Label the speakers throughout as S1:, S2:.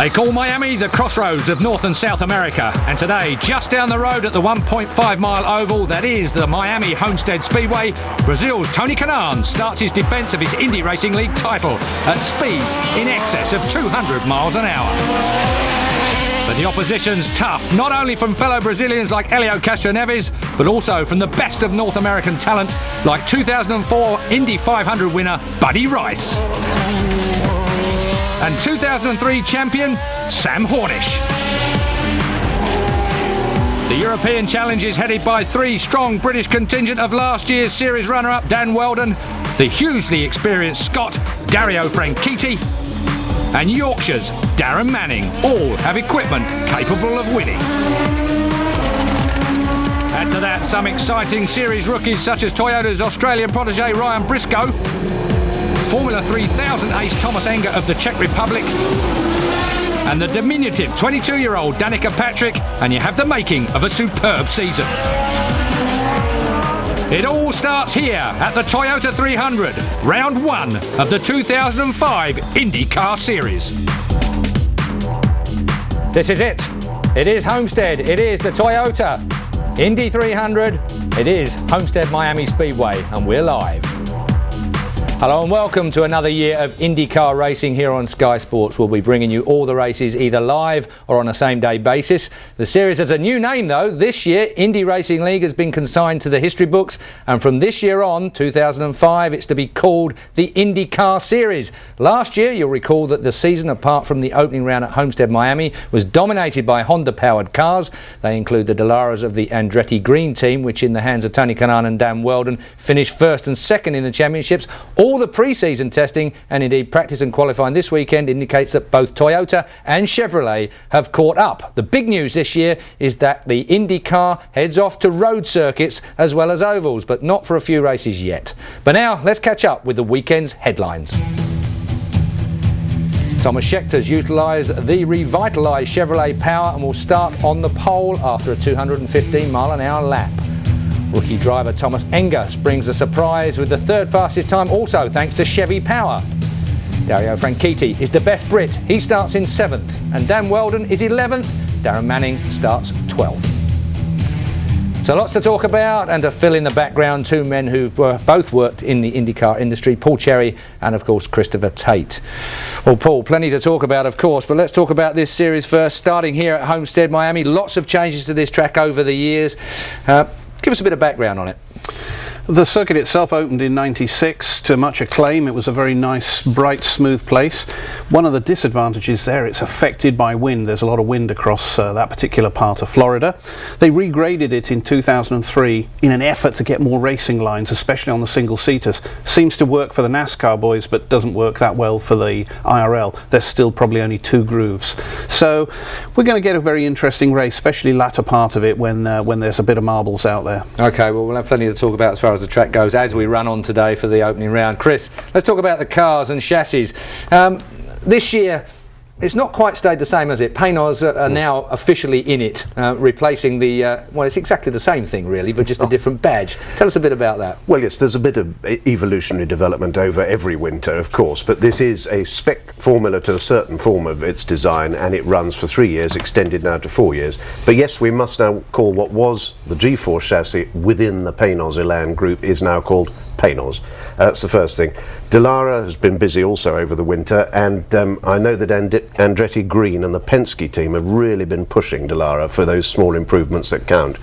S1: They call Miami the crossroads of North and South America, and today, just down the road at the 1.5-mile oval that is the Miami Homestead Speedway, Brazil's Tony Kanaan starts his defence of his Indy Racing League title at speeds in excess of 200 miles an hour. But the opposition's tough, not only from fellow Brazilians like Helio Castroneves, but also from the best of North American talent like 2004 Indy 500 winner Buddy Rice and 2003 champion Sam Hornish. The European Challenge is headed by three strong British contingent of last year's series runner-up Dan Weldon, the hugely experienced Scot Dario Franchitti, and Yorkshire's Darren Manning. All have equipment capable of winning. Add to that some exciting series rookies such as Toyota's Australian protege Ryan Briscoe, Formula 3000 ace Thomas Enger of the Czech Republic, and the diminutive 22-year-old Danica Patrick, and you have the making of a superb season. It all starts here at the Toyota 300, round one of the 2005 IndyCar Series. This is it. It is Homestead. It is the Toyota Indy 300. It is Homestead Miami Speedway, and we're live. Hello and welcome to another year of IndyCar racing here on Sky Sports. We'll be bringing you all the races either live or on a same-day basis. The series has a new name though. This year, Indy Racing League has been consigned to the history books, and from this year on, 2005, it's to be called the IndyCar Series. Last year, you'll recall that the season, apart from the opening round at Homestead Miami, was dominated by Honda-powered cars. They include the Dalaras of the Andretti Green team, which in the hands of Tony Kanaan and Dan Weldon finished first and second in the championships. All the pre-season testing and indeed practice and qualifying this weekend indicates that both Toyota and Chevrolet have caught up. The big news this year is that the IndyCar heads off to road circuits as well as ovals, but not for a few races yet. But now let's catch up with the weekend's headlines. Thomas Schechter's utilised the revitalised Chevrolet power and will start on the pole after a 215-mile-an-hour lap. Rookie driver Thomas Enger brings a surprise with the third fastest time, also thanks to Chevy power. Dario Franchitti is the best Brit. He starts in 7th. And Dan Weldon is 11th. Darren Manning starts 12th. So lots to talk about, and to fill in the background, two men who both worked in the IndyCar industry, Paul Cherry and of course Christopher Tate. Well, Paul, plenty to talk about of course, but let's talk about this series first, starting here at Homestead Miami. Lots of changes to this track over the years. Give us a bit of background on it.
S2: The circuit itself opened in '96 to much acclaim. It was a very nice, bright, smooth place. One of the disadvantages there, it's affected by wind. There's a lot of wind across that particular part of Florida. They regraded it in 2003 in an effort to get more racing lines, especially on the single-seaters. Seems to work for the NASCAR boys, but doesn't work that well for the IRL. There's still probably only 2 grooves. So we're going to get a very interesting race, especially latter part of it when there's a bit of marbles out there.
S1: Okay, well, we'll have plenty to talk about as far as the track goes as we run on today for the opening round. Chris, let's talk about the cars and chassis. This year, it's not quite stayed the same, has it? Peynos are now officially in it, replacing the, well, it's exactly the same thing really, but just a different badge. Tell us a bit about that.
S3: Well, yes, there's a bit of evolutionary development over every winter, of course, but this is a spec formula to a certain form of its design, and it runs for 3 years, extended now to 4 years. But yes, we must now call what was the G-Force chassis within the Peynos Elan group is now called Peynos. That's the first thing. Dallara has been busy also over the winter, and I know that Andretti Green and the Penske team have really been pushing Dallara for those small improvements that count.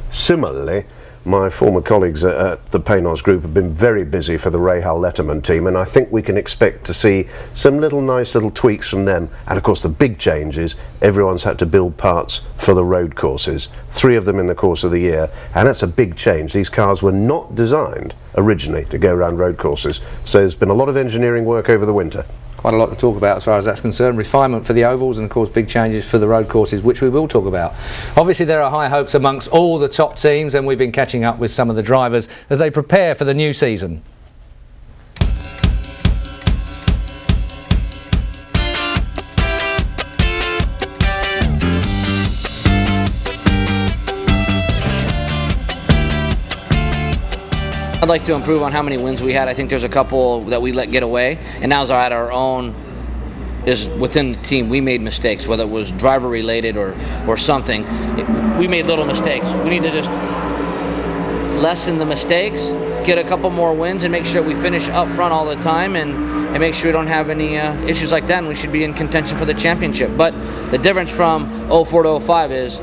S3: Similarly, my former colleagues at the Peynos Group have been very busy for the Rahal Letterman team, and I think we can expect to see some nice little tweaks from them. And of course the big change is everyone's had to build parts for the road courses, 3 of them in the course of the year, and that's a big change. These cars were not designed originally to go around road courses, so there's been a lot of engineering work over the winter.
S1: Quite a lot to talk about as far as that's concerned. Refinement for the ovals and of course big changes for the road courses, which we will talk about. Obviously there are high hopes amongst all the top teams, and we've been catching up with some of the drivers as they prepare for the new season.
S4: I'd like to improve on how many wins we had. I think there's a couple that we let get away, and now's at our own is within the team. We made mistakes, whether it was driver related or something. We made little mistakes. We need to just lessen the mistakes, get a couple more wins, and make sure we finish up front all the time, and make sure we don't have any issues like that, and we should be in contention for the championship. But the difference from 04 to 05 is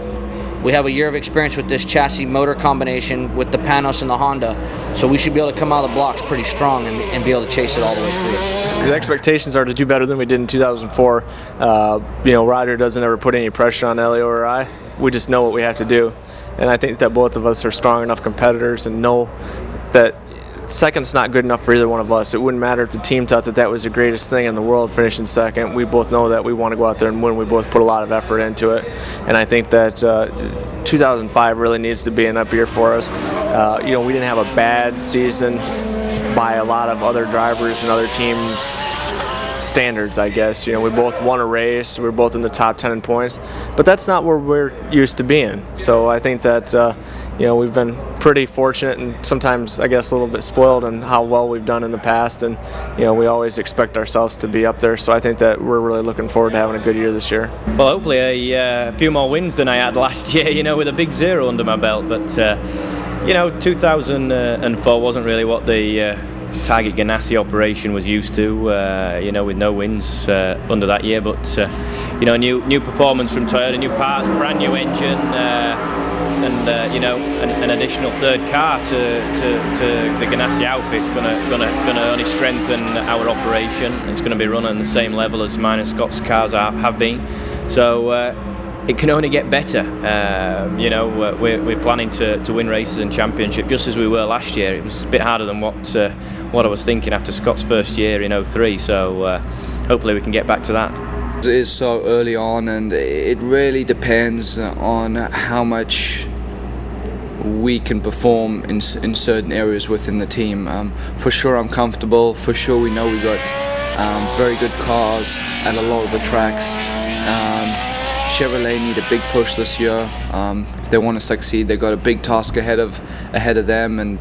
S4: we have a year of experience with this chassis motor combination with the Panos and the Honda, so we should be able to come out of the blocks pretty strong and be able to chase it all the way through.
S5: The expectations are to do better than we did in 2004. Roger doesn't ever put any pressure on Elio or I. We just know what we have to do. And I think that both of us are strong enough competitors and know that second's not good enough for either one of us. It wouldn't matter if the team thought that was the greatest thing in the world, finishing second. We both know that we want to go out there and win. We both put a lot of effort into it. And I think that 2005 really needs to be an up year for us. We didn't have a bad season by a lot of other drivers and other teams' standards, I guess. We both won a race. We were both in the top 10 in points, but that's not where we're used to being. So I think that we've been pretty fortunate and sometimes, I guess, a little bit spoiled in how well we've done in the past, and we always expect ourselves to be up there. So I think that we're really looking forward to having a good year this year.
S6: Well, hopefully a few more wins than I had last year, with a big 0 under my belt. But 2004 wasn't really what the Target Ganassi operation was used to, with no wins under that year. But new performance from Toyota, new parts, brand new engine, and an additional third car to the Ganassi outfit's gonna only strengthen our operation. It's going to be run on the same level as mine and Scott's cars have been. So it can only get better. We're planning to win races and championship just as we were last year. It was a bit harder than what I was thinking after Scott's first year in 03. So hopefully we can get back to that.
S7: It is so early on, and it really depends on how much we can perform in certain areas within the team. For sure I'm comfortable, for sure we know we got very good cars at a lot of the tracks. Chevrolet need a big push this year. If they want to succeed, they've got a big task ahead of them, and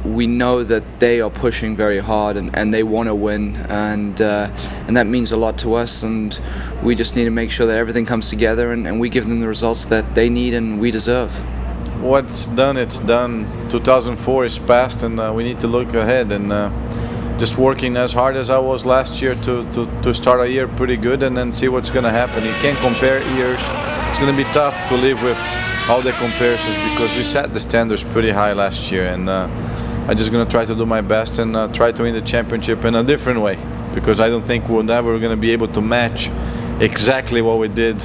S7: we know that they are pushing very hard and they want to win, and that means a lot to us, and we just need to make sure that everything comes together and we give them the results that they need and we deserve.
S8: What's done, it's done. 2004 is past, and we need to look ahead, and just working as hard as I was last year to start a year pretty good, and then see what's going to happen. You can't compare years. It's going to be tough to live with all the comparisons because we set the standards pretty high last year, and I'm just going to try to do my best and try to win the championship in a different way, because I don't think we're never going to be able to match exactly what we did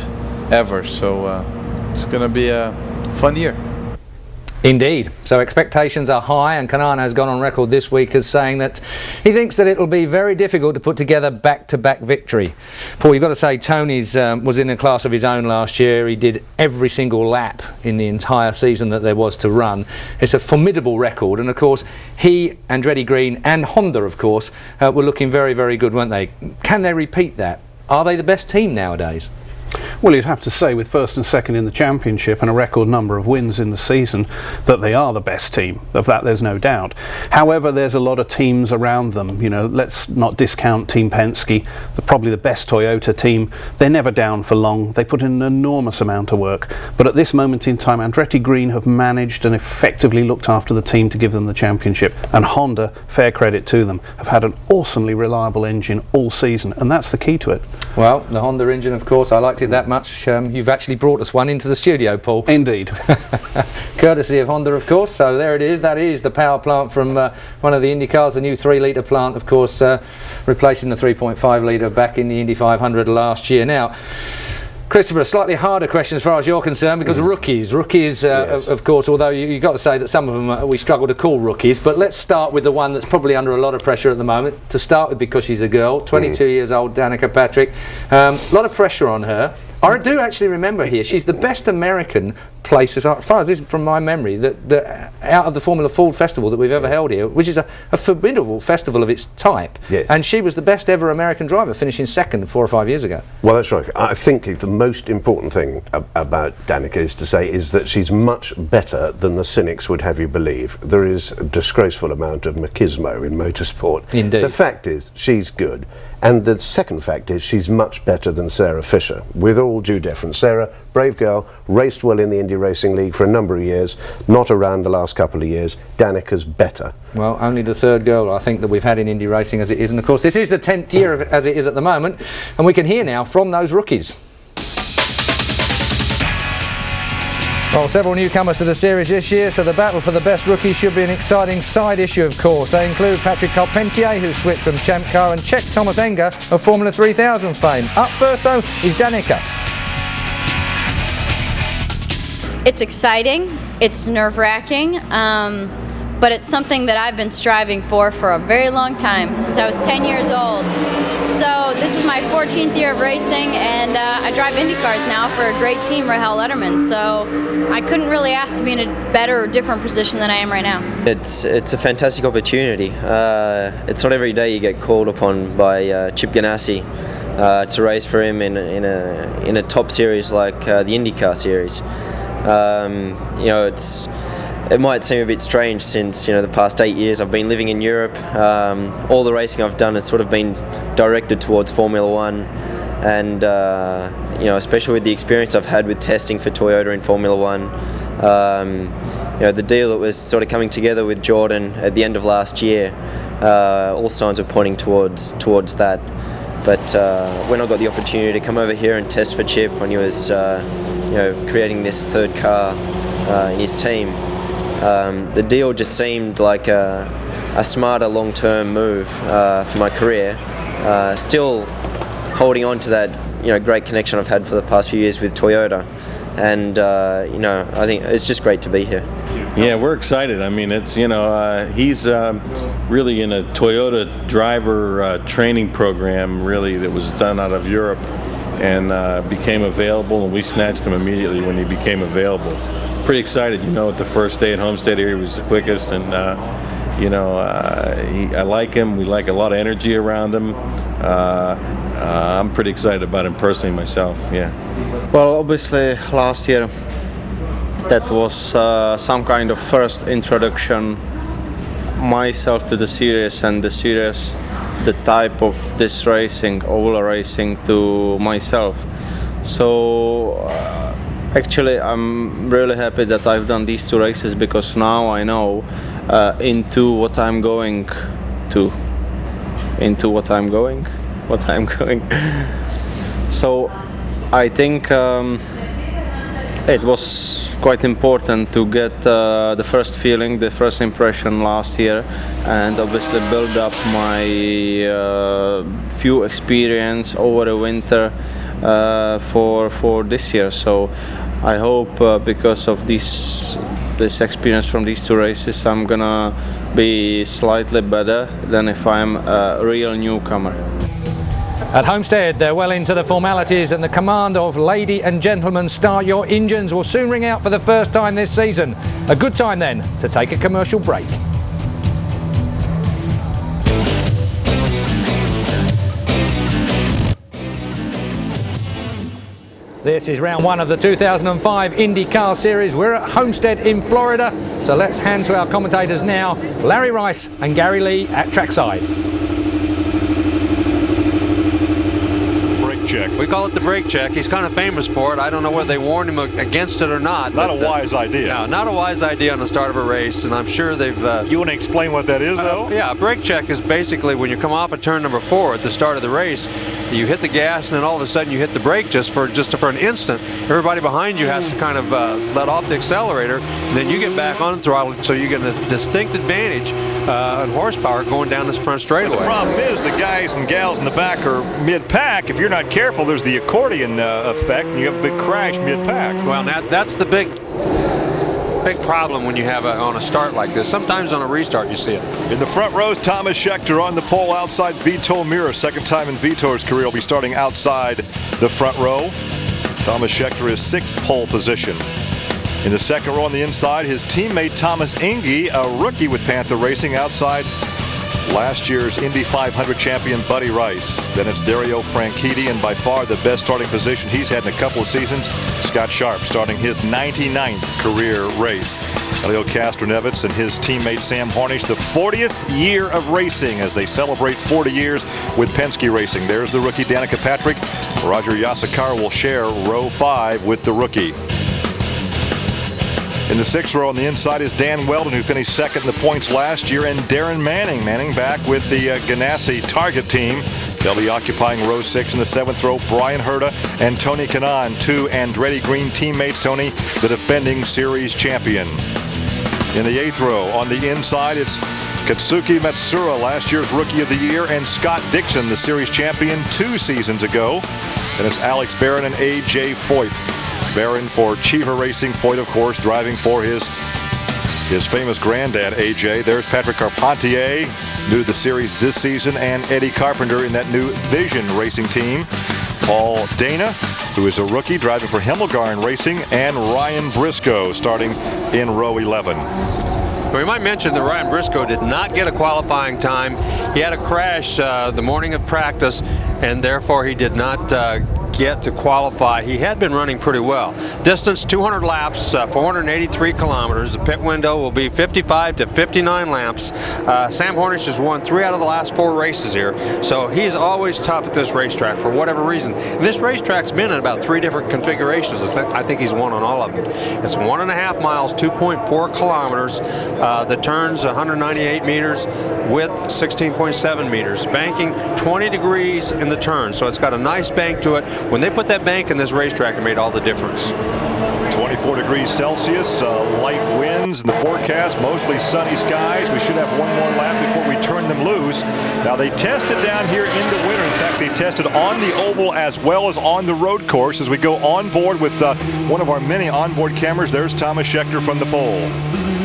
S8: ever. So it's going to be a fun year.
S1: Indeed. So expectations are high, and Kanano has gone on record this week as saying that he thinks that it will be very difficult to put together back-to-back victory. Paul, you've got to say Tony's was in a class of his own last year. He did every single lap in the entire season that there was to run. It's a formidable record, and of course he, Andretti Green and Honda, of course, were looking very, very good, weren't they? Can they repeat that? Are they the best team nowadays?
S2: Well, you'd have to say, with first and second in the championship and a record number of wins in the season, that they are the best team. Of that there's no doubt. However, there's a lot of teams around them. Let's not discount Team Penske, probably the best Toyota team. They're never down for long. They put in an enormous amount of work. But at this moment in time, Andretti Green have managed and effectively looked after the team to give them the championship. And Honda, fair credit to them, have had an awesomely reliable engine all season, and that's the key to it.
S1: Well, the Honda engine, of course, I liked it that much. You've actually brought us one into the studio, Paul.
S2: Indeed.
S1: Courtesy of Honda, of course. So there it is. That is the power plant from one of the Indy cars, the new 3-litre plant, of course, replacing the 3.5-litre back in the Indy 500 last year. Now, Christopher, a slightly harder question as far as you're concerned, because rookies, yes. of course, although you've got to say that some of them we struggle to call rookies, but let's start with the one that's probably under a lot of pressure at the moment, to start with, because she's a girl, 22 years old, Danica Patrick. A lot of pressure on her. I do actually remember here, she's the best American place, as far as this from my memory, that out of the Formula Ford Festival that we've ever held here, which is a formidable festival of its type.
S3: Yes.
S1: And she was the best ever American driver, finishing second 4 or 5 years ago.
S3: Well, that's right. I think the most important thing about Danica is that she's much better than the cynics would have you believe. There is a disgraceful amount of machismo in motorsport.
S1: Indeed.
S3: The fact is, she's good. And the second fact is she's much better than Sarah Fisher, with all due deference. Sarah, brave girl, raced well in the Indy Racing League for a number of years, not around the last couple of years. Danica's better.
S1: Well, only the third girl I think that we've had in Indy racing as it is, and of course this is the 10th year of it as it is at the moment, and we can hear now from those rookies. Well, several newcomers to the series this year, so the battle for the best rookie should be an exciting side issue, of course. They include Patrick Carpentier, who switched from Champ Car, and Czech Thomas Enger of Formula 3000 fame. Up first, though, is Danica.
S9: It's exciting, it's nerve-wracking, but it's something that I've been striving for a very long time, since I was 10 years old. So this is my 14th year of racing, and I drive Indy cars now for a great team, Rahal Letterman. So I couldn't really ask to be in a better or different position than I am right now.
S10: It's a fantastic opportunity. It's not every day you get called upon by Chip Ganassi to race for him in a top series like the IndyCar series. You know, it might seem a bit strange since, you know, the past 8 years I've been living in Europe. All the racing I've done has sort of been directed towards Formula One, and you know, especially with the experience I've had with testing for Toyota in Formula One. You know, the deal that was sort of coming together with Jordan at the end of last year, all signs were pointing towards that. But when I got the opportunity to come over here and test for Chip when he was you know, creating this third car in his team, the deal just seemed like a smarter long-term move for my career. Still holding on to that, you know, great connection I've had for the past few years with Toyota, and you know, I think it's just great to be here.
S11: Yeah, we're excited. I mean, it's, you know, he's really in a Toyota driver training program, really, that was done out of Europe, and became available, and we snatched him immediately when he became available. Pretty excited, you know, at the first day at Homestead here, he was the quickest, and you know, I like him. We like a lot of energy around him. I'm pretty excited about him personally myself, yeah.
S12: Well, obviously last year that was some kind of first introduction myself to the series, and the series, the type of this racing, oval racing, to myself. So actually I'm really happy that I've done these two races, because now I know into what I'm going. So I think it was quite important to get the first feeling, the first impression last year, and obviously build up my few experience over the winter for this year. So I hope because of this experience from these two races, I'm gonna be slightly better than if I'm a real newcomer.
S1: At Homestead, they're well into the formalities, and the command of "Lady and gentlemen, start your engines" will soon ring out for the first time this season. A good time then to take a commercial break. This is round one of the 2005 IndyCar Series. We're at Homestead in Florida, so let's hand to our commentators now, Larry Rice and Gary Lee at trackside.
S13: Brake check.
S14: We call it the brake check. He's kind of famous for it. I don't know whether they warned him against it or not.
S13: Not a wise idea.
S14: No, not a wise idea on the start of a race, and I'm sure they've...
S13: you want to explain what that is, though?
S14: Yeah, a brake check is basically when you come off of turn number 4 at the start of the race, you hit the gas, and then all of a sudden you hit the brake just for an instant. Everybody behind you has to kind of let off the accelerator, and then you get back on the throttle, so you get a distinct advantage in horsepower going down this front straightaway.
S13: The problem is the guys and gals in the back are mid-pack. If you're not careful, there's the accordion effect, and you have a big crash mid-pack.
S14: Well, that's the big problem when you have on a start like this. Sometimes on a restart you see it.
S13: In the front row, Thomas Scheckter on the pole outside Vito Mira. Second time in Vito's career, will be starting outside the front row. Thomas Scheckter is 6th pole position. In the second row on the inside, his teammate Thomas Indy, a rookie with Panther Racing, outside last year's Indy 500 champion Buddy Rice. Then it's Dario Franchitti, and by far the best starting position he's had in a couple of seasons, Scott Sharp, starting his 99th career race. Elio Castroneves and his teammate Sam Hornish, the 40th year of racing as they celebrate 40 years with Penske Racing. There's the rookie Danica Patrick. Roger Yasakar will share row 5 with the rookie. In the 6th row on the inside is Dan Weldon, who finished second in the points last year, and Darren Manning. Manning back with the Ganassi Target team. They'll be occupying row 6 in the 7th row. Brian Herta and Tony Kanaan, two Andretti Green teammates. Tony, the defending series champion. In the 8th row on the inside, it's Katsuki Matsura, last year's Rookie of the Year, and Scott Dixon, the series champion 2 seasons ago. Then it's Alex Barron and A.J. Foyt. Barron for Cheever Racing, Foyt, of course, driving for his famous granddad, A.J. There's Patrick Carpentier, new to the series this season, and Eddie Carpenter in that new Vision Racing team. Paul Dana, who is a rookie, driving for Himmelgarn Racing, and Ryan Briscoe starting in row 11.
S14: We might mention that Ryan Briscoe did not get a qualifying time. He had a crash the morning of practice, and therefore he did not get to qualify. He had been running pretty well. Distance 200 laps, 483 kilometers. The pit window will be 55 to 59 laps. Sam Hornish has won 3 out of the last 4 races here, so he's always tough at this racetrack for whatever reason. And this racetrack's been in about 3 different configurations. I think he's won on all of them. It's 1.5 miles, 2.4 kilometers. The turns 198 meters, width 16.7 meters. Banking 20 degrees in the turn, so it's got a nice bank to it. When they put that bank in this racetrack, it made all the difference.
S13: 24 degrees Celsius, light winds in the forecast, mostly sunny skies. We should have one more lap before we turn them loose. Now, they tested down here in the winter. In fact, they tested on the oval as well as on the road course. As we go on board with one of our many onboard cameras, there's Thomas Scheckter from the pole.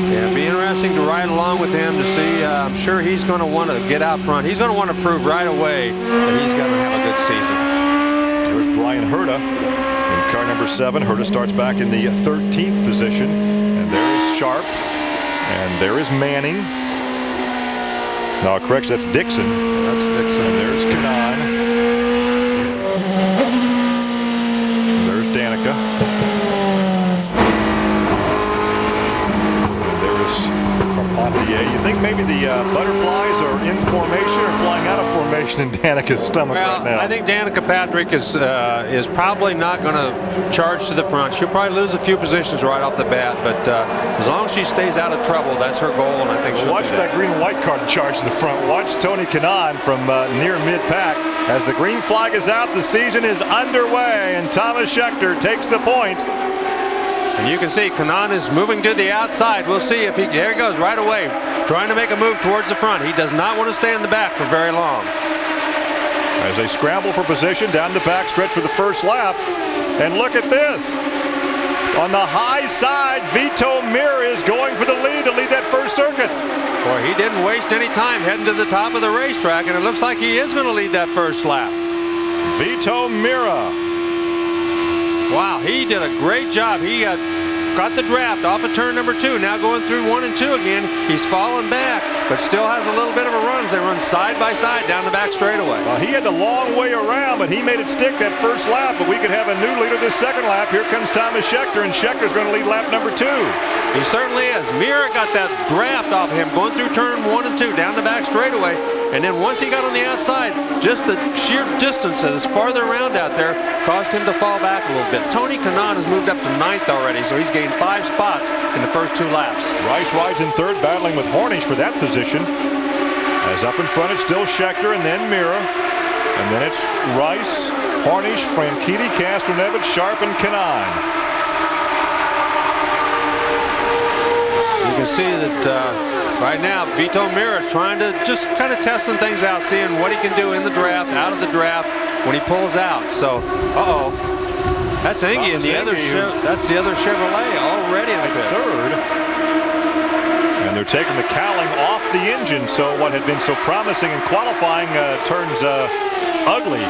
S14: Yeah, it'd be interesting to ride along with him to see. I'm sure he's going to want to get out front. He's going to want to prove right away that he's going to have a good season.
S13: There's Brian Herta in car number 7. Herta starts back in the 13th position. And there is Sharp. And there is Manning. No, correction, that's Dixon.
S14: That's Dixon.
S13: And there's Kanaan. And there's Danica. And there's Carpentier. You think maybe the butterflies are in formation or flying out of formation in Danica's stomach right now?
S14: I think Danica Patrick is probably not going to charge to the front. She'll probably lose a few positions right off the bat, but as long as she stays out of trouble, that's her goal, and I think she'll
S13: watch
S14: do that.
S13: That green and white car to charge to the front. Watch Tony Kanaan from near mid-pack. As the green flag is out, the season is underway, and Thomas Scheckter takes the point.
S14: And you can see Kanaan is moving to the outside. We'll see if there he goes right away, trying to make a move towards the front. He does not want to stay in the back for very long.
S13: As they scramble for position down the back stretch for the first lap. And look at this. On the high side, Vito Mir is going for the lead to lead that first circuit.
S14: Boy, he didn't waste any time heading to the top of the racetrack, and it looks like he is going to lead that first lap.
S13: Vito Mira.
S14: Wow, he did a great job. He got the draft off of turn number 2. Now going through 1 and 2 again. He's fallen back, but still has a little bit of a run as they run side by side down the back straightaway.
S13: Well, he had the long way around, but he made it stick that first lap. But we could have a new leader this second lap. Here comes Thomas Scheckter, and Schecter's going to lead lap number 2.
S14: He certainly is. Mira got that draft off of him going through turn 1 and 2 down the back straightaway. And then once he got on the outside, just the sheer distance that is farther around out there caused him to fall back a little bit. Tony Kanaan has moved up to 9th already, so he's gained 5 spots in the first 2 laps.
S13: Rice rides in 3rd, battling with Hornish for that position. As up in front, it's still Scheckter and then Mira. And then it's Rice, Hornish, Franchitti, Castroneves, Sharp, and Kanaan.
S14: You can see that right now, Vito Mira is trying to just kind of testing things out, seeing what he can do in the draft, out of the draft, when he pulls out. So, that's Indy, and that's the other Chevrolet already in the pits.
S13: 3rd. And they're taking the cowling off the engine, so what had been so promising in qualifying turns ugly.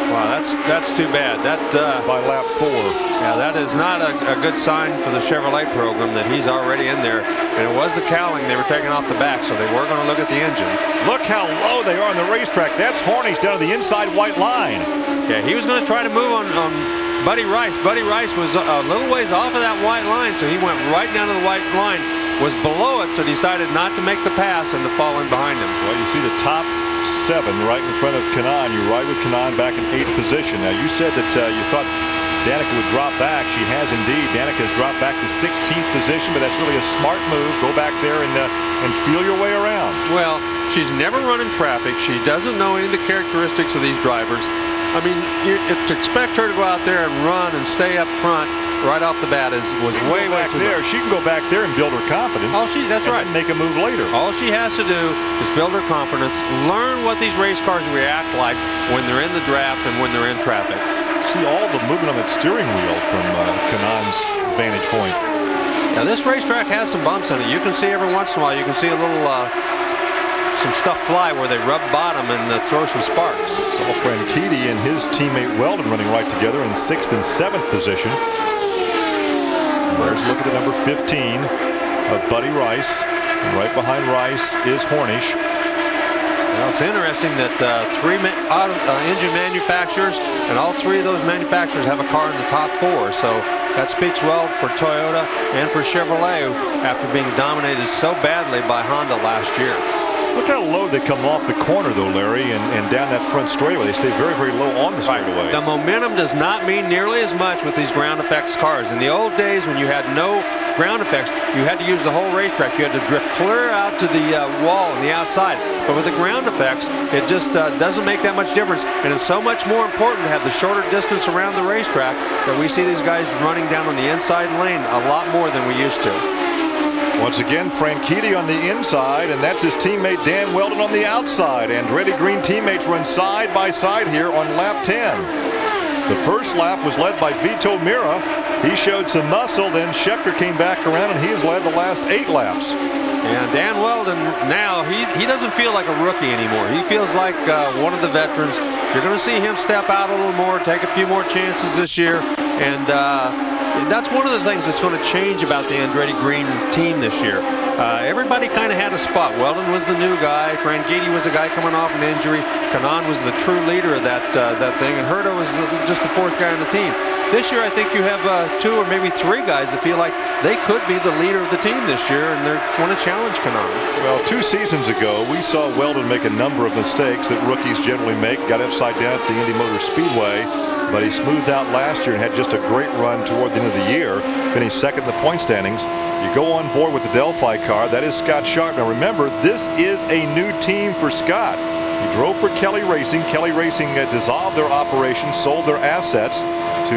S14: Wow, that's too bad. That
S13: by lap 4.
S14: Yeah, that is not a good sign for the Chevrolet program that he's already in there. And it was the cowling they were taking off the back, so they were going to look at the engine.
S13: Look how low they are on the racetrack. That's Hornish down to the inside white line.
S14: Yeah, he was going to try to move on Buddy Rice. Buddy Rice was a little ways off of that white line, so he went right down to the white line, was below it, so decided not to make the pass and to fall in behind him.
S13: Well, you see the top 7 right in front of Kanaan. You ride with Kanaan back in 8th position. Now, you said that you thought Danica would drop back. She has indeed. Danica has dropped back to 16th position, but that's really a smart move. Go back there and feel your way around.
S14: Well, she's never run in traffic. She doesn't know any of the characteristics of these drivers. I mean, to expect her to go out there and run and stay up front right off the bat was way too much.
S13: She can go back there and build her confidence.
S14: That's right.
S13: And make a move later.
S14: All she has to do is build her confidence, learn what these race cars react like when they're in the draft and when they're in traffic.
S13: See all the movement on that steering wheel from Kanaan's vantage point.
S14: Now this racetrack has some bumps in it. You can see every once in a while, you can see a little some stuff fly where they rub bottom and throw some sparks.
S13: So Franchitti and his teammate Weldon running right together in 6th and 7th position. Let's look at the number 15 of Buddy Rice. And right behind Rice is Hornish.
S14: Well, it's interesting that 3 engine manufacturers, and all 3 of those manufacturers have a car in the top 4. So that speaks well for Toyota and for Chevrolet after being dominated so badly by Honda last year.
S13: Look how low they come off the corner, though, Larry, and down that front straightaway. They stay very, very low on the straightaway.
S14: The momentum does not mean nearly as much with these ground effects cars. In the old days, when you had no ground effects, you had to use the whole racetrack. You had to drift clear out to the wall on the outside. But with the ground effects, it just doesn't make that much difference. And it's so much more important to have the shorter distance around the racetrack that we see these guys running down on the inside lane a lot more than we used to.
S13: Once again, Franchitti on the inside, and that's his teammate Dan Weldon on the outside. Andretti Green teammates run side by side here on lap 10. The first lap was led by Vito Mira. He showed some muscle, then Scheckter came back around and he's led the last 8 laps.
S14: And Dan Weldon now, he doesn't feel like a rookie anymore. He feels like one of the veterans. You're going to see him step out a little more, take a few more chances this year, and that's one of the things that's going to change about the Andretti Green team this year. Everybody kind of had a spot. Weldon was the new guy. Franchitti was the guy coming off an injury. Kanaan was the true leader of that thing, and Herta was just the 4th guy on the team. This year, I think you have 2 or maybe 3 guys that feel like they could be the leader of the team this year, and they want to challenge Kanaan.
S13: Well, 2 seasons ago, we saw Weldon make a number of mistakes that rookies generally make. Got upside down at the Indy Motor Speedway, but he smoothed out last year and had just a great run toward the end of the year. Finished 2nd in the point standings. You go on board with the Delphi car. That is Scott Sharp. Now remember, this is a new team for Scott. He drove for Kelly Racing. Kelly Racing dissolved their operation, sold their assets to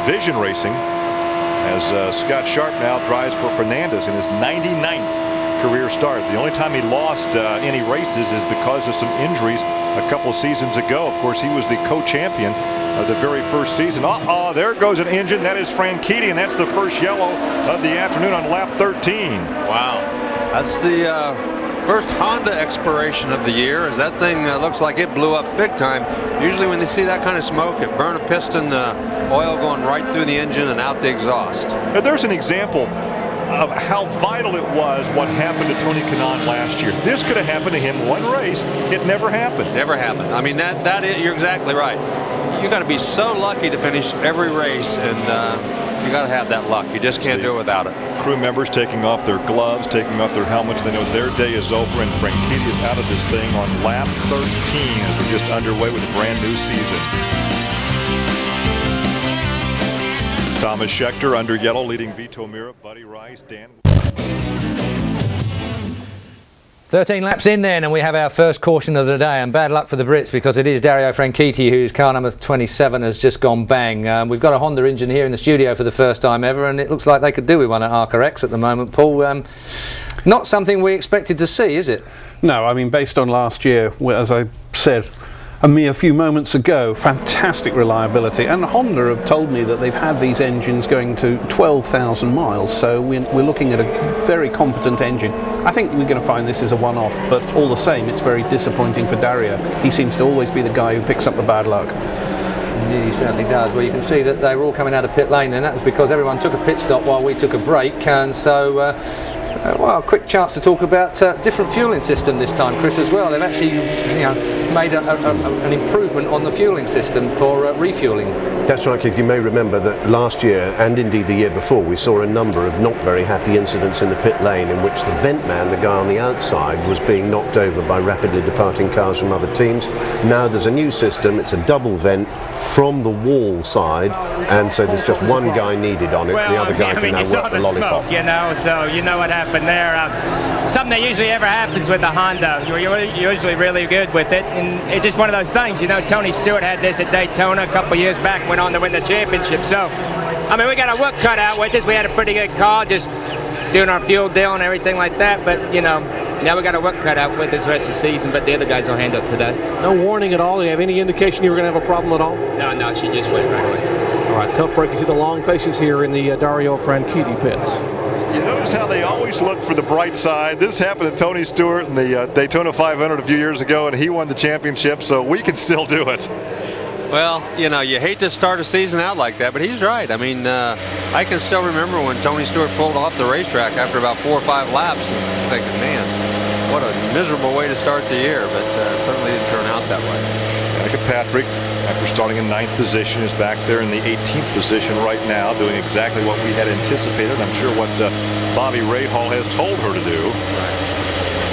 S13: Vision Racing, as Scott Sharp now drives for Fernandez in his 99th career start. The only time he lost any races is because of some injuries a couple seasons ago. Of course, he was the co-champion of the very first season. There goes an engine. That is Franchitti, and that's the first yellow of the afternoon on lap 13.
S14: Wow. That's the first Honda expiration of the year, as that thing looks like it blew up big time. Usually when they see that kind of smoke, it burn a piston, oil going right through the engine and out the exhaust.
S13: Now, there's an example of how vital it was what happened to Tony Kanaan last year. This could have happened to him one race. It never happened.
S14: Never happened. I mean, you're exactly right. You got to be so lucky to finish every race, and you got to have that luck. You just can't do it without it.
S13: Crew members taking off their gloves, taking off their helmets. They know their day is over, and Franchitti is out of this thing on lap 13 as we're just underway with a brand new season. Thomas Scheckter under yellow, leading Vito Mira, Buddy Rice, Dan.
S1: 13 laps in then, and we have our first caution of the day, and bad luck for the Brits because it is Dario Franchitti whose car number 27 has just gone bang. We've got a Honda engine here in the studio for the first time ever, and it looks like they could do with one at Arca X at the moment, Paul. Not something we expected to see, is it?
S2: No, I mean, based on last year, as I said a mere few moments ago, fantastic reliability, and Honda have told me that they've had these engines going to 12,000 miles, so we're looking at a very competent engine. I think we're going to find this is a one-off, but all the same, it's very disappointing for Dario. He seems to always be the guy who picks up the bad luck.
S1: Indeed, he certainly does. Well, you can see that they were all coming out of pit lane, and that was because everyone took a pit stop while we took a break, and so Well, a quick chance to talk about different fueling system this time, Chris, as well. They've actually made an improvement on the fueling system for refueling.
S3: That's right, Keith. You may remember that last year, and indeed the year before, we saw a number of not very happy incidents in the pit lane in which the vent man, the guy on the outside, was being knocked over by rapidly departing cars from other teams. Now there's a new system. It's a double vent from the wall side, and so there's just one guy needed on it.
S15: Well,
S3: the other guy can now work the lollipop.
S15: Smoke, so you know what happened there. Something that usually ever happens with the Honda. You're usually really good with it, and it's just one of those things. Tony Stewart had this at Daytona a couple years back, went on to win the championship. So, I mean, we got our work cut out with this. We had a pretty good car, just doing our fuel deal and everything like that. But now we got our work cut out with this rest of the season. But the other guys will handle it today.
S16: No warning at all. Do you have any indication you were going to have a problem at all?
S15: No, she just went right away.
S16: All right, tough break. You see the long faces here in the Dario Franchitti pits.
S13: You notice how they always look for the bright side. This happened to Tony Stewart in the Daytona 500 a few years ago, and he won the championship, so we can still do it.
S14: Well, you hate to start a season out like that, but he's right. I mean, I can still remember when Tony Stewart pulled off the racetrack after about 4 or 5 laps, and thinking, man, what a miserable way to start the year, but certainly didn't turn out that way.
S13: Danica Patrick, after starting in 9th position, is back there in the 18th position right now, doing exactly what we had anticipated. I'm sure what Bobby Rahal has told her to do.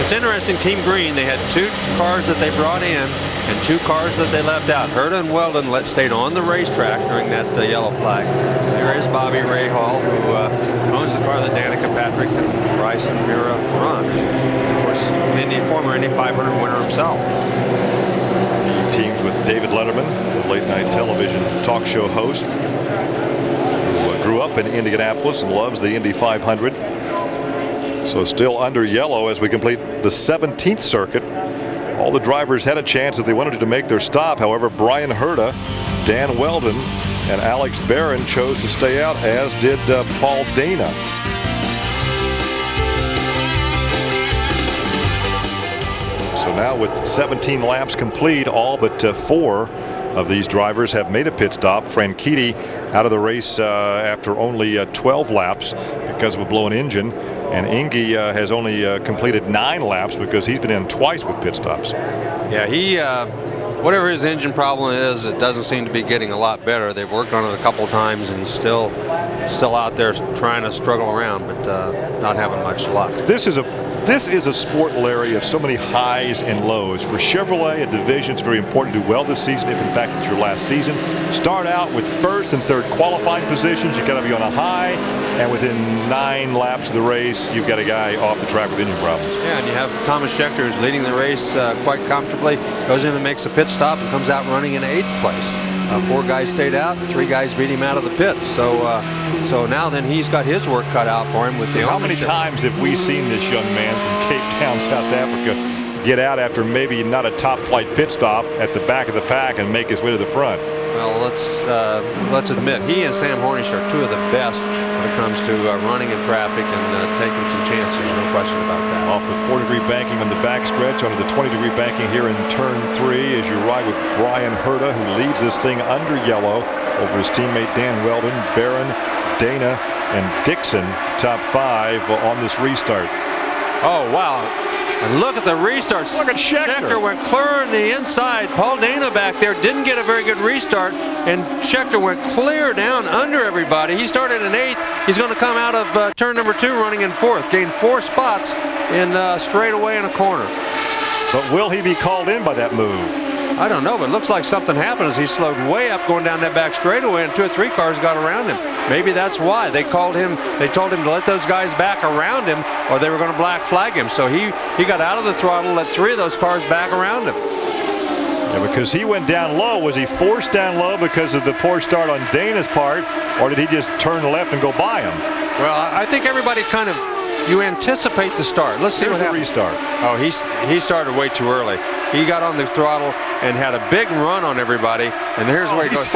S14: It's interesting, Team Green, they had 2 cars that they brought in and 2 cars that they left out. Herta and Weldon stayed on the racetrack during that yellow flag. There is Bobby Rahal, who owns the car that Danica Patrick and Bryce and Mira run. And of course, former Indy 500 winner himself.
S13: Teams with David Letterman, the late-night television talk show host, who grew up in Indianapolis and loves the Indy 500. So still under yellow as we complete the 17th circuit. All the drivers had a chance if they wanted to make their stop. However, Brian Herta, Dan Weldon, and Alex Barron chose to stay out, as did Paul Dana. So now with 17 laps complete, all but 4 of these drivers have made a pit stop. Franchitti out of the race after only 12 laps because of a blown engine. And Indy has only completed 9 laps because he's been in twice with pit stops.
S14: Yeah, he, whatever his engine problem is, it doesn't seem to be getting a lot better. They've worked on it a couple times, and he's still out there trying to struggle around, but not having much luck.
S13: This is a sport, Larry, of so many highs and lows. For Chevrolet, a division, it's very important to do well this season, if in fact it's your last season. Start out with 1st and 3rd qualifying positions. You've got to be on a high, and within 9 laps of the race, you've got a guy off the track with engine problems.
S14: Yeah, and you have Thomas Scheckter, who's leading the race quite comfortably, goes in and makes a pit stop and comes out running in 8th place. 4 guys stayed out, 3 guys beat him out of the pits. So now then he's got his work cut out for him with the
S13: How many times have we seen this young man from Cape Town, South Africa, get out after maybe not a top flight pit stop at the back of the pack and make his way to the front?
S14: Well, let's admit, he and Sam Hornish are 2 of the best when it comes to running in traffic and taking some chances, no question about that.
S13: Off the 4-degree banking on the backstretch, onto the 20-degree banking here in turn 3 as you ride with Brian Herta, who leads this thing under yellow over his teammate Dan Weldon, Barron, Dana, and Dixon, top 5 on this restart.
S14: Oh, wow. And look at the restart.
S13: Look at
S14: Scheckter went clear on the inside. Paul Dana back there didn't get a very good restart, and Scheckter went clear down under everybody. He started in 8th. He's going to come out of turn number 2 running in 4th. Gained 4 spots in straightaway in a corner.
S13: But will he be called in by that move?
S14: I don't know, but it looks like something happened as he slowed way up going down that back straightaway, and 2 or 3 cars got around him. Maybe that's why they called him. They told him to let those guys back around him, or they were going to black flag him. So he got out of the throttle, let 3 of those cars back around him.
S13: Yeah, because he went down low. Was he forced down low because of the poor start on Dana's part, or did he just turn left and go by him?
S14: Well, I think everybody kind of, you anticipate the start. Let's see
S13: Here's
S14: what happens.
S13: The restart.
S14: Oh, he started way too early. He got on the throttle and had a big run on everybody. And here's where he goes.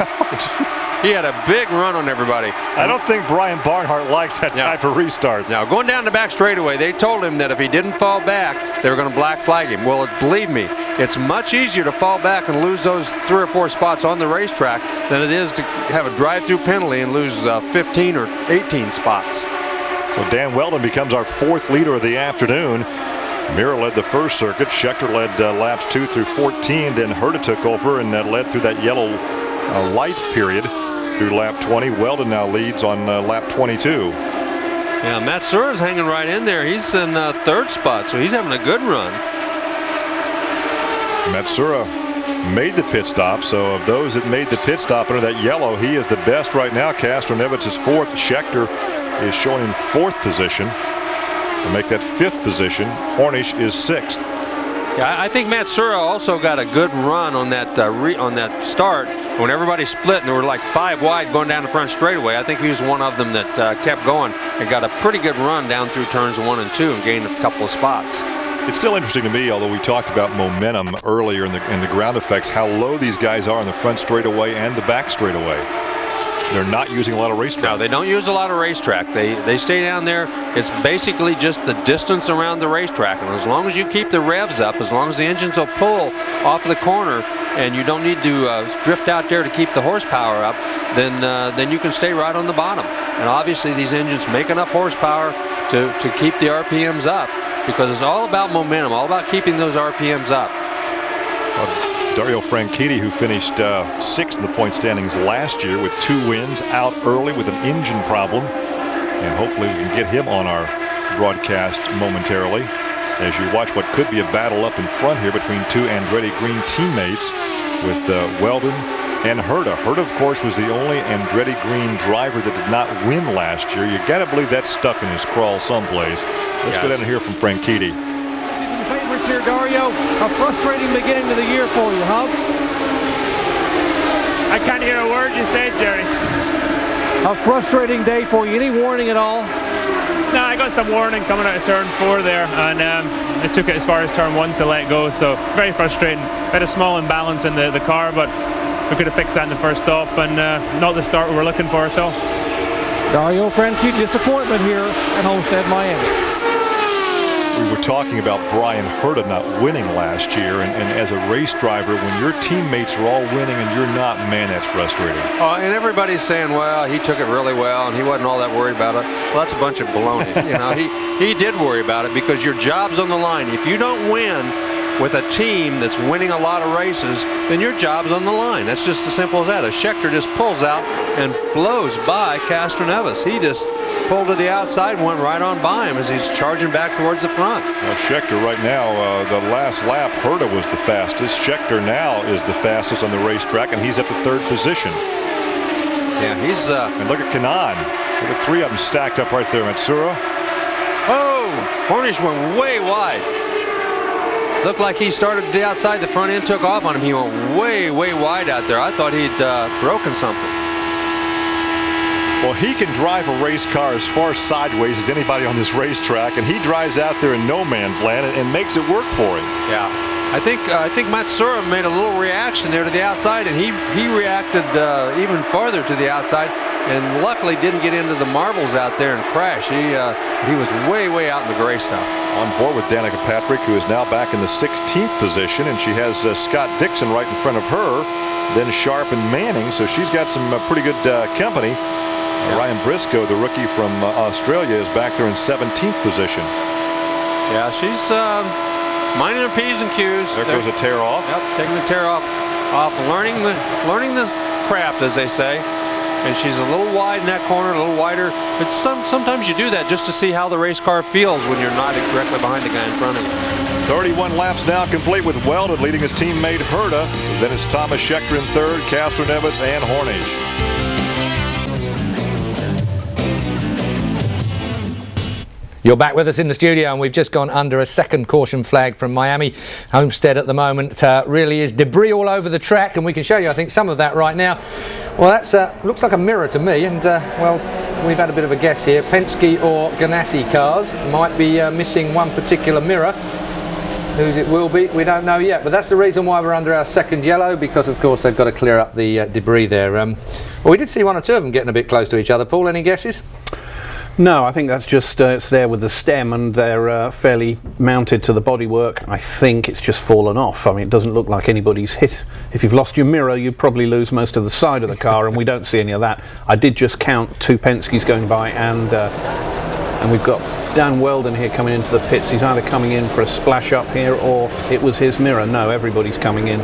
S14: He had a big run on everybody.
S13: I don't think Brian Barnhart likes that type of restart.
S14: Now, going down the back straightaway, they told him that if he didn't fall back, they were going to black flag him. Well, believe me, it's much easier to fall back and lose those 3 or 4 spots on the racetrack than it is to have a drive-through penalty and lose 15 or 18 spots.
S13: So Dan Weldon becomes our 4th leader of the afternoon. Mira led the first circuit. Scheckter led laps 2 through 14. Then Herta took over and led through that yellow light period through lap 20. Weldon now leads on lap 22.
S14: Yeah, Matsura's hanging right in there. He's in 3rd spot, so he's having a good run.
S13: Matsura made the pit stop, so of those that made the pit stop under that yellow, he is the best right now. Castroneves is 4th. Scheckter is showing in 4th position. To make that 5th position, Hornish is 6th.
S14: Yeah, I think Matsura also got a good run on that start when everybody split and there were like 5 wide going down the front straightaway. I think he was one of them that kept going and got a pretty good run down through turns 1 and 2 and gained a couple of spots.
S13: It's still interesting to me, although we talked about momentum earlier in the ground effects, how low these guys are in the front straightaway and the back straightaway. They're not using a lot of racetrack.
S14: No, they don't use a lot of racetrack. They stay down there. It's basically just the distance around the racetrack. And as long as you keep the revs up, as long as the engines will pull off the corner and you don't need to drift out there to keep the horsepower up, then you can stay right on the bottom. And obviously these engines make enough horsepower to keep the RPMs up, because it's all about momentum, all about keeping those RPMs up.
S13: Dario Franchitti, who finished 6th in the point standings last year with 2 wins, out early with an engine problem. And hopefully we can get him on our broadcast momentarily as you watch what could be a battle up in front here between 2 Andretti Green teammates with Weldon and Herta. Herta, of course, was the only Andretti Green driver that did not win last year. You got to believe that's stuck in his crawl someplace. Let's go down and hear from Franchitti.
S16: Favorites here, Dario. A frustrating beginning to the year for you, huh?
S17: I can't hear a word you said, Jerry.
S16: A frustrating day for you. Any warning at all?
S17: No, I got some warning coming out of turn 4 there, and I took it as far as turn 1 to let go, so very frustrating. Had a small imbalance in the car, but we could have fixed that in the first stop, and not the start we were looking for at all.
S16: Dario Franchitti, disappointment here at Homestead, Miami.
S13: We were talking about Brian Herta not winning last year, and as a race driver, when your teammates are all winning and you're not, man, that's frustrating.
S14: And everybody's saying, well, he took it really well and he wasn't all that worried about it. Well, that's a bunch of baloney. You know, he did worry about it, because your job's on the line. If you don't win with a team that's winning a lot of races, then your job's on the line. That's just as simple as that. As Scheckter just pulls out and blows by Castroneves. He just pulled to the outside and went right on by him as he's charging back towards the front.
S13: Well, Scheckter right now, the last lap, Herta was the fastest. Scheckter now is the fastest on the racetrack, and he's at the 3rd position.
S14: Yeah, he's...
S13: and look at Kanaan. Look at 3 of them stacked up right there. Matsura.
S14: Oh! Hornish went way wide. Looked like he started to the outside. The front end took off on him. He went way, way wide out there. I thought he'd broken something.
S13: Well, he can drive a race car as far sideways as anybody on this racetrack, and he drives out there in no man's land and makes it work for him.
S14: Yeah, I think Matsura made a little reaction there to the outside, and he reacted even farther to the outside, and luckily didn't get into the marbles out there and crash. He was way, way out in the gray stuff.
S13: On board with Danica Patrick, who is now back in the 16th position, and she has Scott Dixon right in front of her, then Sharp and Manning, so she's got some pretty good company. Yeah. Ryan Briscoe, the rookie from Australia, is back there in 17th position.
S14: Yeah, she's minding her P's and Q's.
S13: There goes a tear off.
S14: Yep, taking the tear off, learning the craft, as they say. And she's a little wide in that corner, a little wider. But sometimes you do that just to see how the race car feels when you're not directly behind the guy in front of you.
S13: 31 laps now complete with Weldon leading his teammate Herta. Then it's Thomas Scheckter in 3rd, Castroneves and Hornish.
S1: You're back with us in the studio, and we've just gone under a 2nd caution flag from Miami. Homestead at the moment really is debris all over the track, and we can show you, I think, some of that right now. Well, that's looks like a mirror to me, and well, we've had a bit of a guess here. Penske or Ganassi cars might be missing one particular mirror. Whose it will be, we don't know yet, but that's the reason why we're under our 2nd yellow, because of course they've got to clear up the debris there. Well, we did see 1 or 2 of them getting a bit close to each other. Paul, any guesses?
S2: No, I think that's just it's there with the stem, and they're fairly mounted to the bodywork. I think it's just fallen off. I mean, it doesn't look like anybody's hit. If you've lost your mirror, you'd probably lose most of the side of the car, and we don't see any of that. I did just count 2 Penske's going by, and And we've got Dan Weldon here coming into the pits. He's either coming in for a splash up here, or it was his mirror. No, everybody's coming in.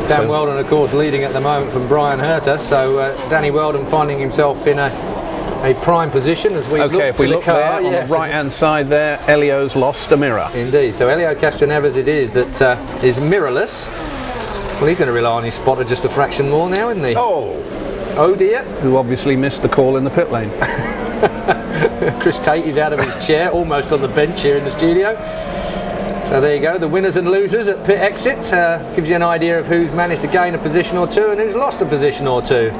S1: Dan Weldon, of course, leading at the moment from Brian Herter. So Danny Weldon finding himself in a prime position as we look
S2: if we
S1: to the
S2: look
S1: car.
S2: there on the right hand side there, Elio's lost a mirror.
S1: Indeed. So Elio Castroneves it is that is mirrorless. Well, he's going to rely on his spotter just a fraction more now, isn't he? Oh dear.
S2: Who obviously missed the call in the pit lane.
S1: Chris Tate is out of his chair, almost on the bench here in the studio. So there you go, the winners and losers at pit exit. Gives you an idea of who's managed to gain a position or two and who's lost a position or two.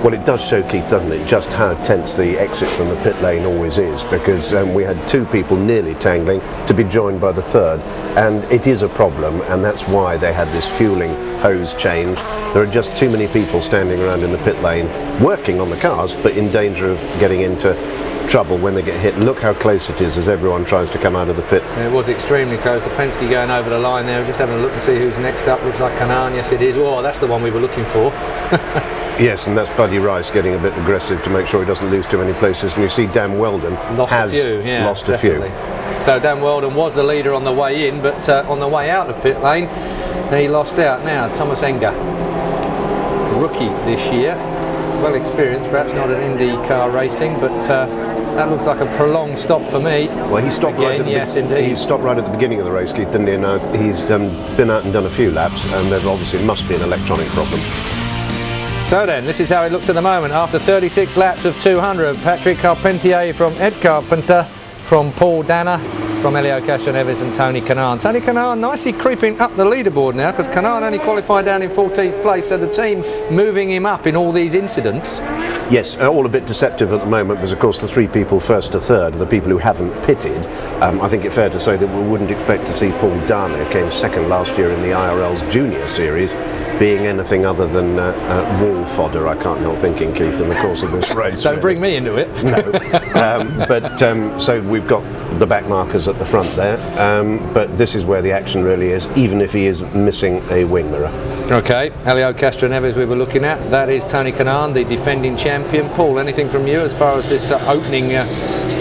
S3: Well, it does show, Keith, doesn't it, just how tense the exit from the pit lane always is, because we had two people nearly tangling to be joined by the third, and it is a problem, and that's why they had this fueling hose change. There are just too many people standing around in the pit lane working on the cars, but in danger of getting into trouble when they get hit. Look how close it is as everyone tries to come out of the pit.
S1: It was extremely close. The Penske going over the line there. Just having a look and see who's next up. Looks like Kanaan. Yes, it is. Oh, that's the one we were looking for.
S3: Yes, and that's Buddy Rice getting a bit aggressive to make sure he doesn't lose too many places. And you see Dan Weldon
S1: lost
S3: has
S1: a few. Yeah,
S3: lost
S1: definitely.
S3: a few.
S1: So Dan Weldon was the leader on the way in, but on the way out of pit lane, he lost out. Now Thomas Enger, rookie this year, well experienced, perhaps not in Indy car racing, but that looks like a prolonged stop for me.
S3: Well, he stopped
S1: again,
S3: right at the
S1: yes, indeed.
S3: He stopped right at the beginning of the race, Keith, didn't he? And he's been out and done a few laps, and there obviously must be an electronic problem.
S1: So then, this is how it looks at the moment. After 36 laps of 200, Patrick Carpentier from Ed Carpenter, from Paul Danner, from Elio Castroneves and Tony Kanaan. Tony Kanaan nicely creeping up the leaderboard now, because Kanaan only qualified down in 14th place, so the team moving him up in all these incidents.
S3: Yes, all a bit deceptive at the moment, because of course the three people first to third are the people who haven't pitted. I think it's fair to say that we wouldn't expect to see Paul Danner, who came second last year in the IRL's Junior Series, being anything other than wall fodder, I can't help thinking, Keith, in the course of this race.
S1: Don't bring me into it.
S3: No. So we've got the back markers at the front there, but this is where the action really is, even if he is missing a wing mirror.
S1: Okay, Elio Castroneves we were looking at. That is Tony Kanaan, the defending champion. Paul, anything from you as far as this opening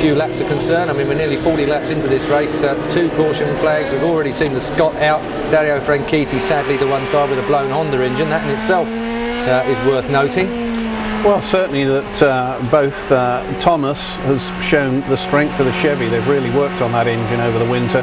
S1: few laps are concerned? I mean, we're nearly 40 laps into this race, 2 caution flags. We've already seen the Scott out. Dario Franchitti sadly to one side with a blown Honda engine. That in itself is worth noting.
S2: Well, certainly that both Thomas has shown the strength of the Chevy. They've really worked on that engine over the winter.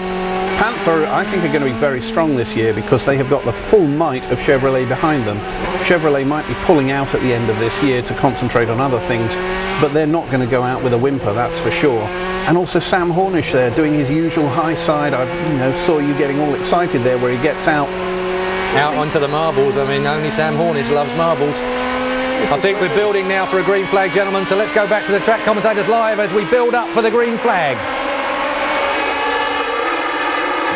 S2: Panther, I think, are going to be very strong this year because they have got the full might of Chevrolet behind them. Chevrolet might be pulling out at the end of this year to concentrate on other things, but they're not going to go out with a whimper, that's for sure. And also Sam Hornish there doing his usual high side. I saw you getting all excited there where he gets out
S1: onto the marbles. I mean, only Sam Hornish loves marbles. I think we're building now for a green flag, gentlemen, so let's go back to the track commentators live as we build up for the green flag.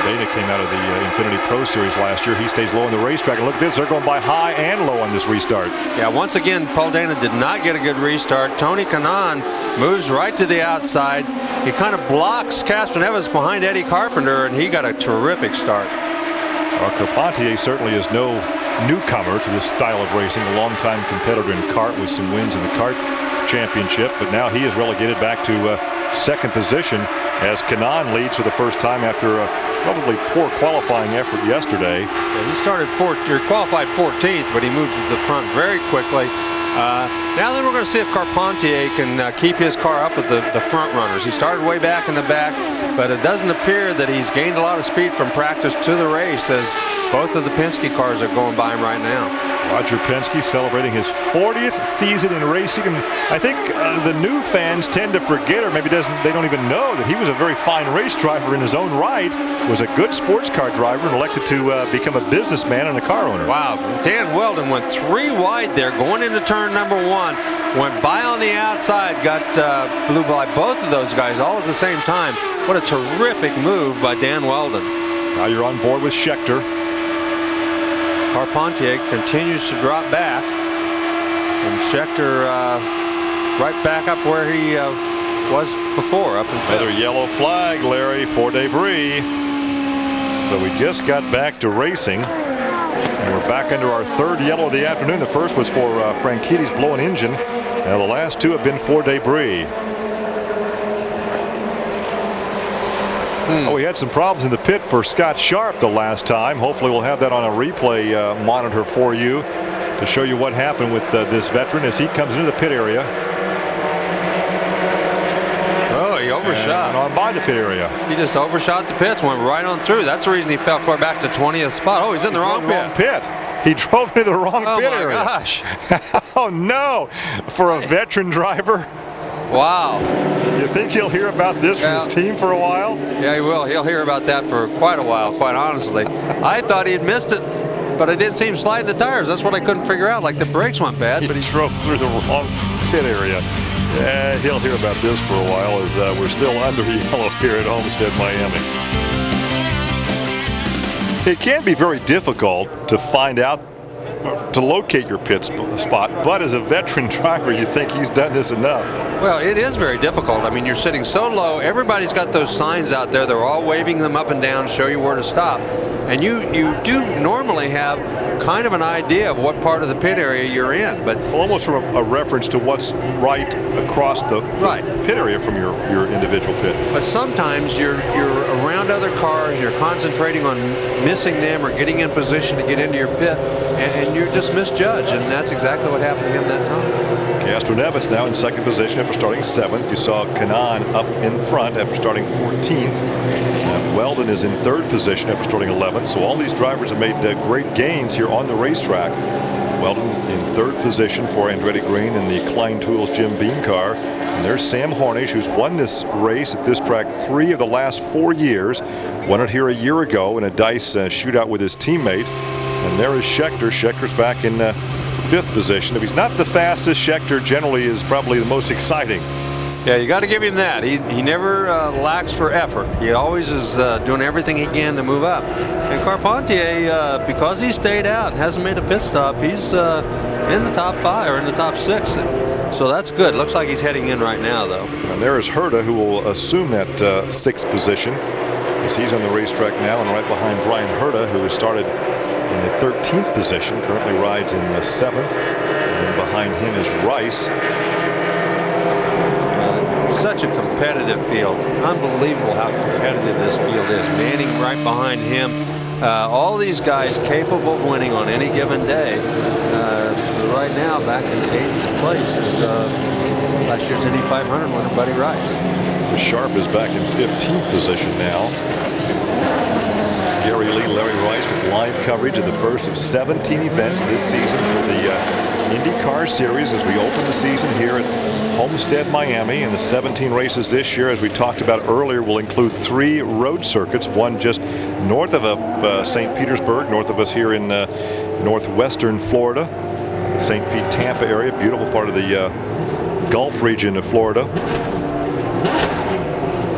S13: Dana came out of the Infinity Pro Series last year. He stays low on the racetrack. And look at this, they're going by high and low on this restart.
S14: Yeah, once again, Paul Dana did not get a good restart. Tony Kanaan moves right to the outside. He kind of blocks Castroneves behind Eddie Carpenter, and he got a terrific start.
S13: Carpentier certainly is no newcomer to this style of racing, a longtime competitor in kart with some wins in the kart championship, but now he is relegated back to second position as Kanaan leads for the first time after a relatively poor qualifying effort yesterday.
S14: Yeah, he started qualified 14th, but he moved to the front very quickly. Now then we're going to see if Carpentier can keep his car up with the front runners. He started way back in the back, but it doesn't appear that he's gained a lot of speed from practice to the race, as both of the Penske cars are going by him right now.
S13: Roger Penske celebrating his 40th season in racing, and I think the new fans tend to forget, or maybe they don't even know, that he was a very fine race driver in his own right, was a good sports car driver, and elected to become a businessman and a car owner.
S14: Wow, Dan Weldon went 3 wide there going into turn number 1, went by on the outside, got blew by both of those guys all at the same time. What a terrific move by Dan Weldon.
S13: Now you're on board with Scheckter.
S14: Carpentier continues to drop back, and Scheckter right back up where he was before, up in
S13: another yellow flag, Larry, for debris. So we just got back to racing, and we're back into our third yellow of the afternoon. The first was for Franchitti's blown engine. Now the last 2 have been for debris. Oh, we had some problems in the pit for Scott Sharp the last time. Hopefully we'll have that on a replay monitor for you to show you what happened with this veteran as he comes into the pit area.
S14: Oh, he overshot.
S13: And on by the pit area.
S14: He just overshot the pits, went right on through. That's the reason he fell clear back to 20th spot. Oh, he's in the wrong pit.
S13: He drove into the wrong pit area.
S14: Oh, my gosh.
S13: Oh, no. For a veteran driver.
S14: Wow.
S13: You think he'll hear about this from his team for a while?
S14: Yeah, he will. He'll hear about that for quite a while, quite honestly. I thought he had missed it, but it didn't seem slide the tires. That's what I couldn't figure out. Like the brakes went bad, but he
S13: drove through the wrong pit area. Yeah, he'll hear about this for a while as we're still under yellow here at Homestead, Miami. It can be very difficult to find out, to locate your pit spot, but as a veteran driver, you think he's done this enough.
S14: Well, it is very difficult. I mean, you're sitting so low. Everybody's got those signs out there. They're all waving them up and down, show you where to stop. And you do normally have kind of an idea of what part of the pit area you're in, but
S13: almost from a reference to what's right across the pit area from your individual pit.
S14: But sometimes you're around other cars, you're concentrating on missing them or getting in position to get into your pit, and you just misjudge, and that's exactly what happened to him that time.
S13: Castroneves now in second position after starting 7th. You saw Kanaan up in front after starting 14th. Weldon is in third position after starting 11th. So all these drivers have made great gains here on the racetrack. Weldon in third position for Andretti Green in the Klein Tools Jim Beam car. And there's Sam Hornish, who's won this race at this track 3 of the last 4 years. Won it here a year ago in a dice shootout with his teammate. And there is Scheckter. Schecter's back in 5th position. If he's not the fastest, Scheckter generally is probably the most exciting.
S14: Yeah, you got to give him that. He never lacks for effort. He always is doing everything he can to move up. And Carpentier, because he stayed out and hasn't made a pit stop, he's in the top 5 or in the top 6. So that's good. Looks like he's heading in right now, though.
S13: And there is Herta, who will assume that 6th position as he's on the racetrack now, and right behind Brian Herta, who has started in the 13th position, currently rides in the 7th. And then behind him is Rice.
S14: Such a competitive field. Unbelievable how competitive this field is. Manning right behind him. All these guys capable of winning on any given day. Right now, back in 8th place is last year's Indy 500 winner, Buddy Rice.
S13: Sharp is back in 15th position now. Gary Lee, Larry Rice with live coverage of the first of 17 events this season for the IndyCar Series as we open the season here at Homestead, Miami. And the 17 races this year, as we talked about earlier, will include 3 road circuits, one just north of St. Petersburg, north of us here in northwestern Florida, the St. Pete, Tampa area, beautiful part of the Gulf region of Florida.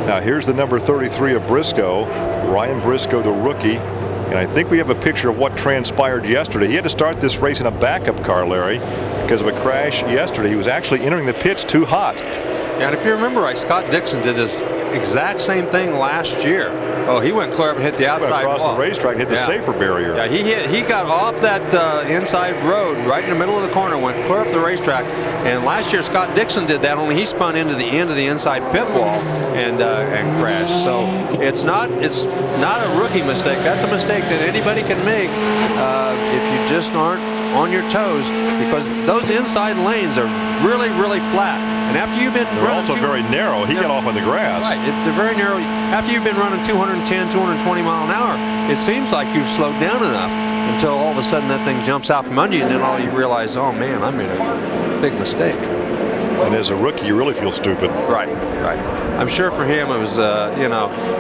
S13: Now here's the number 33 of Briscoe, Ryan Briscoe, the rookie. And I think we have a picture of what transpired yesterday. He had to start this race in a backup car, Larry, because of a crash yesterday. He was actually entering the pits too hot.
S14: Yeah, and if you remember right, Scott Dixon did this exact same thing last year. Oh, he went clear up and hit the outside
S13: across
S14: wall.
S13: The racetrack, hit the safer barrier.
S14: Yeah, he got off that inside road right in the middle of the corner, went clear up the racetrack. And last year Scott Dixon did that, only he spun into the end of the inside pit wall and crashed. So it's not a rookie mistake. That's a mistake that anybody can make if you just aren't on your toes, because those inside lanes are really, really flat. And after you've been
S13: they're also very narrow. He got off on the grass.
S14: Right, they're very narrow. After you've been running 210, 220 mile an hour, it seems like you've slowed down enough until all of a sudden that thing jumps out from under you, and then all you realize, oh man, I made a big mistake.
S13: And as a rookie, you really feel stupid.
S14: Right. I'm sure for him it was,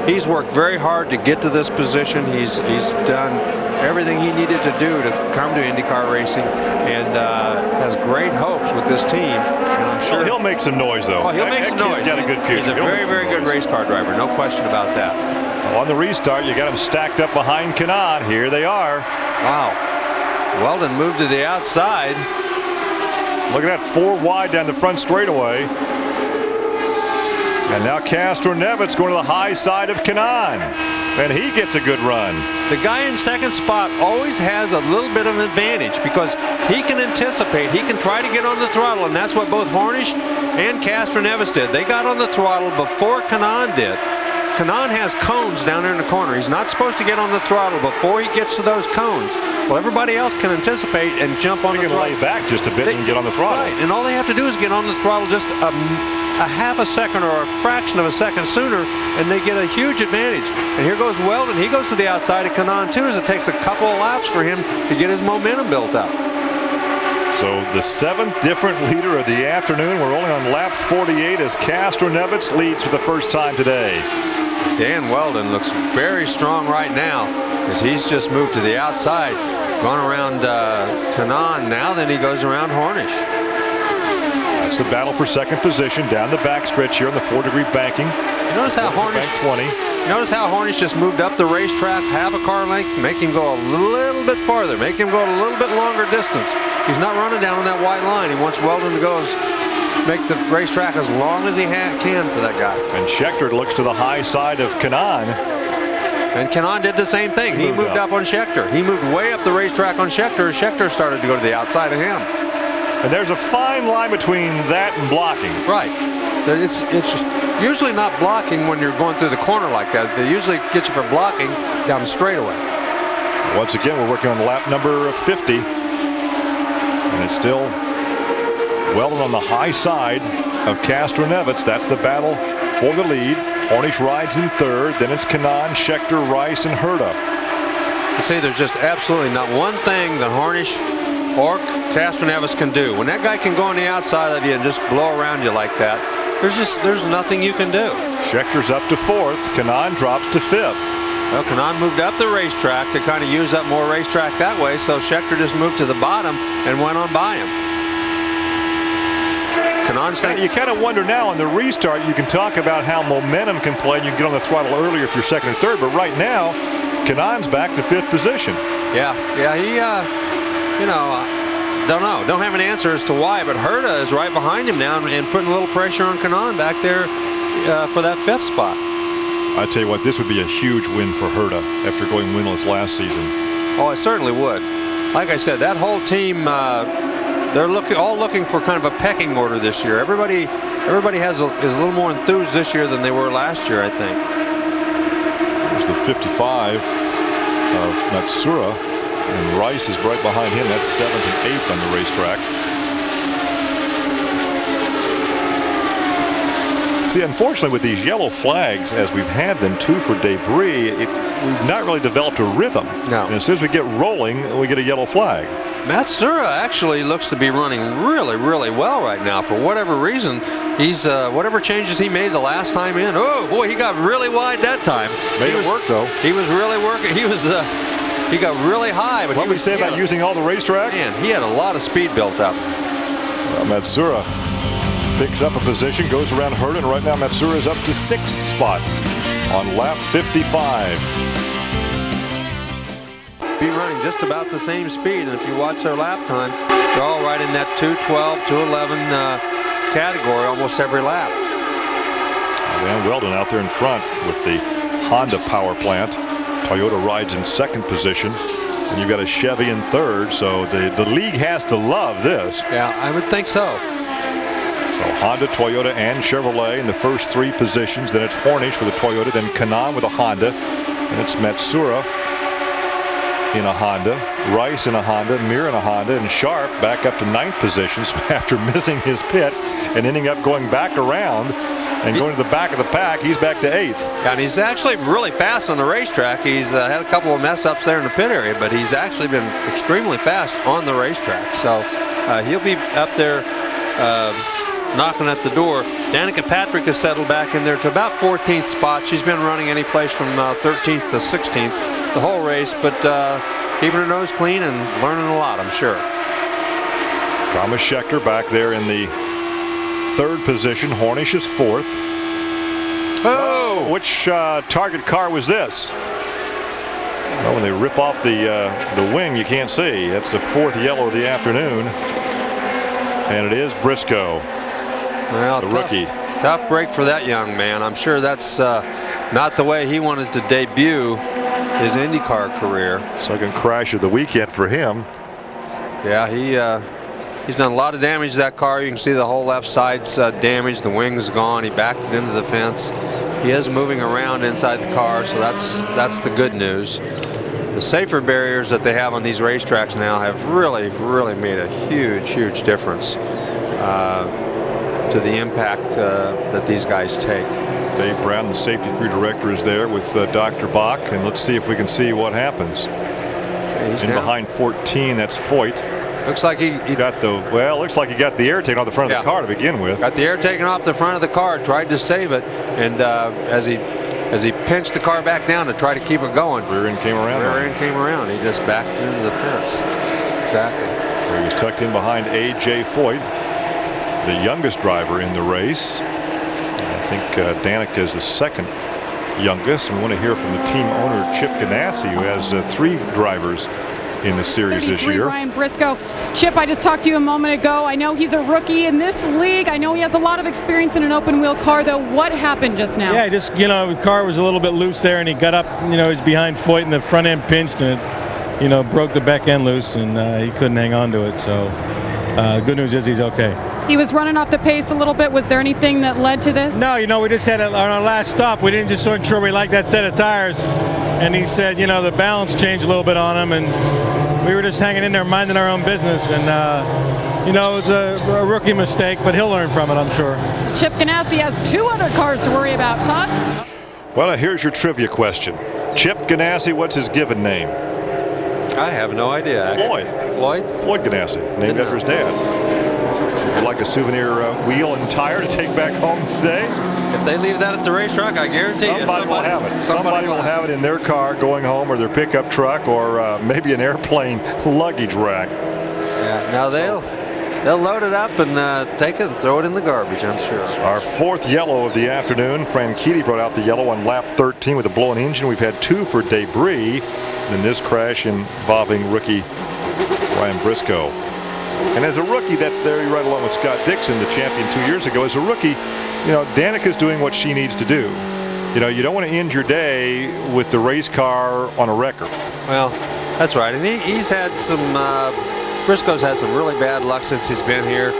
S14: he's worked very hard to get to this position. He's done everything he needed to do to come to IndyCar racing, and has great hopes with this team. And I'm sure
S13: he'll make some noise, though.
S14: Oh, he'll make some noise.
S13: He's got a good future.
S14: He's a very, very good race car driver. No question about that.
S13: On the restart, you got him stacked up behind Kanaan. Here they are.
S14: Wow. Weldon moved to the outside.
S13: Look at that, 4 wide down the front straightaway. And now Castroneves going to the high side of Kanaan. And he gets a good run.
S14: The guy in second spot always has a little bit of an advantage because he can anticipate. He can try to get on the throttle, and that's what both Hornish and Castroneves did. They got on the throttle before Kanaan did. Kanaan has cones down there in the corner. He's not supposed to get on the throttle before he gets to those cones. Well, everybody else can anticipate and jump on the throttle.
S13: They can lay back just a bit and get on the throttle.
S14: Right, and all they have to do is get on the throttle just a half a second or a fraction of a second sooner, and they get a huge advantage. And here goes Weldon. He goes to the outside of Kanaan too, as it takes a couple of laps for him to get his momentum built up.
S13: So the 7th different leader of the afternoon. We're only on lap 48 as Castroneves leads for the first time today.
S14: Dan Weldon looks very strong right now as he's just moved to the outside, gone around Kanaan now, then he goes around Hornish.
S13: That's the battle for second position down the backstretch here on the 4-degree banking.
S14: You notice how Hornish just moved up the racetrack half a car length, make him go a little bit farther, make him go a little bit longer distance. He's not running down on that white line. He wants Weldon to go make the racetrack as long as he can for that guy.
S13: And Schechter looks to the high side of Kanaan.
S14: And Kanaan did the same thing. He moved up on Schechter. He moved way up the racetrack on Schechter. Schechter started to go to the outside of him.
S13: And there's a fine line between that and blocking.
S14: Right. It's usually not blocking when you're going through the corner like that. They usually get you for blocking down the straightaway.
S13: Once again, we're working on lap number 50. And it's still Weldon on the high side of Castroneves. That's the battle for the lead. Hornish rides in third. Then it's Kanaan, Schechter, Rice, and Herta.
S14: I'd say there's just absolutely not one thing that Hornish or Castroneves can do. When that guy can go on the outside of you and just blow around you like that, there's nothing you can do.
S13: Schechter's up to 4th. Kanaan drops to 5th.
S14: Well, Kanaan moved up the racetrack to kind of use up more racetrack that way, so Schechter just moved to the bottom and went on by him.
S13: You kind of wonder now on the restart, you can talk about how momentum can play and you can get on the throttle earlier if you're second or third, but right now, Kanaan's back to 5th position.
S14: Yeah, he, don't have an answer as to why, but Herta is right behind him now and putting a little pressure on Kanaan back there for that 5th spot.
S13: I tell you what, this would be a huge win for Herta after going winless last season.
S14: Oh, it certainly would. Like I said, that whole team, they're all looking for kind of a pecking order this year. Everybody is a little more enthused this year than they were last year, I think.
S13: There's the 55 of Matsura, and Rice is right behind him. That's 7th and 8th on the racetrack. See, unfortunately, with these yellow flags, as we've had them, 2 for debris, we've not really developed a rhythm.
S14: No.
S13: And as soon as we get rolling, we get a yellow flag.
S14: Matsura actually looks to be running really, really well right now. For whatever reason, he's whatever changes he made the last time in. Oh boy, he got really wide that time.
S13: Made it work though.
S14: He was really working. He got really high. But
S13: what we say about using all the racetrack?
S14: Man, he had a lot of speed built up.
S13: Well, Matsura picks up a position, goes around Herta, and right now Matsura is up to 6th spot on lap 55.
S14: Be running just about the same speed, and if you watch their lap times, they're all right in that 2:12, 2:11 category almost every lap.
S13: Van Weldon out there in front with the Honda power plant. Toyota rides in 2nd position, and you've got a Chevy in 3rd, so the league has to love this.
S14: Yeah, I would think so.
S13: So Honda, Toyota, and Chevrolet in the first 3 positions. Then it's Hornish with a Toyota, then Kanaan with a Honda, and it's Matsura in a Honda, Rice in a Honda, Mir in a Honda, and Sharp back up to 9th position. So after missing his pit and ending up going back around and going to the back of the pack, he's back to 8th.
S14: Yeah, and he's actually really fast on the racetrack. He's had a couple of mess ups there in the pit area, but he's actually been extremely fast on the racetrack. So he'll be up there knocking at the door. Danica Patrick has settled back in there to about 14th spot. She's been running any place from 13th to 16th the whole race, but keeping her nose clean and learning a lot, I'm sure.
S13: Thomas Schechter back there in the 3rd position. Hornish is 4th. Oh! Which target car was this? Well, when they rip off the wing, you can't see. That's the 4th yellow of the afternoon. And it is Briscoe,
S14: well,
S13: the rookie.
S14: Tough break for that young man. I'm sure that's not the way he wanted to debut his IndyCar career.
S13: Second crash of the weekend for him.
S14: Yeah, he's done a lot of damage to that car. You can see the whole left side's damaged. The wing's gone. He backed it into the fence. he is moving around inside the car, so that's the good news. The safer barriers that they have on these racetracks now have really made a huge difference to the impact that these guys take.
S13: Dave Brown, the safety crew director, is there with Dr. Bach, and let's see if we can see what happens.
S14: He's
S13: in
S14: down.
S13: behind 14, that's Foyt.
S14: Looks like he
S13: got looks like he got the air taken off the front of the car to begin with.
S14: Got the air taken off the front of the car, tried to save it, and as he pinched the car back down to try to keep it going,
S13: rear end came around.
S14: Rear end came around. He just backed into the fence. Exactly.
S13: So he was tucked in behind A.J. Foyt, the youngest driver in the race. I think Danica is the second youngest. And we want to hear from the team owner, Chip Ganassi, who has 3 drivers in the series this year.
S18: Ryan Briscoe. Chip, I just talked to you a moment ago. I know he's a rookie in this league. I know he has a lot of experience in an open wheel car, though. What happened just now?
S19: Yeah, just, the car was a little bit loose there, and he got up, he's behind Foyt, and the front end pinched, and it, broke the back end loose, and he couldn't hang on to it. So good news is he's okay.
S18: He was running off the pace a little bit. Was there anything that led to this?
S19: No, we just had on our last stop, we didn't just weren't sure we liked that set of tires. And he said, the balance changed a little bit on him, and we were just hanging in there minding our own business. And, it was a rookie mistake, but he'll learn from it, I'm sure.
S18: Chip Ganassi has 2 other cars to worry about. Todd?
S13: Well, here's your trivia question. Chip Ganassi, what's his given name?
S14: I have no idea.
S13: Floyd Ganassi, named after his dad. Would you like a souvenir wheel and tire to take back home today?
S14: If they leave that at the racetrack, I guarantee
S13: somebody will have it. Somebody will have it in their car going home, or their pickup truck, or maybe an airplane luggage rack.
S14: Yeah. Now they'll load it up and take it and throw it in the garbage, I'm sure.
S13: Our 4th yellow of the afternoon. Franchitti brought out the yellow on lap 13 with a blown engine. We've had 2 for debris. Then this crash involving rookie Ryan Briscoe. And as a rookie, that's there right along with Scott Dixon, the champion 2 years ago. As a rookie, Danica's doing what she needs to do. You don't want to end your day with the race car on a wrecker.
S14: Well, that's right. And he's had some, Briscoe's had some really bad luck since he's been here.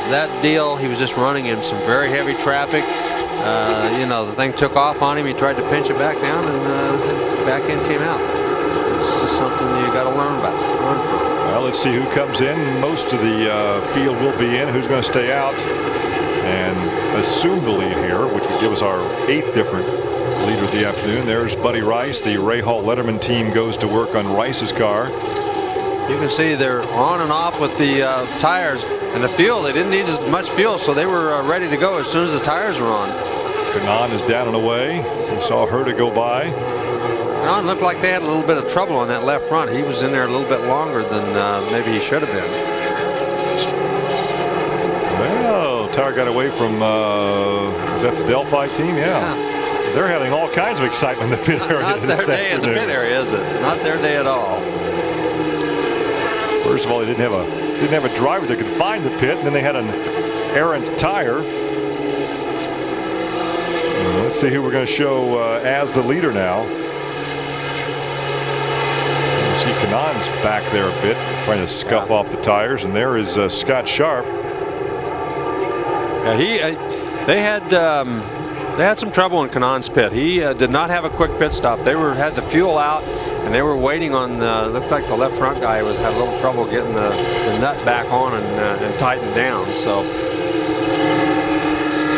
S14: That deal, he was just running in some very heavy traffic. The thing took off on him. He tried to pinch it back down, and the back end came out. It's just something you got to learn about.
S13: Well, let's see who comes in. Most of the field will be in. Who's going to stay out and assume the lead here, which would give us our 8th different leader of the afternoon. There's Buddy Rice. The Ray Hall Letterman team goes to work on Rice's car.
S14: You can see they're on and off with the tires and the fuel. They didn't need as much fuel, so they were ready to go as soon as the tires were on.
S13: Kanan is down and away. We saw her to go by.
S14: It looked like they had a little bit of trouble on that left front. He was in there a little bit longer than maybe he should have been.
S13: Well, tire got away from, is that the Delphi team? Yeah. They're having all kinds of excitement in the pit area.
S14: Not their day in the pit area, is it? Not their day at all.
S13: First of all, they didn't have a driver that could find the pit, and then they had an errant tire. Let's see who we're going to show as the leader now. You see Kanan's back there a bit, trying to scuff off the tires, and there is Scott Sharp.
S14: Yeah, they had some trouble in Kanan's pit. He did not have a quick pit stop. They had the fuel out, and they were waiting on. Looked like the left front guy had a little trouble getting the nut back on and tightened down. So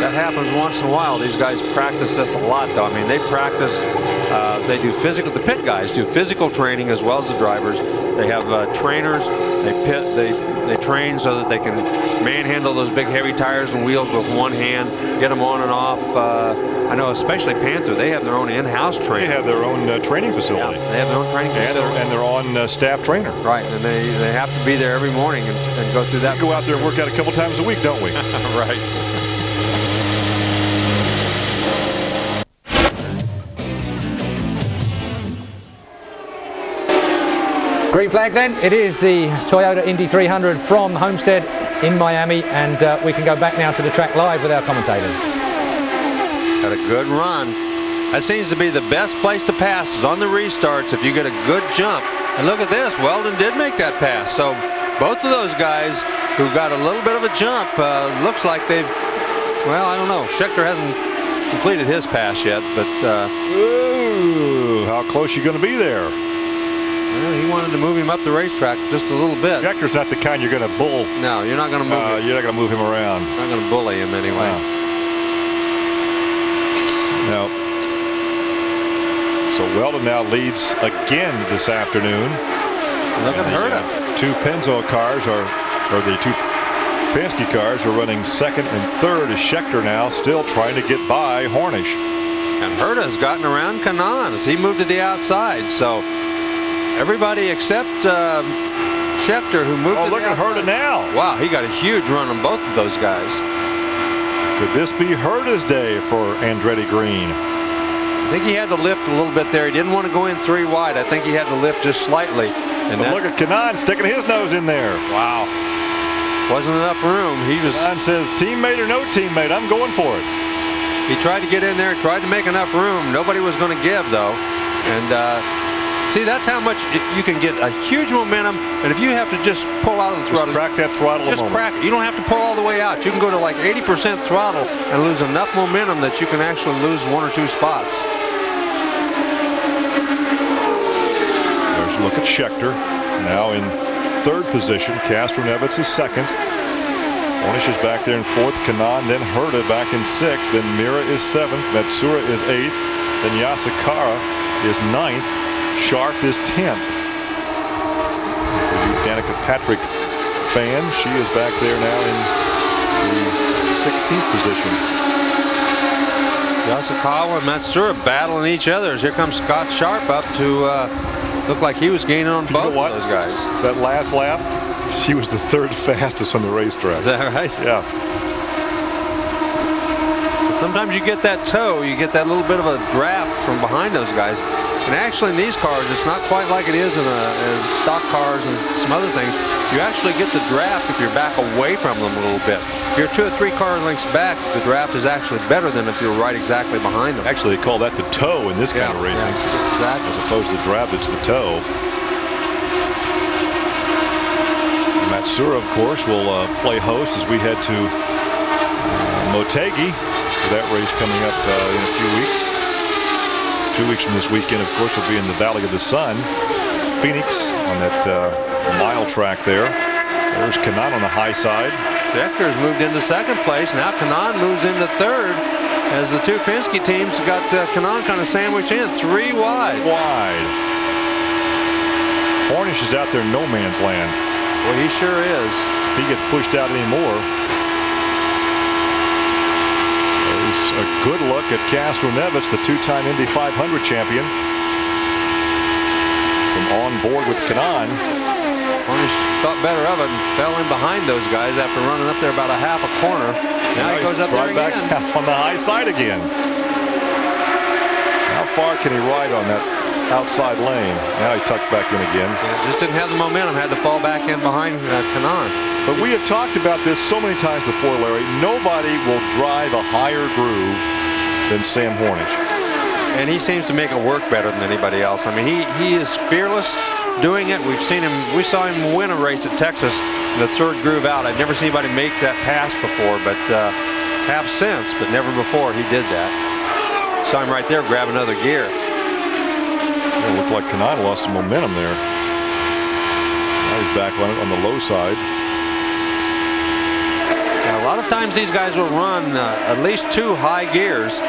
S14: that happens once in a while. These guys practice this a lot, though. I mean, they practice. They do physical. The pit guys do physical training as well as the drivers. They have trainers. They train so that they can manhandle those big heavy tires and wheels with one hand, get them on and off. I know especially Panther, they have their own in-house trainer.
S13: They have their own training facility.
S14: Yeah, they have their own training facility.
S13: And their own staff trainer.
S14: Right, and they have to be there every morning and go through that.
S13: We go out there and work out a couple times a week, don't we?
S14: Right.
S1: Green flag then. It is the Toyota Indy 300 from Homestead in Miami, and we can go back now to the track live with our commentators.
S14: Had a good run. That seems to be the best place to pass is on the restarts if you get a good jump. And look at this, Weldon did make that pass. So both of those guys who got a little bit of a jump, looks like they've, well, I don't know. Schechter hasn't completed his pass yet, but
S13: ooh, how close you going to be there?
S14: Well, he wanted to move him up the racetrack just a little bit.
S13: Schechter's not the kind you're going to bull.
S14: No, you're not going to move him.
S13: You're not going to move him around.
S14: Not going to bully him anyway.
S13: No. So Weldon now leads again this afternoon.
S14: Look at Herta.
S13: Two Pennzoil cars or the two Penske cars are running second and third as Schechter now still trying to get by Hornish.
S14: And Herta has gotten around Kanaan as he moved to the outside. So everybody except Schechter, who moved to the outside.
S13: Oh, look at Herta now.
S14: Wow, he got a huge run on both of those guys.
S13: Could this be Herta's day for Andretti Green?
S14: I think he had to lift a little bit there. He didn't want to go in 3 wide. I think he had to lift just slightly. And
S13: look at Kanaan sticking his nose in there.
S14: Wow. Wasn't enough room.
S13: Kanaan says, teammate or no teammate, I'm going for it.
S14: He tried to get in there, tried to make enough room. Nobody was going to give, though. And see, that's how much you can get a huge momentum. And if you have to just pull out of the throttle.
S13: Just crack that throttle
S14: Just crack it. You don't have to pull all the way out. You can go to like 80% throttle and lose enough momentum that you can actually lose 1 or 2 spots.
S13: There's a look at Schechter. Now in third position. Castroneves is second. Hornish is back there in fourth. Kanaan, then Herta back in sixth. Then Mira is seventh. Matsura is eighth. Then Yasukara is ninth. Sharp is 10th. For you Danica Patrick fan, she is back there now in the 16th position.
S14: Yasukawa and Matsura battling each other. Here comes Scott Sharp up to look like he was gaining on both of those guys.
S13: That last lap, she was the third fastest on the racetrack.
S14: Is that right?
S13: Yeah.
S14: Sometimes you get that toe, you get that little bit of a draft from behind those guys. And actually in these cars, it's not quite like it is in stock cars and some other things. You actually get the draft if you're back away from them a little bit. If you're 2 or 3 car lengths back, the draft is actually better than if you're right exactly behind them.
S13: Actually, they call that the toe in this kind of racing.
S14: Yeah, exactly.
S13: As opposed to the draft, it's the toe. Matsura, of course, will play host as we head to Motegi for that race coming up in a few weeks. 2 weeks from this weekend, of course, will be in the Valley of the Sun, Phoenix, on that mile track there. There's Kanaan on the high side.
S14: Schechter has moved into second place. Now Kanaan moves into third as the 2 Penske teams got Kanaan kind of sandwiched in 3 wide.
S13: Hornish is out there in no man's land.
S14: Well, he sure is.
S13: If he gets pushed out anymore. A good look at Castroneves, the 2-time Indy 500 champion. From on board with Kanaan.
S14: Hornish thought better of it and fell in behind those guys after running up there about a half a corner. Now he goes up there
S13: back on the high side again. How far can he ride on that outside lane? Now he tucks back in again.
S14: Yeah, just didn't have the momentum, had to fall back in behind Kanaan.
S13: But we have talked about this so many times before, Larry. Nobody will drive a higher groove than Sam Hornish.
S14: And he seems to make it work better than anybody else. I mean, he is fearless doing it. We saw him win a race at Texas in the 3rd groove out. I'd never seen anybody make that pass before, but have since, but never before he did that. Saw him right there grab another gear.
S13: It looked like Kanaan lost some momentum there. Now he's back on it on the low side.
S14: Now, a lot of times these guys will run at least 2 high gears.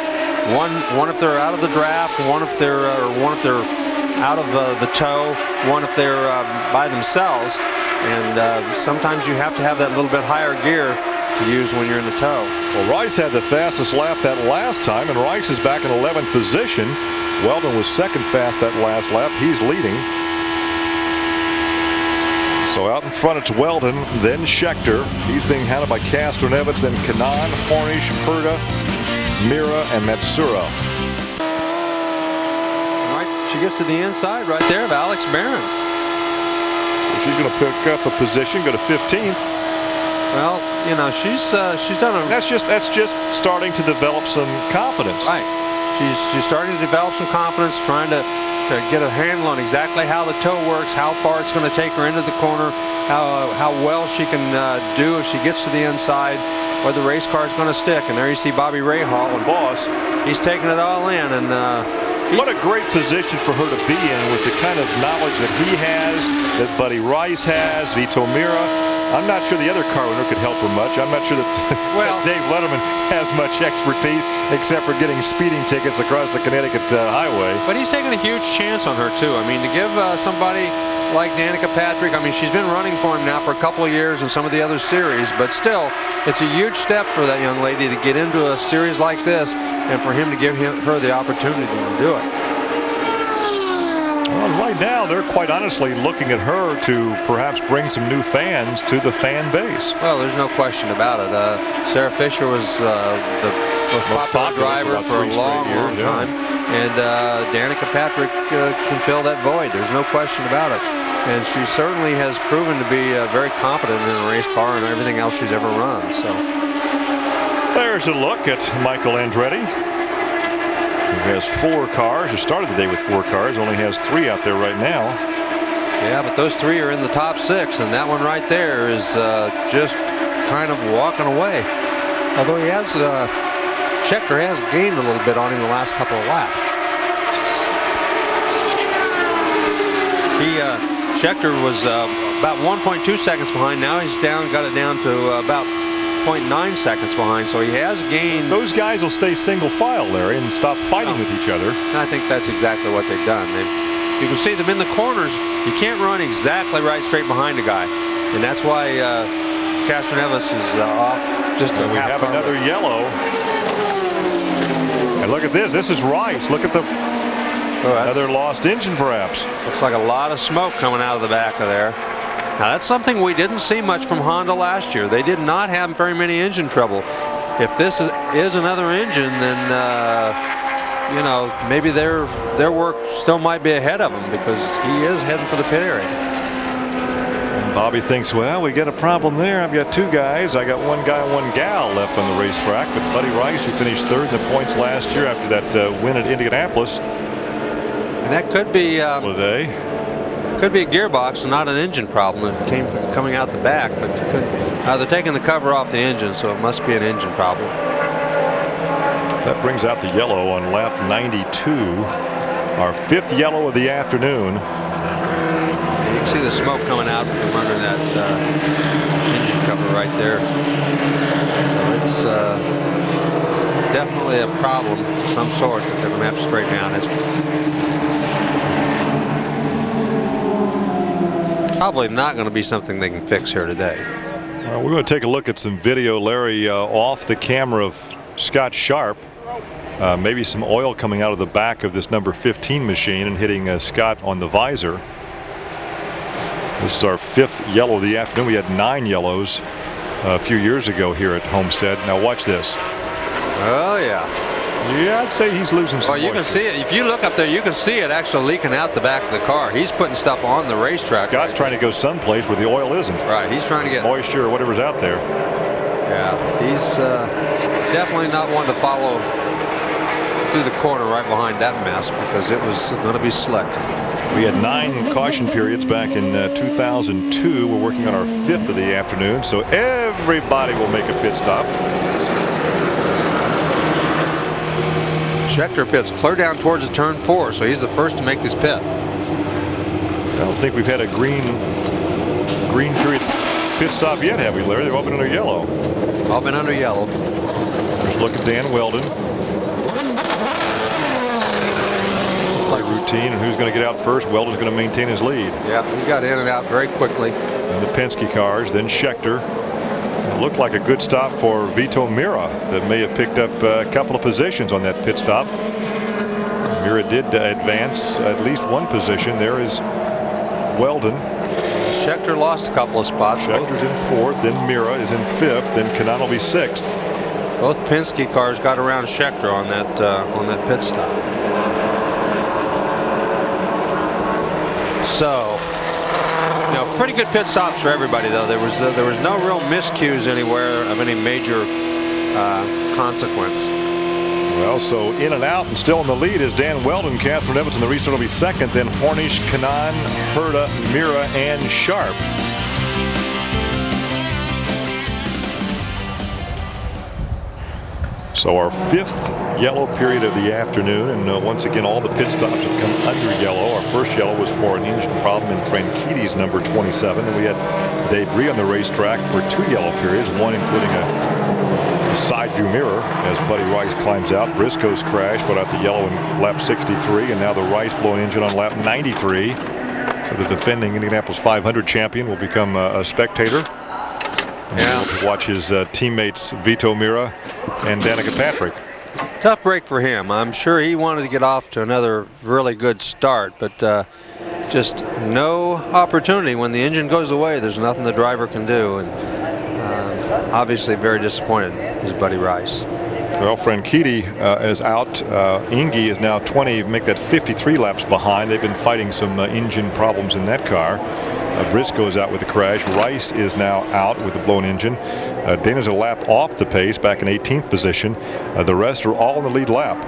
S14: One if they're out of the draft, one if they're out of the toe, one if they're by themselves. And sometimes you have to have that little bit higher gear to use when you're in the toe.
S13: Well, Rice had the fastest lap that last time, and Rice is back in 11th position. Weldon was second fast that last lap. He's leading. So out in front it's Weldon, then Schechter. He's being handled by Castroneves, then Kanaan, Hornish, Herta, Mira, and Matsura.
S14: All right, she gets to the inside right there of Alex Barron.
S13: So she's going to pick up a position, go to 15th.
S14: Well, you know, she's done a...
S13: That's just starting to develop some confidence.
S14: Right. She's starting to develop some confidence, trying to to get a handle on exactly how the toe works, how far it's going to take her into the corner, how well she can do if she gets to the inside, whether the race car is going to stick. And there you see Bobby Rahal,
S13: and boss.
S14: He's taking it all in, and
S13: what a great position for her to be in with the kind of knowledge that he has, that Buddy Rice has, Vito Mira. I'm not sure the other car owner could help her much. I'm not sure that, that Dave Letterman has much expertise except for getting speeding tickets across the Connecticut highway.
S14: But he's taking a huge chance on her, too. I mean, to give somebody like Danica Patrick, I mean, she's been running for him now for a couple of years in some of the other series, but still, it's a huge step for that young lady to get into a series like this and for him to give her the opportunity to do it.
S13: Well, right now, they're quite honestly looking at her to perhaps bring some new fans to the fan base.
S14: Well, there's no question about it. Sarah Fisher was the most popular driver for a long time. And Danica Patrick can fill that void. There's no question about it. And she certainly has proven to be very competent in a race car and everything else she's ever run. So
S13: there's a look at Michael Andretti, who has 4 cars, or started the day with 4 cars, only has 3 out there right now.
S14: Yeah, but those 3 are in the top 6, and that one right there is just kind of walking away. Although he has, Scheckter has gained a little bit on him the last couple of laps. Scheckter was about 1.2 seconds behind. Now he's got it down to about 0.9 seconds behind, so he has gained.
S13: Those guys will stay single file, Larry, and stop fighting with each other.
S14: And I think that's exactly what they've done. You can see them in the corners. You can't run exactly right straight behind a guy, and that's why Castroneves is off just a half.
S13: We have another yellow. And look at this. This is Rice. Look at the another lost engine, perhaps.
S14: Looks like a lot of smoke coming out of the back of there. Now that's something we didn't see much from Honda last year. They did not have very many engine trouble. If this is another engine, then you know, maybe their work still might be ahead of them, because he is heading for the pit area.
S13: And Bobby thinks, well, we got a problem there. I've got 2 guys. I got 1 guy and 1 gal left on the racetrack. But Buddy Rice, who finished 3rd in the points last year after that win at Indianapolis.
S14: And that could be
S13: today.
S14: Could be a gearbox and not an engine problem. It came coming out the back, but they're taking the cover off the engine, so it must be an engine problem.
S13: That brings out the yellow on lap 92, our 5th yellow of the afternoon.
S14: You can see the smoke coming out from under that engine cover right there. So it's definitely a problem of some sort that they're going to have to straighten out. It's probably not going to be something they can fix here today.
S13: We're going to take a look at some video, Larry, off the camera of Scott Sharp. Maybe some oil coming out of the back of this number 15 machine and hitting Scott on the visor. This is our 5th yellow of the afternoon. We had 9 yellows a few years ago here at Homestead. Now watch this.
S14: Oh yeah.
S13: Yeah, I'd say he's losing some.
S14: Well, you can see it. If you look up there, you can see it actually leaking out the back of the car. He's putting stuff on the racetrack.
S13: Scott's trying to go someplace where the oil isn't.
S14: Right, he's trying to get
S13: moisture or whatever's out there.
S14: Yeah, he's definitely not one to follow through the corner right behind that mess, because it was going to be slick.
S13: We had 9 caution periods back in 2002. We're working on our 5th of the afternoon, so everybody will make a pit stop.
S14: Scheckter pits clear down towards the turn 4, so he's the first to make this pit.
S13: I don't think we've had a green period pit stop yet, have we, Larry? They've all been under yellow.
S14: All been under yellow.
S13: Just look at Dan Weldon. Like routine, and who's going to get out first? Weldon's going to maintain his lead.
S14: Yeah, he got in and out very quickly.
S13: And the Penske cars, then Scheckter. It looked like a good stop for Vito Mira that may have picked up a couple of positions on that pit stop. Mira did advance at least 1 position. There is Weldon.
S14: Scheckter lost a couple of spots.
S13: Schecter's in 4th, then Mira is in 5th, then Kanaan will be 6th.
S14: Both Penske cars got around Scheckter on that pit stop. So, you know, pretty good pit stops for everybody, though. There was no real miscues anywhere of any major consequence.
S13: Well, so in and out and still in the lead is Dan Weldon. Catherine Evans in the restart will be second. Then Hornish, Kanan, Herta, Mira, and Sharp. So our fifth yellow period of the afternoon, and once again all the pit stops have come under yellow. Our first yellow was for an engine problem in Frankiti's number 27, and we had debris on the racetrack for 2 yellow periods, one including a side view mirror as Buddy Rice climbs out. Briscoe's crash put out the yellow in lap 63, and now the Rice blown engine on lap 93. So the defending Indianapolis 500 champion will become a spectator. Yeah. To watch his teammates Vito Mira and Danica Patrick.
S14: Tough break for him. I'm sure he wanted to get off to another really good start, but just no opportunity. When the engine goes away, there's nothing the driver can do, and obviously very disappointed is Buddy Rice.
S13: Well, Franchitti is out. Indy is now 20, make that 53 laps behind. They've been fighting some engine problems in that car. Briscoe is out with the crash. Rice is now out with the blown engine. Dana's a lap off the pace, back in 18th position. The rest are all in the lead lap.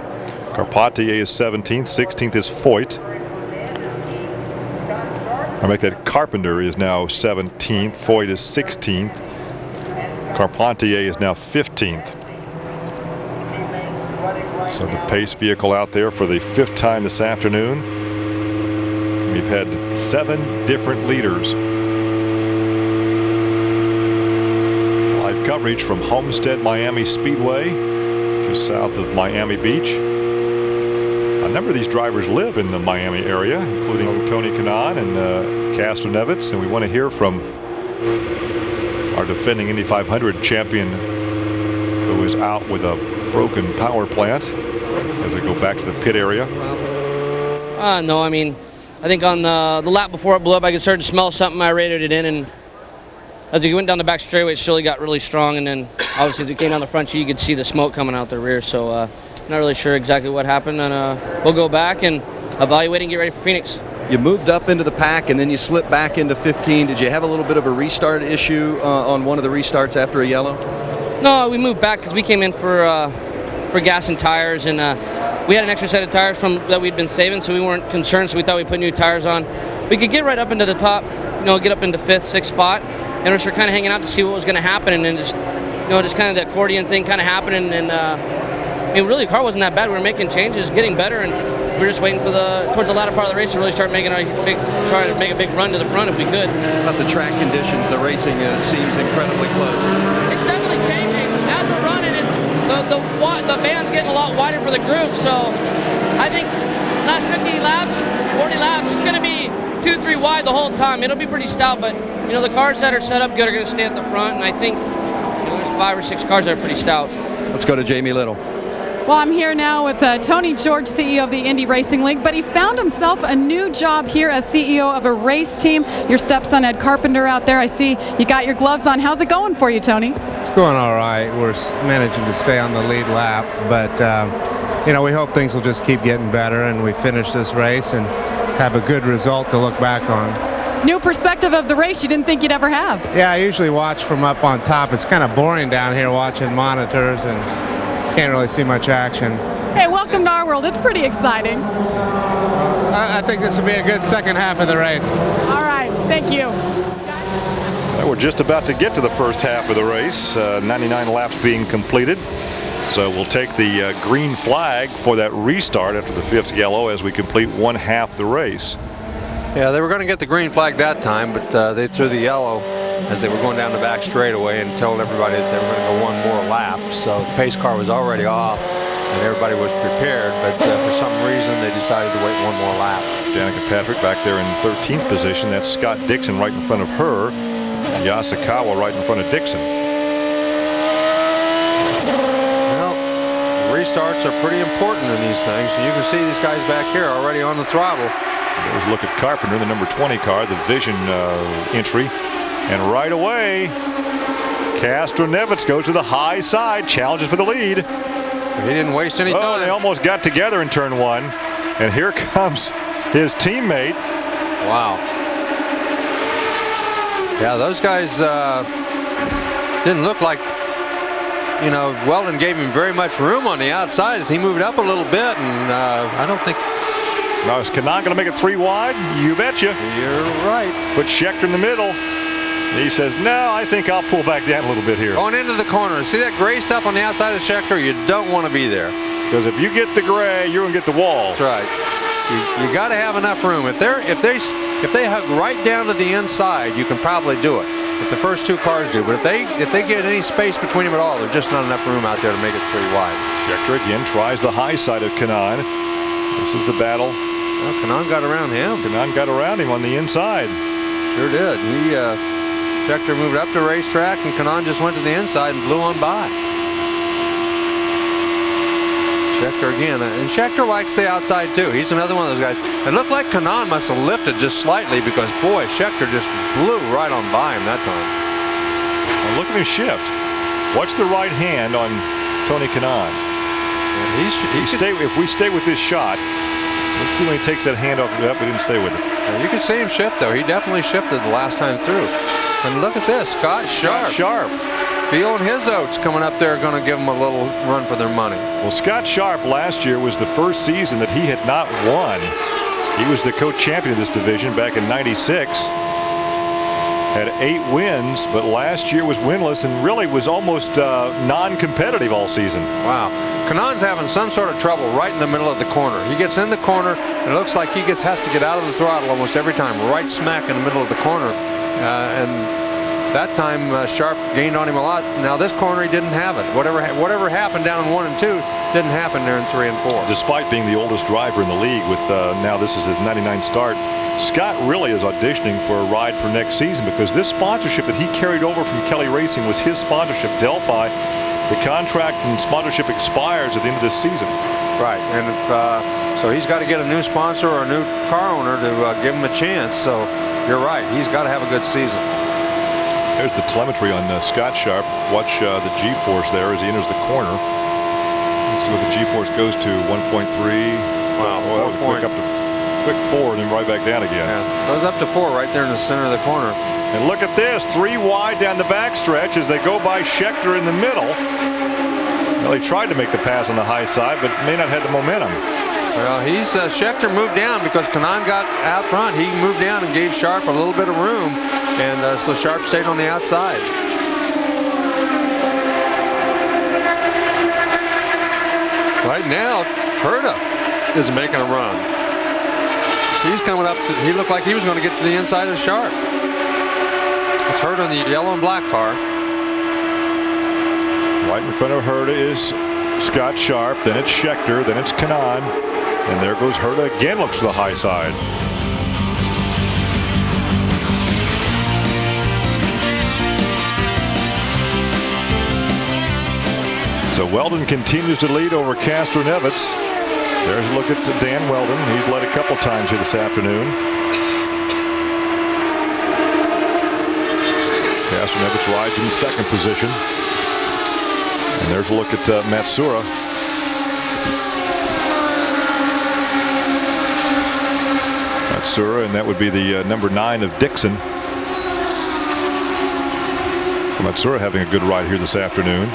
S13: Carpentier is 17th. 16th is Foyt. I make that Carpenter is now 17th. Foyt is 16th. Carpentier is now 15th. So the pace vehicle out there for the 5th time this afternoon. We've had 7 different leaders. Live coverage from Homestead Miami Speedway, just south of Miami Beach. A number of these drivers live in the Miami area, including Tony Kanaan and Castroneves, and we want to hear from our defending Indy 500 champion, who is out with a broken power plant, as we go back to the pit area.
S4: No, I mean, I think on the lap before it blew up, I could start to smell something. I rated it in, and as we went down the back straightaway, it surely got really strong, and then obviously as we came down the front chute, you could see the smoke coming out the rear. So not really sure exactly what happened, and we'll go back and evaluate and get ready for Phoenix.
S20: You moved up into the pack, and then you slipped back into 15. Did you have a little bit of a restart issue on one of the restarts after a yellow?
S4: No, we moved back because we came in for gas and tires, and we had an extra set of tires from that we'd been saving, so we weren't concerned, so we thought we'd put new tires on. We could get right up into the top, get up into 5th, 6th spot, and we were kind of hanging out to see what was going to happen, and then just kind of the accordion thing kind of happening, and really the car wasn't that bad. We were making changes, getting better, and we were just waiting for towards the latter part of the race to really start making try to make a big run to the front if we could.
S20: About the track conditions, the racing seems incredibly close.
S4: It's definitely changing. As we're running, it's the band's getting a lot wider for the groove, so I think last 50 laps, 40 laps, it's going to be 2-3 wide the whole time. It'll be pretty stout, but the cars that are set up good are going to stay at the front, and I think there's 5 or 6 cars that are pretty stout.
S20: Let's go to Jamie Little.
S18: Well, I'm here now with Tony George, CEO of the Indy Racing League, but he found himself a new job here as CEO of a race team. Your stepson, Ed Carpenter, out there. I see you got your gloves on. How's it going for you, Tony?
S21: It's going all right. We're managing to stay on the lead lap, but we hope things will just keep getting better and we finish this race and have a good result to look back on.
S18: New perspective of the race you didn't think you'd ever have.
S21: Yeah, I usually watch from up on top. It's kind of boring down here watching monitors and can't really see much action.
S18: Hey, welcome to our world. It's pretty exciting.
S21: I think this will be a good second half of the race.
S18: All right, thank you.
S13: We're just about to get to the first half of the race. 99 laps being completed. So we'll take the green flag for that restart after the 5th yellow as we complete one half the race.
S14: Yeah, they were going to get the green flag that time, but they threw the yellow as they were going down the back straightaway and told everybody that they were going to go one more lap. So the pace car was already off and everybody was prepared, but for some reason they decided to wait one more lap.
S13: Danica Patrick back there in 13th position. That's Scott Dixon right in front of her. Yasukawa right in front of Dixon.
S14: Well, restarts are pretty important in these things, and you can see these guys back here already on the throttle.
S13: There's a look at Carpenter, the number 20 car, the Vision entry. And right away, Castroneves goes to the high side, challenges for the lead.
S14: He didn't waste any time.
S13: Oh, they almost got together in turn 1. And here comes his teammate.
S14: Wow. Yeah, those guys didn't look like you know, Weldon gave him very much room on the outside as he moved up a little bit, and I don't think.
S13: Now, is Kanaan going to make it 3 wide? You betcha.
S14: You're right.
S13: Put Schechter in the middle. He says, no, I think I'll pull back down a little bit here.
S14: Going into the corner. See that gray stuff on the outside of Schechter? You don't want to be there.
S13: Because if you get the gray, you're going to get the wall.
S14: That's right. You got to have enough room. If they hug right down to the inside, you can probably do it. If the first 2 cars do, but if they get any space between them at all, there's just not enough room out there to make it 3 wide.
S13: Schechter again tries the high side of Kanaan. This is the battle.
S14: Well, Kanaan got around him.
S13: Kanaan got around him on the inside.
S14: Sure did. Schechter moved up the racetrack, and Kanaan just went to the inside and blew on by. Schechter again, and Schechter likes the outside too. He's another one of those guys. It looked like Kanaan must have lifted just slightly because, boy, Schechter just blew right on by him that time.
S13: Well, look at him shift. Watch the right hand on Tony Kanaan.
S14: Yeah,
S13: if we stay with this shot, let's see when he takes that hand off. Yep, we didn't stay with it.
S14: You can see him shift, though. He definitely shifted the last time through. And look at this, Scott Sharp. Feeling his oats coming up there, going to give them a little run for their money.
S13: Well, Scott Sharp last year was the first season that he had not won. He was the co-champion of this division back in '96. Had 8 wins, but last year was winless and really was almost non-competitive all season.
S14: Wow. Kanaan's having some sort of trouble right in the middle of the corner. He gets in the corner, and it looks like he has to get out of the throttle almost every time, right smack in the middle of the corner. And that time Sharp gained on him a lot. Now this corner he didn't have it. Whatever happened down in 1 and 2 didn't happen there in 3 and 4.
S13: Despite being the oldest driver in the league with now this is his 99 start, Scott really is auditioning for a ride for next season because this sponsorship that he carried over from Kelly Racing was his sponsorship, Delphi. The contract and sponsorship expires at the end of this season.
S14: Right, and so he's got to get a new sponsor or a new car owner to give him a chance. So you're right, he's got to have a good season.
S13: There's the telemetry on Scott Sharp. Watch the G-force there as he enters the corner. Let's see what the G-force goes to. 1.3.
S14: Wow,
S13: that was quick 4 and then right back down again.
S14: Yeah, goes up to 4 right there in the center of the corner.
S13: And look at this, 3 wide down the backstretch as they go by Schechter in the middle. Well, he tried to make the pass on the high side, but may not have the momentum.
S14: Well, Schechter moved down because Kanaan got out front. He moved down and gave Sharp a little bit of room, and so Sharp stayed on the outside. Right now, Herta is making a run. He's coming up. He looked like he was going to get to the inside of Sharp. It's Herta in the yellow and black car.
S13: Right in front of Herta is Scott Sharp, then it's Schechter, then it's Kanaan, and there goes Herta again, looks to the high side. So Weldon continues to lead over Castro-Neves. There's a look at Dan Weldon. He's led a couple times here this afternoon. Castro-Neves rides in second position. And there's a look at Matsuura. Matsuura, and that would be the number 9 of Dixon. So Matsuura having a good ride here this afternoon.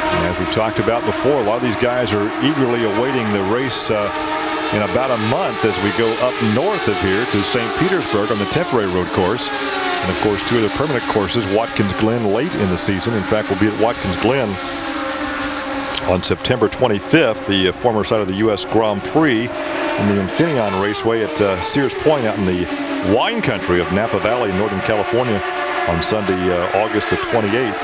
S13: And as we talked about before, a lot of these guys are eagerly awaiting the race in about a month as we go up north of here to St. Petersburg on the temporary road course. And of course, 2 of the permanent courses, Watkins Glen late in the season. In fact, we'll be at Watkins Glen on September 25th, the former site of the U.S. Grand Prix in the Infineon Raceway at Sears Point out in the wine country of Napa Valley, Northern California on Sunday, August the 28th.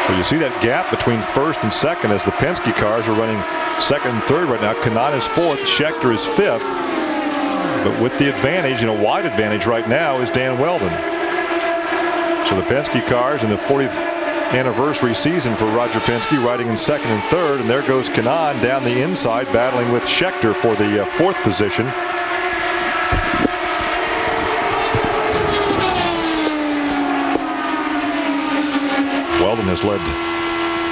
S13: So you see that gap between first and second as the Penske cars are running second and third right now. Kanaan is 4th, Schechter is 5th. But with the advantage, wide advantage right now is Dan Weldon. So the Penske cars in the 40th anniversary season for Roger Penske riding in second and third. And there goes Kanaan down the inside battling with Schechter for the 4th position. Weldon has led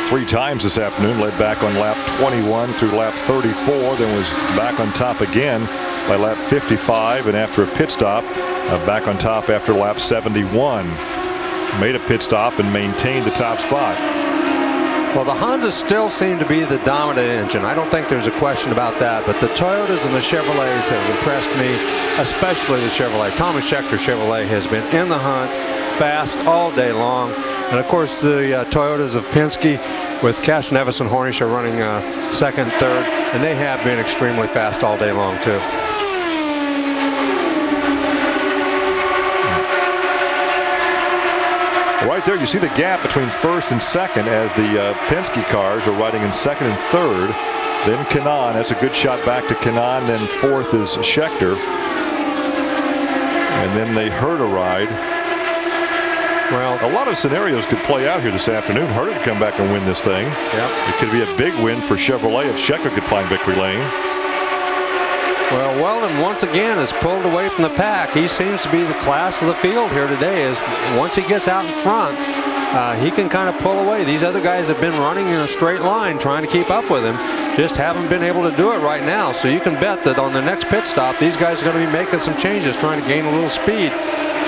S13: 3 times this afternoon, led back on lap 21 through lap 34, then was back on top again by lap 55, and after a pit stop, back on top after lap 71. made a pit stop and maintained the top spot.
S14: Well, the Hondas still seem to be the dominant engine. I don't think there's a question about that. But the Toyotas and the Chevrolets have impressed me, especially the Chevrolet. Thomas Schechter Chevrolet has been in the hunt fast all day long. And, of course, the Toyotas of Penske with Cash Nevis and Hornish are running second, third. And they have been extremely fast all day long, too.
S13: Right there, you see the gap between first and second as the Penske cars are riding in second and third. Then Kanaan, that's a good shot back to Kanaan. Then fourth is Schechter. And then they Herta ride. Well, a lot of scenarios could play out here this afternoon. Herta could come back and win this thing.
S14: Yep.
S13: It could be a big win for Chevrolet if Schechter could find victory lane.
S14: Well, Weldon once again is pulled away from the pack. He seems to be the class of the field here today. Is once he gets out in front, he can kind of pull away. These other guys have been running in a straight line trying to keep up with him. Just haven't been able to do it right now. So you can bet that on the next pit stop, these guys are going to be making some changes, trying to gain a little speed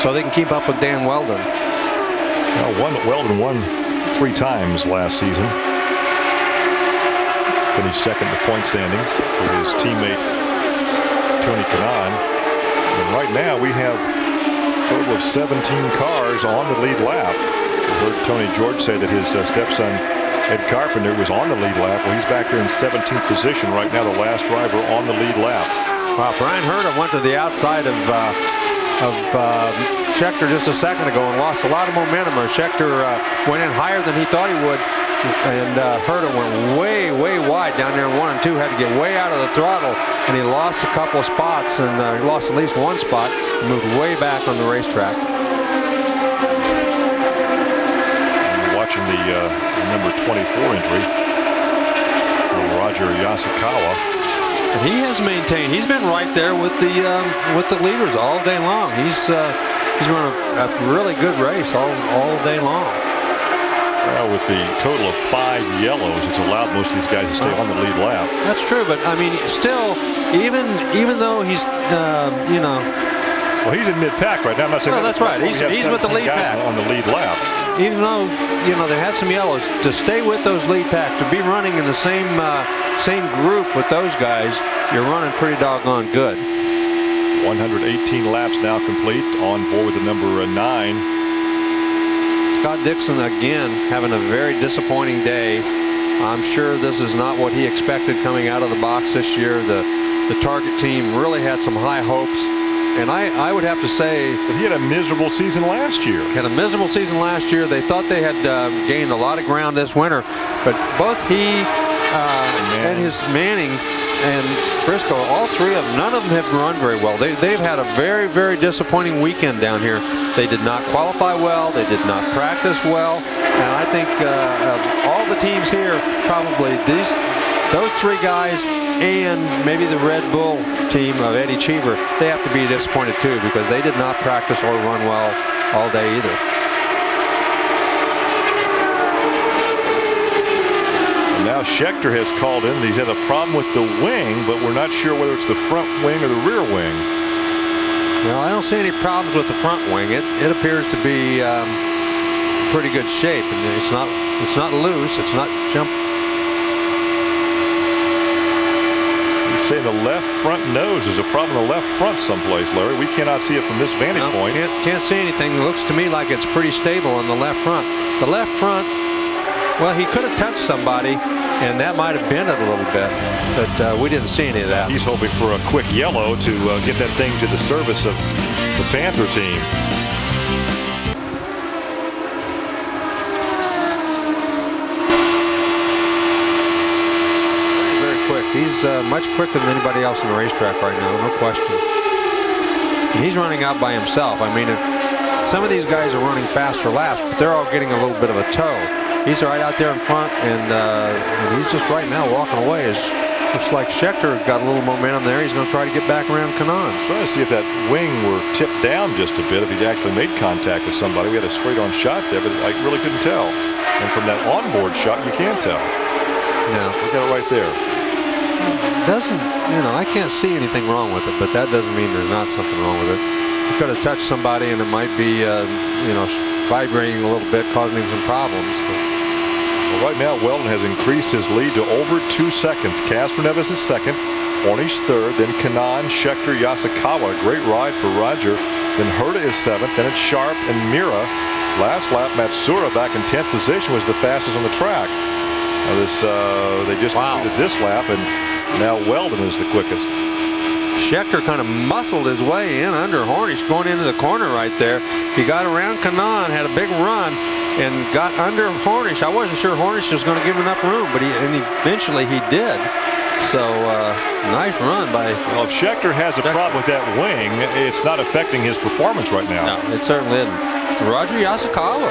S14: so they can keep up with Dan Weldon.
S13: Well, Weldon won 3 times last season. Finished second in the point standings to his teammate Tony Kanaan. And right now we have a total of 17 cars on the lead lap. I heard Tony George say that his stepson Ed Carpenter was on the lead lap. Well, he's back there in 17th position right now, the last driver on the lead lap.
S14: Wow, Brian Herta went to the outside of Schechter just a second ago and lost a lot of momentum. Schechter went in higher than he thought he would. And Herta went way, way wide down there in 1 and 2. Had to get way out of the throttle, and he lost a couple of spots, and lost at least one spot. Moved way back on the racetrack.
S13: We're watching the number 24 entry, Roger Yasukawa.
S14: And he has maintained. He's been right there with the leaders all day long. He's run a really good race all day long.
S13: With the total of 5 yellows, it's allowed most of these guys to stay on the lead lap.
S14: That's true, but I mean, still, even though he's,
S13: Well, he's in mid-pack right now. I'm not saying.
S14: No, that's right. He's with the lead pack
S13: on the lead lap.
S14: Even though they had some yellows, to stay with those lead pack, to be running in the same group with those guys, you're running pretty doggone good.
S13: 118 laps now complete. On board with the number 9.
S14: Scott Dixon again having a very disappointing day. I'm sure this is not what he expected coming out of the box this year. The Target team really had some high hopes, and I would have to say
S13: he had a miserable season last year.
S14: They thought they had gained a lot of ground this winter, but both he and his Manning and Briscoe, all three of them, none of them have run very well. They've had a very, very disappointing weekend down here. They did not qualify well. They did not practice well. And I think of all the teams here, probably those 3 guys and maybe the Red Bull team of Eddie Cheever, they have to be disappointed too, because they did not practice or run well all day either.
S13: Now Schechter has called in. He's had a problem with the wing, but we're not sure whether it's the front wing or the rear wing.
S14: Well, I don't see any problems with the front wing. It appears to be pretty good shape, and it's not loose. It's not jumping.
S13: You're saying the left front nose is a problem in the left front someplace, Larry. We cannot see it from this vantage point.
S14: Can't see anything. It looks to me like it's pretty stable on the left front. The left front, well, he could have touched somebody, and that might have bent it a little bit, but we didn't see any of that.
S13: He's hoping for a quick yellow to get that thing to the service of the Panther team.
S14: Very, very quick. He's much quicker than anybody else on the racetrack right now, no question. And he's running out by himself. I mean, some of these guys are running faster laps, but they're all getting a little bit of a tow. He's right out there in front, and he's just right now walking away. Looks like Schechter got a little momentum there. He's going to try to get back around Kanaan.
S13: Trying to see if that wing were tipped down just a bit, if he'd actually made contact with somebody. We had a straight-on shot there, but I really couldn't tell. And from that onboard shot, you can tell.
S14: Yeah.
S13: Look at it right there.
S14: I can't see anything wrong with it, but that doesn't mean there's not something wrong with it. he could have touched somebody and it might be, you know, vibrating a little bit, causing him some problems. But.
S13: Well, right now, Weldon has increased his lead to over 2 seconds. Castroneves is second, Hornish third, then Kanaan, Scheckter, Yasukawa. Great ride for Roger. Then Herta is seventh, then it's Sharp and Mira. Last lap, Matsura back in 10th position was the fastest on the track. Now they just completed this lap, and now Weldon is the quickest.
S14: Scheckter kind of muscled his way in under Hornish going into the corner right there. He got around Kanaan, had a big run, and got under Hornish. I wasn't sure Hornish was going to give him enough room, but eventually he did. So nice run by.
S13: Well, if Scheckter has a problem with that wing, it's not affecting his performance right now.
S14: No, it certainly isn't. Roger Yasukawa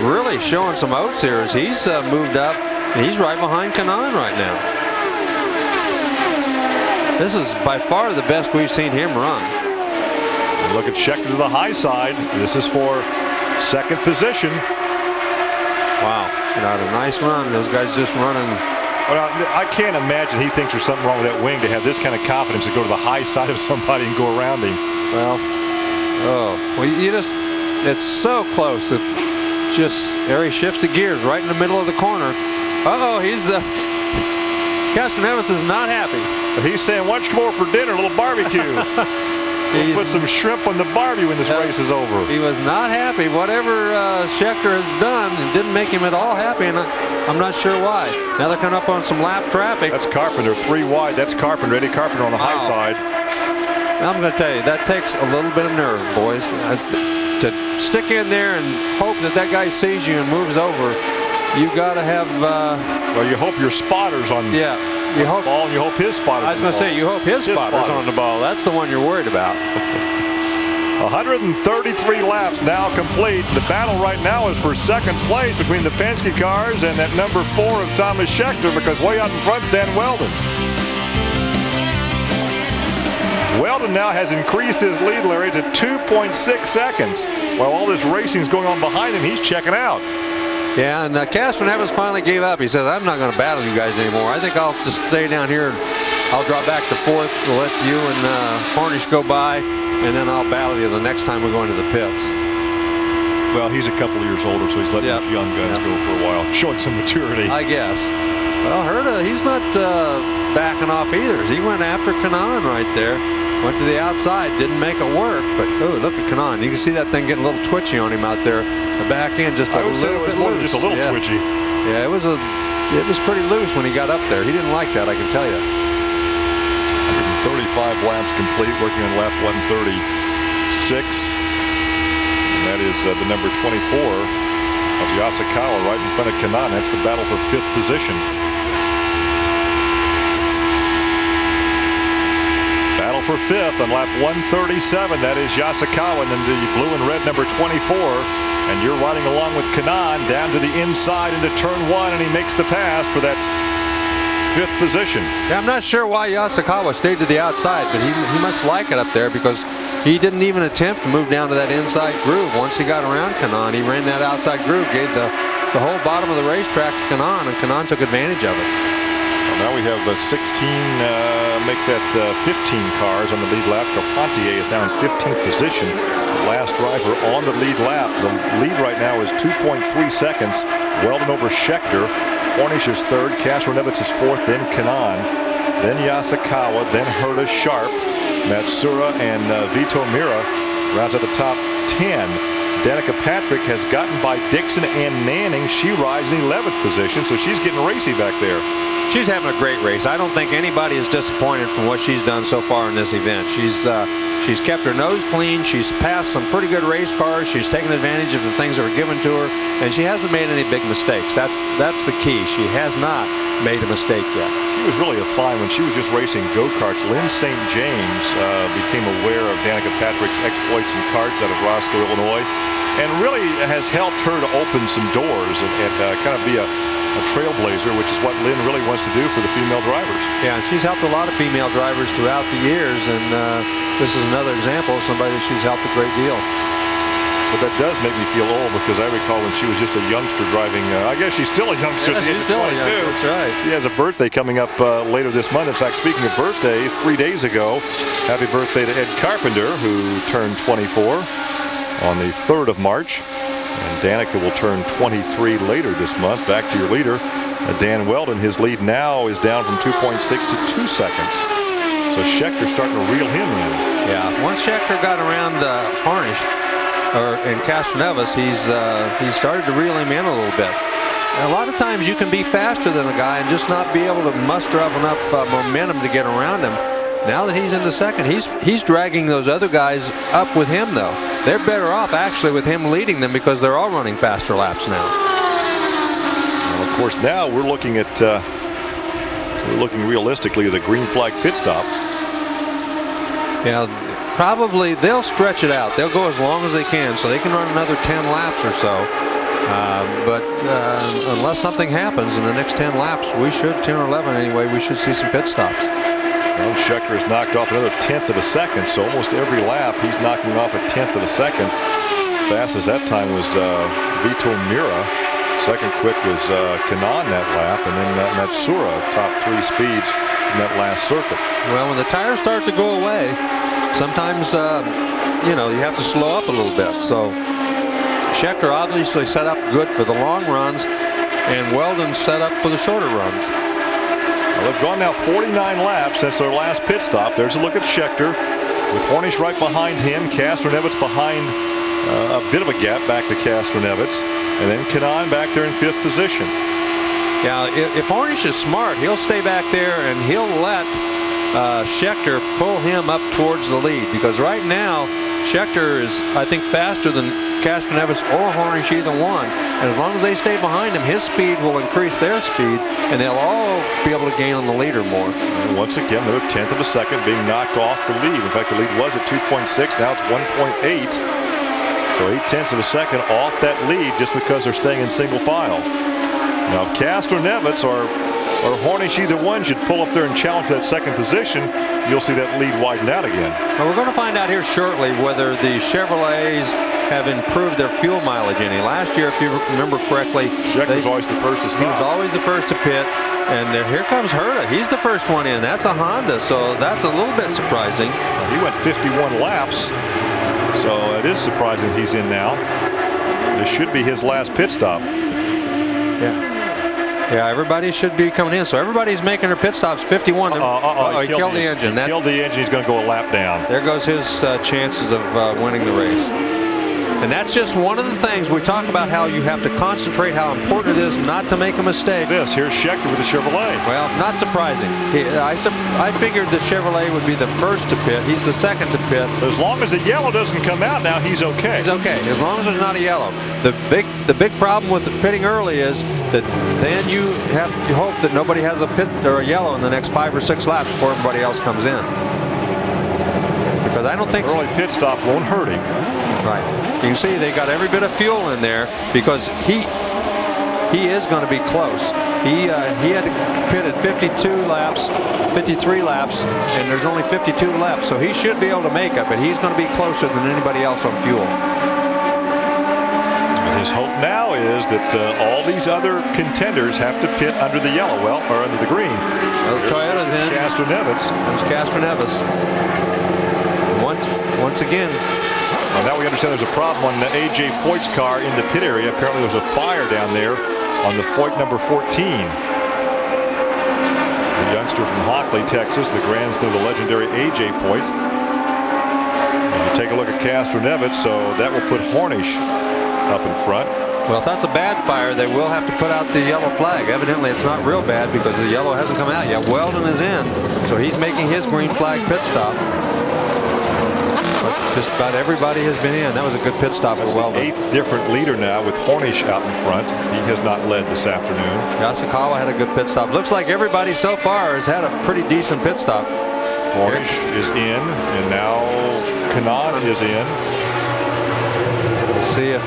S14: really showing some oats here as he's moved up, and he's right behind Kanaan right now. This is by far the best we've seen him run.
S13: And look at Scheckter to the high side. This is for second position.
S14: Wow, got a nice run. Those guys just running.
S13: Well, I can't imagine he thinks there's something wrong with that wing to have this kind of confidence to go to the high side of somebody and go around him.
S14: Well, you just, it's so close. It just, there he shifts the gears right in the middle of the corner. He's, Castroneves is not happy.
S13: He's saying, why don't you come over for dinner, a little barbecue? We'll put some shrimp on the barbie when this race is over.
S14: He was not happy. Whatever Scheckter has done, it didn't make him at all happy, and I'm not sure why. Now they're coming up on some lap traffic.
S13: That's Carpenter, 3 wide. That's Carpenter, Eddie Carpenter on the high side.
S14: I'm going to tell you, that takes a little bit of nerve, boys. To stick in there and hope that guy sees you and moves over, you got to have...
S13: well, you hope your spotter's on...
S14: Yeah. You hope
S13: ball, and you hope his spotter's
S14: I was going to say, you hope his spotter's on the ball. That's the one you're worried about.
S13: 133 laps now complete. The battle right now is for second place between the Penske cars and that number 4 of Thomas Scheckter, because way out in front stand Weldon. Weldon now has increased his lead, Larry, to 2.6 seconds. While all this racing is going on behind him, he's checking out.
S14: Yeah, and Castroneves finally gave up. He says, I'm not going to battle you guys anymore. I think I'll just stay down here and I'll drop back to 4th to let you and Hornish go by, and then I'll battle you the next time we're going to the pits.
S13: Well, he's a couple of years older, so he's letting those young guns go for a while, showing some maturity.
S14: I guess. Well, Herta, he's not backing off either. He went after Kanaan right there. Went to the outside, didn't make it work, but look at Kanaan. You can see that thing getting a little twitchy on him out there. The back end just a little bit loose.
S13: Just a little twitchy.
S14: Yeah, it was pretty loose when he got up there. He didn't like that, I can tell you.
S13: 135 laps complete, working on lap 136. And that is the number 24 of Yasukawa right in front of Kanaan. That's the battle for 5th position. Battle for 5th on lap 137. That is Yasukawa, and then the blue and red number 24. And you're riding along with Kanaan down to the inside into turn 1, and he makes the pass for that 5th position.
S14: Yeah, I'm not sure why Yasukawa stayed to the outside, but he must like it up there, because he didn't even attempt to move down to that inside groove. Once he got around Kanaan, he ran that outside groove, gave the whole bottom of the racetrack to Kanaan, and Kanaan took advantage of it.
S13: Well, now we have 16 make that 15 cars on the lead lap. Carpentier is now in 15th position. The last driver on the lead lap. The lead right now is 2.3 seconds. Weldon over Scheckter. Hornish is 3rd. Castroneves is 4th. Then Kanaan. Then Yasukawa. Then Herta, Sharp, Matsura, and Vito Mira rounds out the top 10. Danica Patrick has gotten by Dixon and Manning. She rides in 11th position, so she's getting racy back there.
S14: She's having a great race. I don't think anybody is disappointed from what she's done so far in this event. She's kept her nose clean. She's passed some pretty good race cars. She's taken advantage of the things that were given to her, and she hasn't made any big mistakes. That's the key. She has not made a mistake yet.
S13: She was really a find when she was just racing go-karts. Lynn St. James became aware of Danica Patrick's exploits in karts out of Roscoe, Illinois, and really has helped her to open some doors and kind of be a trailblazer, which is what Lynn really wants to do for the female drivers.
S14: Yeah, and she's helped a lot of female drivers throughout the years, and this is another example of somebody that she's helped a great deal.
S13: But that does make me feel old because I recall when she was just a youngster driving. I guess she's still a youngster.
S14: Yeah,
S13: at the age
S14: she's
S13: of
S14: still a
S13: 22.
S14: youngster. That's right.
S13: She has a birthday coming up later this month. In fact, speaking of birthdays, 3 days ago, happy birthday to Ed Carpenter, who turned 24 on the 3rd of March. And Danica will turn 23 later this month. Back to your leader, Dan Weldon. His lead now is down from 2.6 to 2 seconds. So Scheckter's starting to reel him in.
S14: Yeah, once Scheckter got around Harnish, in Castroneves, he's started to reel him in a little bit. And a lot of times you can be faster than a guy and just not be able to muster up enough momentum to get around him. Now that he's in the second, he's dragging those other guys up with him, though. They're better off actually with him leading them because they're all running faster laps now.
S13: Well, of course, now we're looking at realistically at a green flag pit stop.
S14: Yeah. Probably they'll stretch it out. They'll go as long as they can so they can run another 10 laps or so. But unless something happens in the next 10 laps, we should, 10 or 11 anyway, we should see some pit stops.
S13: Well, Scheckter has knocked off another 1/10 of a second, so almost every lap he's knocking off a 1/10 of a second. Fastest that time was Vito Mira. Second quick was Kanan that lap, and then Matsura, top 3 speeds in that last circuit.
S14: Well, when the tires start to go away, sometimes, you know, you have to slow up a little bit. So Scheckter obviously set up good for the long runs, and Weldon set up for the shorter runs.
S13: Well, they've gone now 49 laps since their last pit stop. There's a look at Scheckter with Hornish right behind him. Castroneves behind a bit of a gap back to Castroneves, and then Kanan back there in 5th position.
S14: Yeah, if Hornish is smart, he'll stay back there and he'll let Scheckter pull him up towards the lead, because right now Scheckter is, I think, faster than Castroneves or Hornish, either one, and as long as they stay behind him, his speed will increase their speed and they'll all be able to gain on the leader more.
S13: And once again, another 1/10 of a second being knocked off the lead. In fact, the lead was at 2.6, now it's 1.8, so 0.8 of a second off that lead just because they're staying in single file. Now if Castroneves or Hornish, either one, should pull up there and challenge for that second position, you'll see that lead widen out again.
S14: Well, we're going to find out here shortly whether the Chevrolets have improved their fuel mileage any. Last year, if you remember correctly,
S13: Scheckter was always the first to stop.
S14: He was always the first to pit, and here comes Herta. He's the first one in. That's a Honda, so that's a little bit surprising.
S13: Well, he went 51 laps, so it is surprising he's in now. This should be his last pit stop.
S14: Yeah, everybody should be coming in. So everybody's making their pit stops. 51. He killed the engine.
S13: He killed the engine. He's going to go a lap down.
S14: There goes his chances of winning the race. And that's just one of the things we talk about, how you have to concentrate, how important it is not to make a mistake.
S13: Here's Scheckter with the Chevrolet.
S14: Well, not surprising. I figured the Chevrolet would be the first to pit. He's the second to pit.
S13: As long as the yellow doesn't come out now, he's okay.
S14: He's okay, as long as there's not a yellow. The big problem with the pitting early is that then you hope that nobody has a pit or a yellow in the next 5 or 6 laps before everybody else comes in. Because I don't think
S13: early pit stop won't hurt him.
S14: Right. You can see they got every bit of fuel in there because he is going to be close. He had to pit at 52 laps, 53 laps, and there's only 52 left, so he should be able to make it, but he's going to be closer than anybody else on fuel.
S13: And his hope now is that all these other contenders have to pit under the yellow, or under the green.
S14: Well, Toyota's in.
S13: Castroneves.
S14: There's Castroneves. Once again.
S13: Well, now we understand there's a problem on the A.J. Foyt's car in the pit area. Apparently there's a fire down there on the Foyt number 14. The youngster from Hockley, Texas, the grandson of the legendary A.J. Foyt. And you take a look at Castroneves, so that will put Hornish up in front.
S14: Well, if that's a bad fire, they will have to put out the yellow flag. Evidently, it's not real bad because the yellow hasn't come out yet. Weldon is in, so he's making his green flag pit stop. But just about everybody has been in. That was a good pit stop for Weldon.
S13: The 8th different leader now with Hornish out in front. He has not led this afternoon.
S14: Yasukawa had a good pit stop. Looks like everybody so far has had a pretty decent pit stop.
S13: Hornish is in, and now Kanan is in.
S14: We'll see if...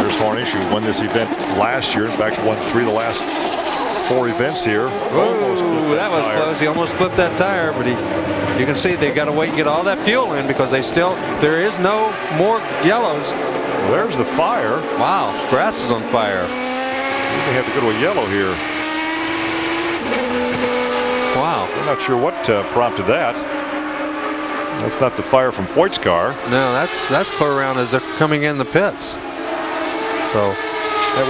S13: There's Hornish, who won this event last year. In fact, won 3 of the last 4 events here.
S14: Ooh, that was close. He almost clipped that tire, but you can see they've got to wait and get all that fuel in because there is no more yellows.
S13: There's the fire.
S14: Wow, grass is on fire.
S13: They have to go to a yellow here.
S14: Wow.
S13: I'm not sure what prompted that. That's not the fire from Foyt's car.
S14: No, that's clear around as they're coming in the pits. So,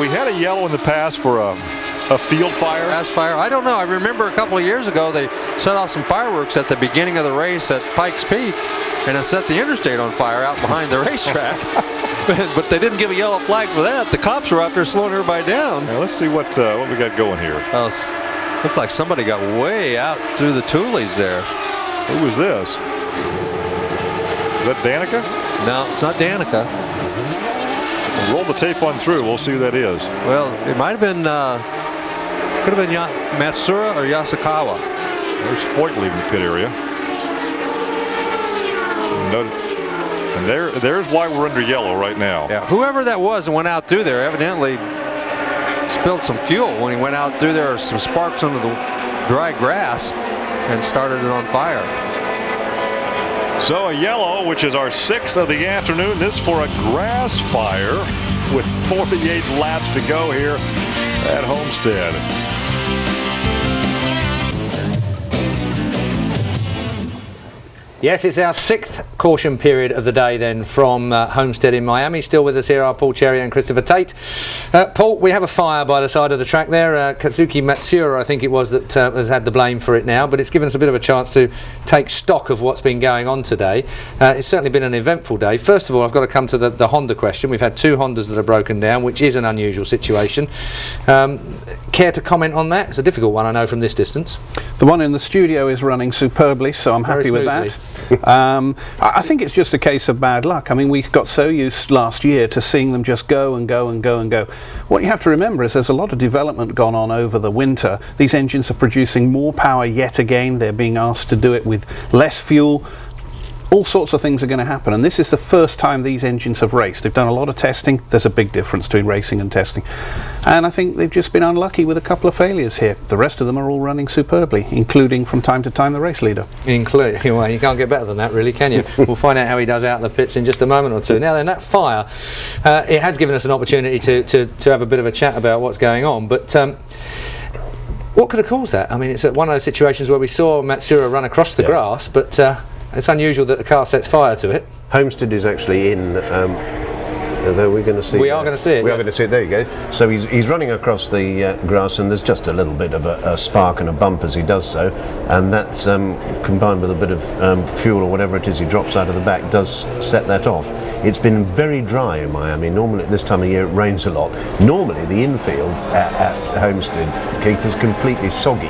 S13: we had a yellow in the past for a field fire.
S14: Fast fire. I don't know. I remember a couple of years ago they set off some fireworks at the beginning of the race at Pikes Peak, and it set the interstate on fire out behind the racetrack. But they didn't give a yellow flag for that. The cops were out there slowing everybody down.
S13: Now let's see what we got going here.
S14: Oh, looked like somebody got way out through the Tules there.
S13: Who was this? Is that Danica?
S14: No, it's not Danica.
S13: We'll roll the tape on through. We'll see who that is.
S14: Well, it might have been, could have been Matsura or Yasukawa.
S13: There's Foyt leaving the pit area. And there's why we're under yellow right now.
S14: Yeah, whoever that was that went out through there evidently spilled some fuel when he went out through there, some sparks under the dry grass, and started it on fire.
S13: So a yellow, which is our 6th of the afternoon. This for a grass fire with 48 laps to go here at Homestead.
S1: Yes, it's our 6th caution period of the day then from Homestead in Miami. Still with us here are Paul Cherry and Christopher Tate. Paul, we have a fire by the side of the track there. Katsuki Matsura, I think it was, that has had the blame for it now, but it's given us a bit of a chance to take stock of what's been going on today. It's certainly been an eventful day. First of all, I've got to come to the Honda question. We've had 2 Hondas that are broken down, which is an unusual situation. Care to comment on that? It's a difficult one, I know, from this distance.
S2: The one in the studio is running superbly, so I'm happy with that. I think it's just a case of bad luck. I mean, we got so used last year to seeing them just go and go and go and go. What you have to remember is there's a lot of development gone on over the winter. These engines are producing more power yet again. They're being asked to do it with less fuel. All sorts of things are going to happen, and this is the first time these engines have raced. They've done a lot of testing. There's a big difference between racing and testing, and I think they've just been unlucky with a couple of failures here. The rest of them are all running superbly, including from time to time the race leader.
S1: Well, you can't get better than that, really, can you? We'll find out how he does out of the pits in just a moment or two. Now then, that fire, it has given us an opportunity to have a bit of a chat about what's going on, but what could have caused that? I mean, it's one of those situations where we saw Matsura run across the grass, but it's unusual that the car sets fire to it.
S3: Homestead is actually in. Although we're going to see.
S1: We are going to see it.
S3: We are going to see it. There you go. So he's running across the grass, and there's just a little bit of a spark and a bump as he does so, and that's combined with a bit of fuel or whatever it is he drops out of the back does set that off. It's been very dry in Miami. Normally at this time of year it rains a lot. Normally the infield at Homestead, Keith, is completely soggy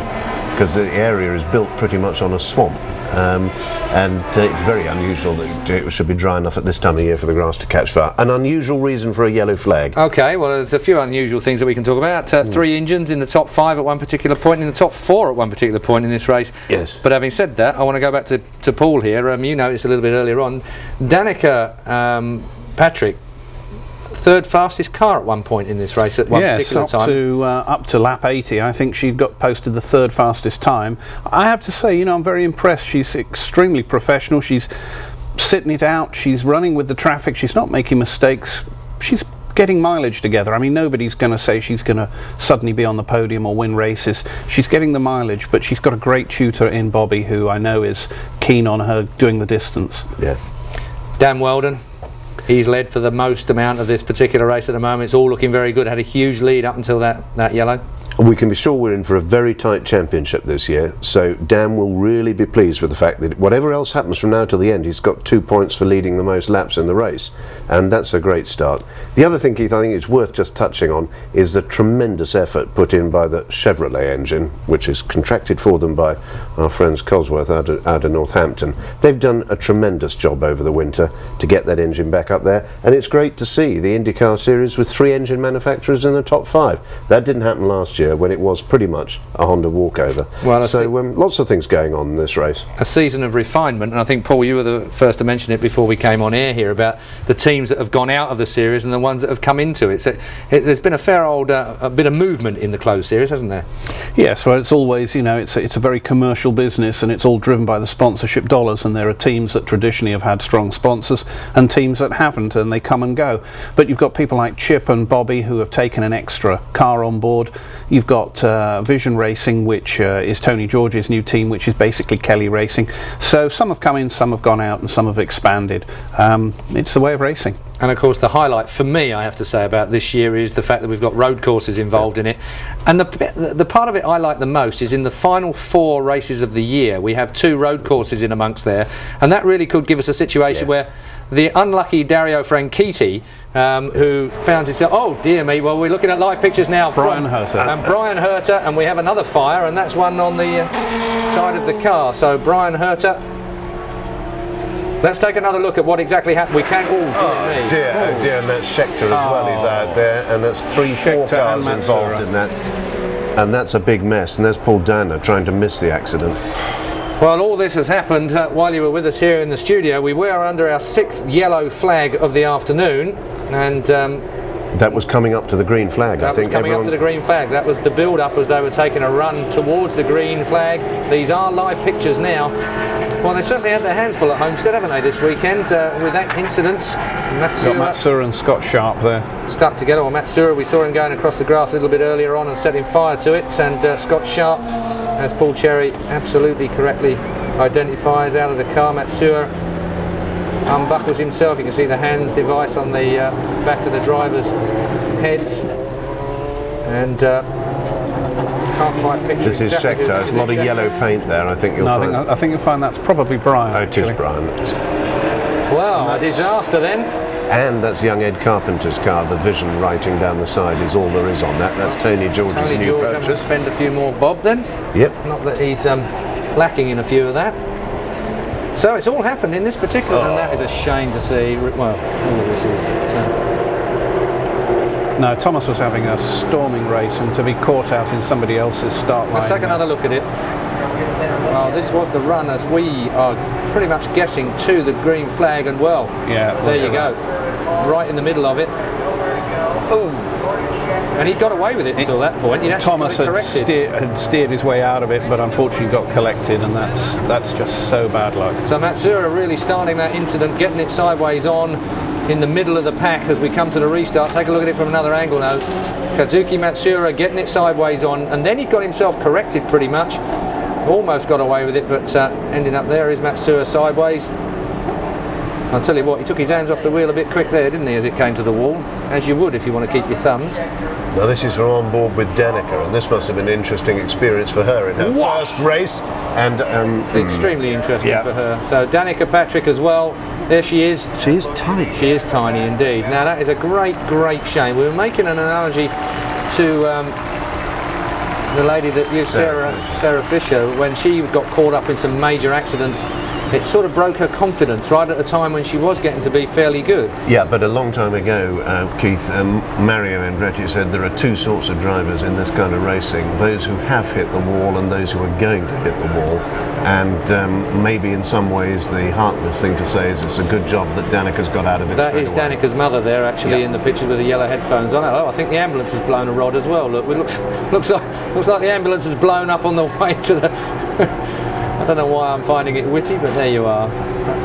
S3: because the area is built pretty much on a swamp. And it's very unusual that it should be dry enough at this time of year for the grass to catch fire. An unusual reason for a yellow flag.
S1: Okay, well, there's a few unusual things that we can talk about. 3 engines in the top 5 at one particular point, in the top 4 at one particular point in this race.
S3: Yes.
S1: But having said that, I want to go back to Paul here. You noticed a little bit earlier on, Danica Patrick, 3rd fastest car at one point in this race at one particular time.
S2: Up to lap 80. I think she got posted the 3rd fastest time. I have to say, I'm very impressed. She's extremely professional. She's sitting it out. She's running with the traffic. She's not making mistakes. She's getting mileage together. I mean, nobody's going to say she's going to suddenly be on the podium or win races. She's getting the mileage, but she's got a great tutor in Bobby, who I know is keen on her doing the distance.
S3: Yeah.
S1: Dan Weldon. He's led for the most amount of this particular race at the moment. It's all looking very good. Had a huge lead up until that yellow.
S3: We can be sure we're in for a very tight championship this year, so Dan will really be pleased with the fact that whatever else happens from now till the end, he's got 2 points for leading the most laps in the race, and that's a great start. The other thing, Keith, I think it's worth just touching on is the tremendous effort put in by the Chevrolet engine, which is contracted for them by our friends Cosworth out of Northampton. They've done a tremendous job over the winter to get that engine back up there, and it's great to see the IndyCar series with 3 engine manufacturers in the top 5. That didn't happen last year. year when it was pretty much a Honda walkover.
S1: Well,
S3: so lots of things going on in this race.
S1: A season of refinement, and I think, Paul, you were the first to mention it before we came on air here about the teams that have gone out of the series and the ones that have come into it. So there's been a fair old a bit of movement in the closed series, hasn't there?
S2: Yes, well, it's always, you know, it's a very commercial business, and it's all driven by the sponsorship dollars, and there are teams that traditionally have had strong sponsors and teams that haven't, and they come and go. But you've got people like Chip and Bobby who have taken an extra car on board. You've got Vision Racing, which is Tony George's new team, which is basically Kelly Racing. So some have come in, some have gone out, and some have expanded. It's the way of racing.
S1: And of course the highlight for me, I have to say, about this year is the fact that we've got road courses involved in it. And the part of it I like the most is in the final 4 races of the year we have 2 road courses in amongst there, and that really could give us a situation where the unlucky Dario Franchitti, who found himself, oh dear me, well we're looking at live pictures now
S2: Brian Herter.
S1: And Brian Herter, and we have another fire, and that's one on the side of the car. So Brian Herter, let's take another look at what exactly happened. We can't.
S3: Oh dear, oh dear, and that's Scheckter as well. He's out there, and that's 3-4 cars involved in that, and that's a big mess. And there's Paul Dana trying to miss the accident.
S1: Well, all this has happened while you were with us here in the studio. We were under our 6th yellow flag of the afternoon, and
S3: that was coming up to the green flag.
S1: That was coming up to the green flag. That was the build-up as they were taking a run towards the green flag. These are live pictures now. Well, they certainly had their hands full at Homestead, haven't they, this weekend with that incident.
S2: Matsura and Scott Sharp there.
S1: Stuck together. Well, Matsura, we saw him going across the grass a little bit earlier on and setting fire to it, and Scott Sharp, as Paul Cherry absolutely correctly identifies, out of the car. Matsura unbuckles himself. You can see the hands device on the back of the driver's heads, and can't quite picture.
S3: This is Scheckter. There's a lot of yellow paint there. I think you'll find.
S2: I think you'll find that's probably Brian.
S3: Oh, it is Brian.
S1: Well, a disaster then.
S3: And that's young Ed Carpenter's car. The Vision writing down the side is all there is on that. That's Tony George's
S1: Tony
S3: new
S1: George
S3: purchase.
S1: having to spend a few more bob then.
S3: Yep.
S1: Not that he's lacking in a few of that. So it's all happened in this particular, and that is a shame to see. Well, all of this is, but.
S2: No, Thomas was having a storming race, and to be caught out in somebody else's start line.
S1: Let's take another look at it. Well, this was the run as we are pretty much guessing to the green flag, and well, there you go, right in the middle of it. Oh, and he got away with it until that point.
S2: Thomas had steered his way out of it, but unfortunately got collected, and that's just so bad luck.
S1: So Matsura really starting that incident, getting it sideways on in the middle of the pack as we come to the restart. Take a look at it from another angle now. Kazuki Matsura getting it sideways on, and then he got himself corrected pretty much. Almost got away with it, but ending up there is Matsura sideways. I'll tell you what, he took his hands off the wheel a bit quick there, didn't he, as it came to the wall, as you would if you want to keep your thumbs.
S3: Now this is from on board with Danica, and this must have been an interesting experience for her in her first race, and
S1: extremely interesting for her. So Danica Patrick as well. There she is.
S3: She is tiny.
S1: She is tiny indeed. Now that is a great shame. We were making an analogy to the lady that used Sarah Fisher, when she got caught up in some major accidents. It sort of broke her confidence right at the time when she was getting to be fairly good.
S3: Yeah, but a long time ago, Keith, Mario Andretti said there are 2 sorts of drivers in this kind of racing: those who have hit the wall and those who are going to hit the wall. And maybe in some ways the heartless thing to say is it's a good job that Danica's got out of it.
S1: That is Danica's mother there, actually, in the picture with the yellow headphones on. Oh, I think the ambulance has blown a rod as well. Look, it looks like the ambulance has blown up on the way to the. I don't know why I'm finding it witty, but there you are.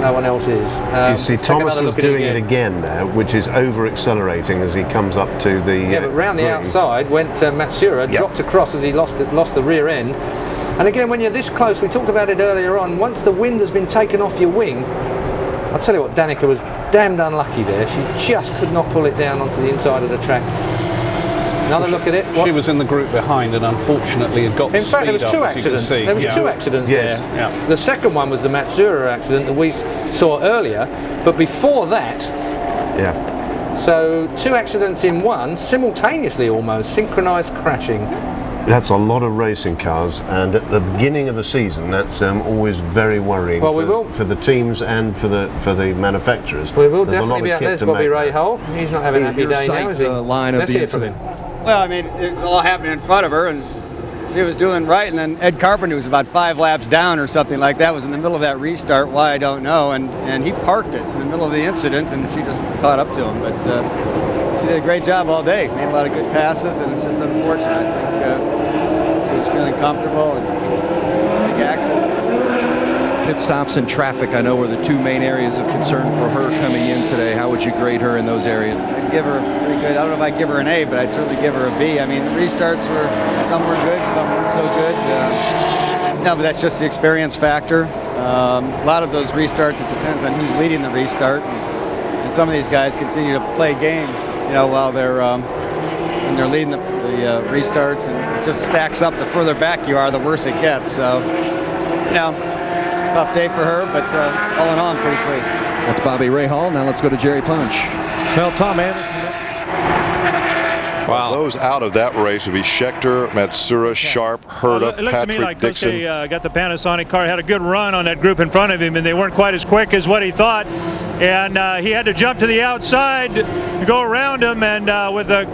S1: No one else is.
S3: You see, Thomas was doing it again there, which is over-accelerating as he comes up to the.
S1: Yeah, but round the outside went Matsura, dropped across as he lost the rear end. And again, when you're this close, we talked about it earlier on, once the wind has been taken off your wing, I'll tell you what, Danica was damned unlucky there. She just could not pull it down onto the inside of the track. Another look at it.
S2: She was in the group behind, and unfortunately had got.
S1: In fact, there was 2 accidents. There was 2 accidents there.
S2: Yeah.
S1: The second one was the Matsura accident that we saw earlier, but before that.
S3: Yeah.
S1: So 2 accidents in one, simultaneously almost, synchronised crashing.
S3: That's a lot of racing cars, and at the beginning of a season, that's always very worrying for the teams and for the manufacturers.
S1: We will definitely be out. There's Bobby Rahal. He's not having a happy day now, is he?
S20: Line
S1: Let's
S20: of
S1: hear from him.
S5: Well, I mean, it was all happening in front of her, and she was doing right, and then Ed Carpenter, was about 5 laps down or something like that, was in the middle of that restart. Why, I don't know, and he parked it in the middle of the incident, and she just caught up to him. But she did a great job all day, made a lot of good passes, and it's just unfortunate. I think she was feeling comfortable, and big accident.
S20: Pit stops and traffic, I know, were the two main areas of concern for her coming in today. How would you grade her in those areas?
S5: I'd give her pretty good. I don't know if I'd give her an A, but I'd certainly give her a B. I mean, the restarts were, some were good, some weren't so good. No, but that's just the experience factor. A lot of those restarts, it depends on who's leading the restart. And some of these guys continue to play games, you know, while they're when they're leading the restarts, and it just stacks up. The further back you are, the worse it gets. So, you know, tough day for her, but all in all, I'm pretty pleased.
S20: That's Bobby Rahal. Now let's go to Jerry Punch.
S16: Well, Tom Anderson.
S13: Wow. Those out of that race would be Schechter, Matsura, Sharp, Herta,
S22: It looked
S13: Patrick,
S22: to me like
S13: Dixon.
S22: Kosei got the Panasonic car, had a good run on that group in front of him, and they weren't quite as quick as what he thought. And he had to jump to the outside to go around him, and with the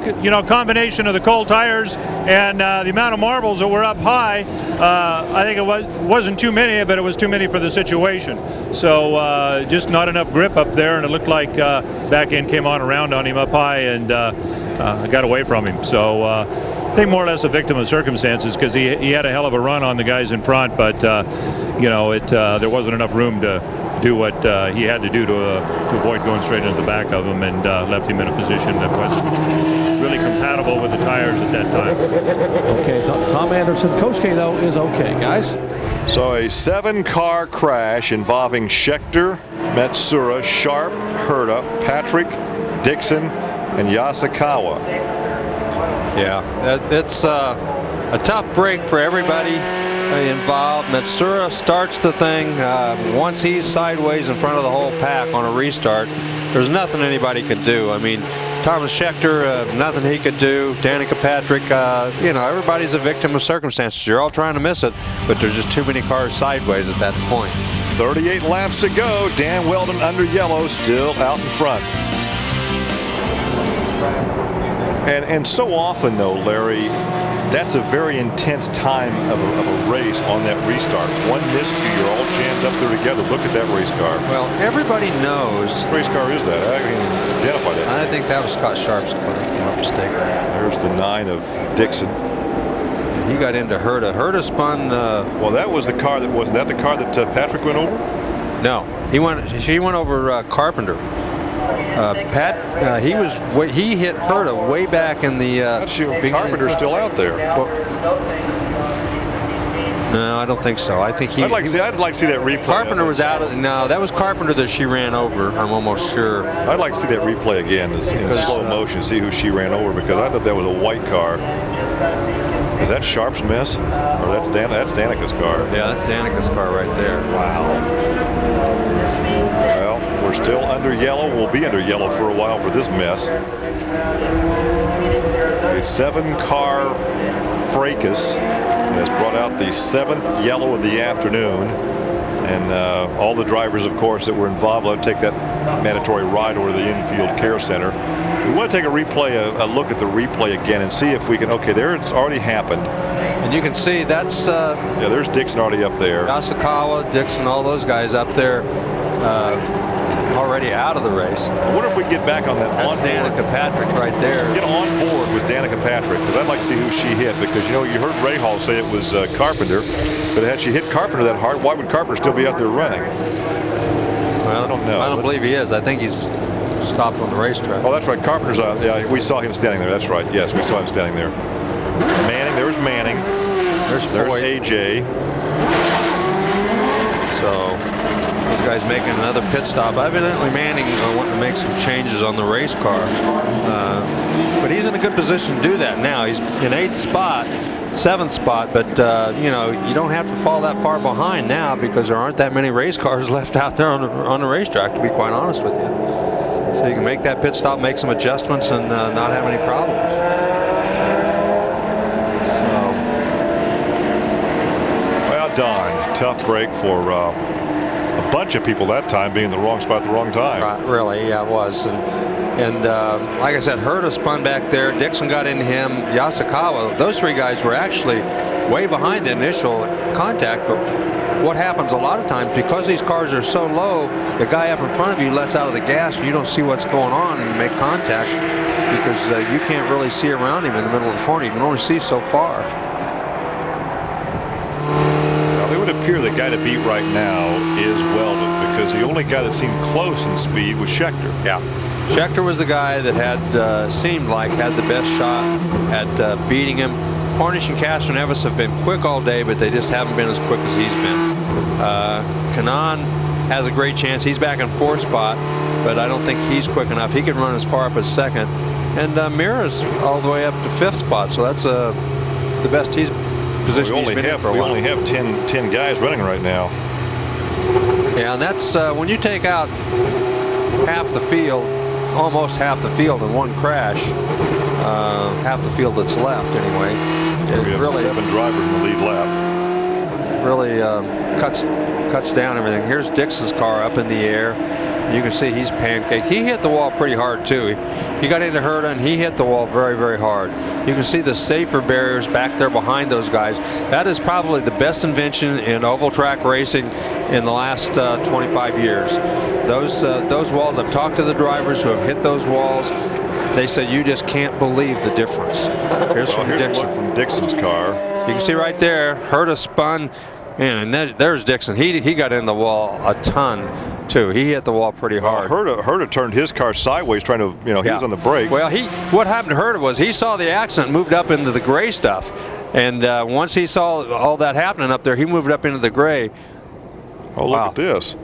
S22: combination of the cold tires and the amount of marbles that were up high, I think it wasn't too many, but it was too many for the situation. So just not enough grip up there, and it looked like back end came on around on him up high and got away from him. So I think more or less a victim of circumstances, because he had a hell of a run on the guys in front, but there wasn't enough room to do what he had to do to avoid going straight into the back of him, and left him in a position that wasn't really compatible with the tires at that time.
S16: Okay, Tom Anderson. Kosuke, though, is okay, guys.
S13: So a 7-car crash involving Schechter, Matsura, Sharp, Herta, Patrick, Dixon, and Yasukawa.
S14: Yeah, it's a tough break for everybody involved. Matsura starts the thing. Once he's sideways in front of the whole pack on a restart, there's nothing anybody could do. I mean, Thomas Schechter, nothing he could do. Danica Patrick, everybody's a victim of circumstances. You're all trying to miss it, but there's just too many cars sideways at that point.
S13: 38 laps to go. Dan Weldon under yellow, still out in front. And so often, though, Larry, that's a very intense time of a race on that restart. One miscue, you're all jammed up there together. Look at that race car.
S14: Well, everybody knows.
S13: What race car is that? I can identify that.
S14: I think that was Scott Sharp's car, if I'm not mistaken.
S13: There's the 9 of Dixon.
S14: He got into Herta. Herta spun.
S13: Well, that was the car wasn't that the car that Patrick went over?
S14: No, she went over Carpenter. He hit Herta way back in the
S13: Carpenter's still out there.
S14: No, I don't think so. I think
S13: I'd like to see that replay.
S14: Carpenter was out of. No, that was Carpenter that she ran over. I'm almost sure.
S13: I'd like to see that replay again in slow motion, see who she ran over, because I thought that was a white car. Is that Sharp's mess, or that's Danica's car?
S14: Yeah, that's Danica's car right there.
S13: Wow. Well, we're still under yellow. We'll be under yellow for a while for this mess. A 7-car fracas has brought out the 7th yellow of the afternoon. And all the drivers, of course, that were involved will take that mandatory ride over to the infield care center. We want to take a look at the replay again and see if we can. Okay, there it's already happened.
S14: And you can see that's.
S13: Yeah, there's Dixon already up there.
S14: Yasukawa, Dixon, all those guys up there already out of the race.
S13: I wonder if we get back on that.
S14: That's Danica Patrick right there.
S13: Get on board with Danica Patrick, because I'd like to see who she hit, because you heard Rahal say it was Carpenter, but had she hit Carpenter that hard, why would Carpenter still be out there running?
S14: Well,
S13: I don't know.
S14: I don't believe he is. I think he's stopped on the racetrack.
S13: Oh, that's right. Carpenter's out. Yeah, we saw him standing there. That's right. Yes, we saw him standing there. Manning. There's Manning.
S14: There's
S13: AJ.
S14: So those guys making another pit stop. Evidently Manning wanting to make some changes on the race car. But he's in a good position to do that now. He's in 8th spot, 7th spot, but you don't have to fall that far behind now, because there aren't that many race cars left out there on the racetrack, to be quite honest with you. So you can make that pit stop, make some adjustments, and not have any problems. So.
S13: Well, darn, tough break for a bunch of people that time, being in the wrong spot at the wrong time.
S14: Right, really, yeah, it was. And like I said, Herta spun back there. Dixon got into him. Yasukawa. Those three guys were actually way behind the initial contact. But what happens a lot of times, because these cars are so low, the guy up in front of you lets out of the gas and you don't see what's going on and you make contact because you can't really see around him in the middle of the corner. You can only see so far.
S13: Well, it would appear the guy to beat right now is Weldon, because the only guy that seemed close in speed was Scheckter.
S14: Yeah. Scheckter was the guy that had seemed like had the best shot at beating him. Hornish and Castroneves have been quick all day, but they just haven't been as quick as he's been. Kanaan has a great chance. He's back in 4th spot, but I don't think he's quick enough. He can run as far up as 2nd. And Mira's all the way up to 5th spot, so that's the best position he's been in for a while.
S13: We only have 10 guys running right now.
S14: Yeah, and that's when you take out half the field, almost half the field in one crash, half the field that's left anyway.
S13: We have really 7 drivers in the lead lap.
S14: Really cuts down everything. Here's Dixon's car up in the air. You can see he's pancaked. He hit the wall pretty hard too. He got into Herta and he hit the wall very, very hard. You can see the safer barriers back there behind those guys. That is probably the best invention in oval track racing in the last 25 years. Those walls, I've talked to the drivers who have hit those walls. They said you just can't believe the difference. Here's Dixon.
S13: From Dixon's car.
S14: You can see right there, Herta spun, and there's Dixon. He got in the wall a ton too. He hit the wall pretty hard.
S13: Herta turned his car sideways, trying to, he was on the brakes.
S14: Well, what happened to Herta was he saw the accident, moved up into the gray stuff, and once he saw all that happening up there, he moved up into the gray.
S13: Oh, look at this.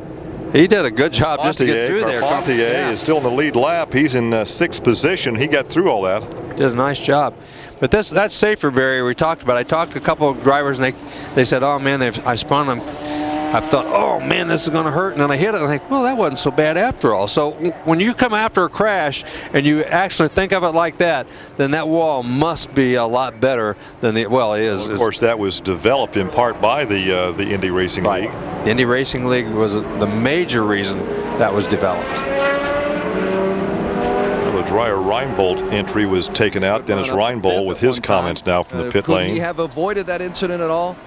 S14: He did a good job just to get through there.
S13: Carpentier is still in the lead lap. He's in 6th position. He got through all that.
S14: Did a nice job. But that safer barrier we talked about, I talked to a couple of drivers and they said, oh man, I spun them. I thought, oh man, this is going to hurt. And then I hit it and I think, well, that wasn't so bad after all. So when you come after a crash and you actually think of it like that, then that wall must be a lot better than it is.
S13: Well, of course, that was developed in part by the Indy Racing League.
S14: The Indy Racing League was the major reason that was developed.
S13: The Dreyer Reinbold entry was taken out. Dennis Reinbold with his comments now from the pit lane.
S20: Could he have avoided that incident at all?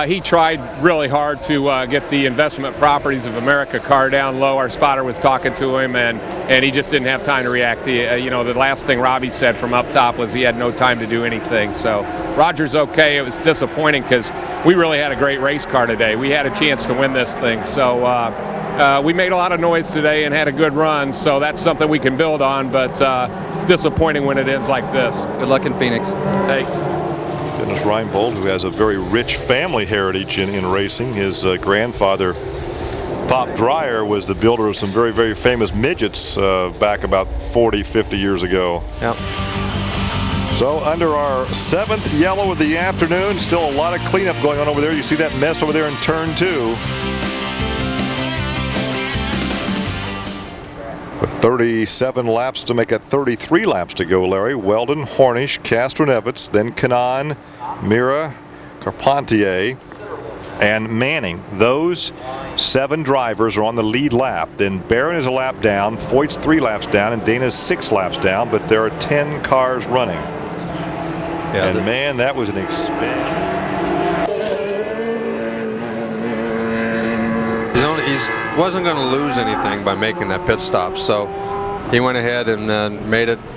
S6: He tried really hard to get the Investment Properties of America car down low. Our spotter was talking to him, and he just didn't have time to react. The last thing Robbie said from up top was he had no time to do anything. So Roger's okay. It was disappointing because we really had a great race car today. We had a chance to win this thing. So we made a lot of noise today and had a good run. So that's something we can build on, but it's disappointing when it ends like this.
S20: Good luck in Phoenix.
S6: Thanks.
S13: Dennis Reinbold, who has a very rich family heritage in racing. His grandfather, Pop Dreyer, was the builder of some very, very famous midgets back about 40, 50 years ago.
S14: Yep.
S13: So under our 7th yellow of the afternoon, still a lot of cleanup going on over there. You see that mess over there in turn 2. With 37 laps to make it 33 laps to go, Larry. Weldon, Hornish, Castroneves, then Kanaan, Mira, Carpentier, and Manning. Those 7 drivers are on the lead lap. Then Barron is a lap down, Foyt's 3 laps down, and Dana's 6 laps down, but there are 10 cars running. Yeah, and man, that was an expense.
S14: He wasn't going to lose anything by making that pit stop, so he went ahead and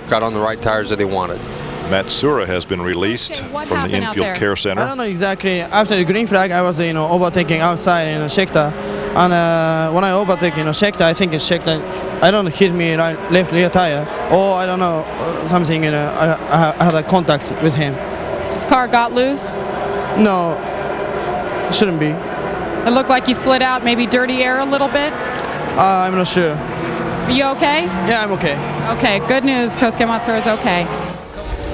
S14: got on the right tires that he wanted.
S13: Matsura has been released from the infield care center.
S7: I don't know exactly. After the green flag, I was overtaking outside in Scheckter, and when I overtake Scheckter, I think it's Scheckter. I don't hit me left rear tire, or I don't know something. I had a contact with him.
S18: His car got loose?
S7: No, shouldn't be.
S18: It looked like you slid out, maybe dirty air a little bit?
S7: I'm not sure.
S18: Are you okay?
S7: Yeah, I'm okay.
S18: Okay, good news. Kosuke Matsura is okay.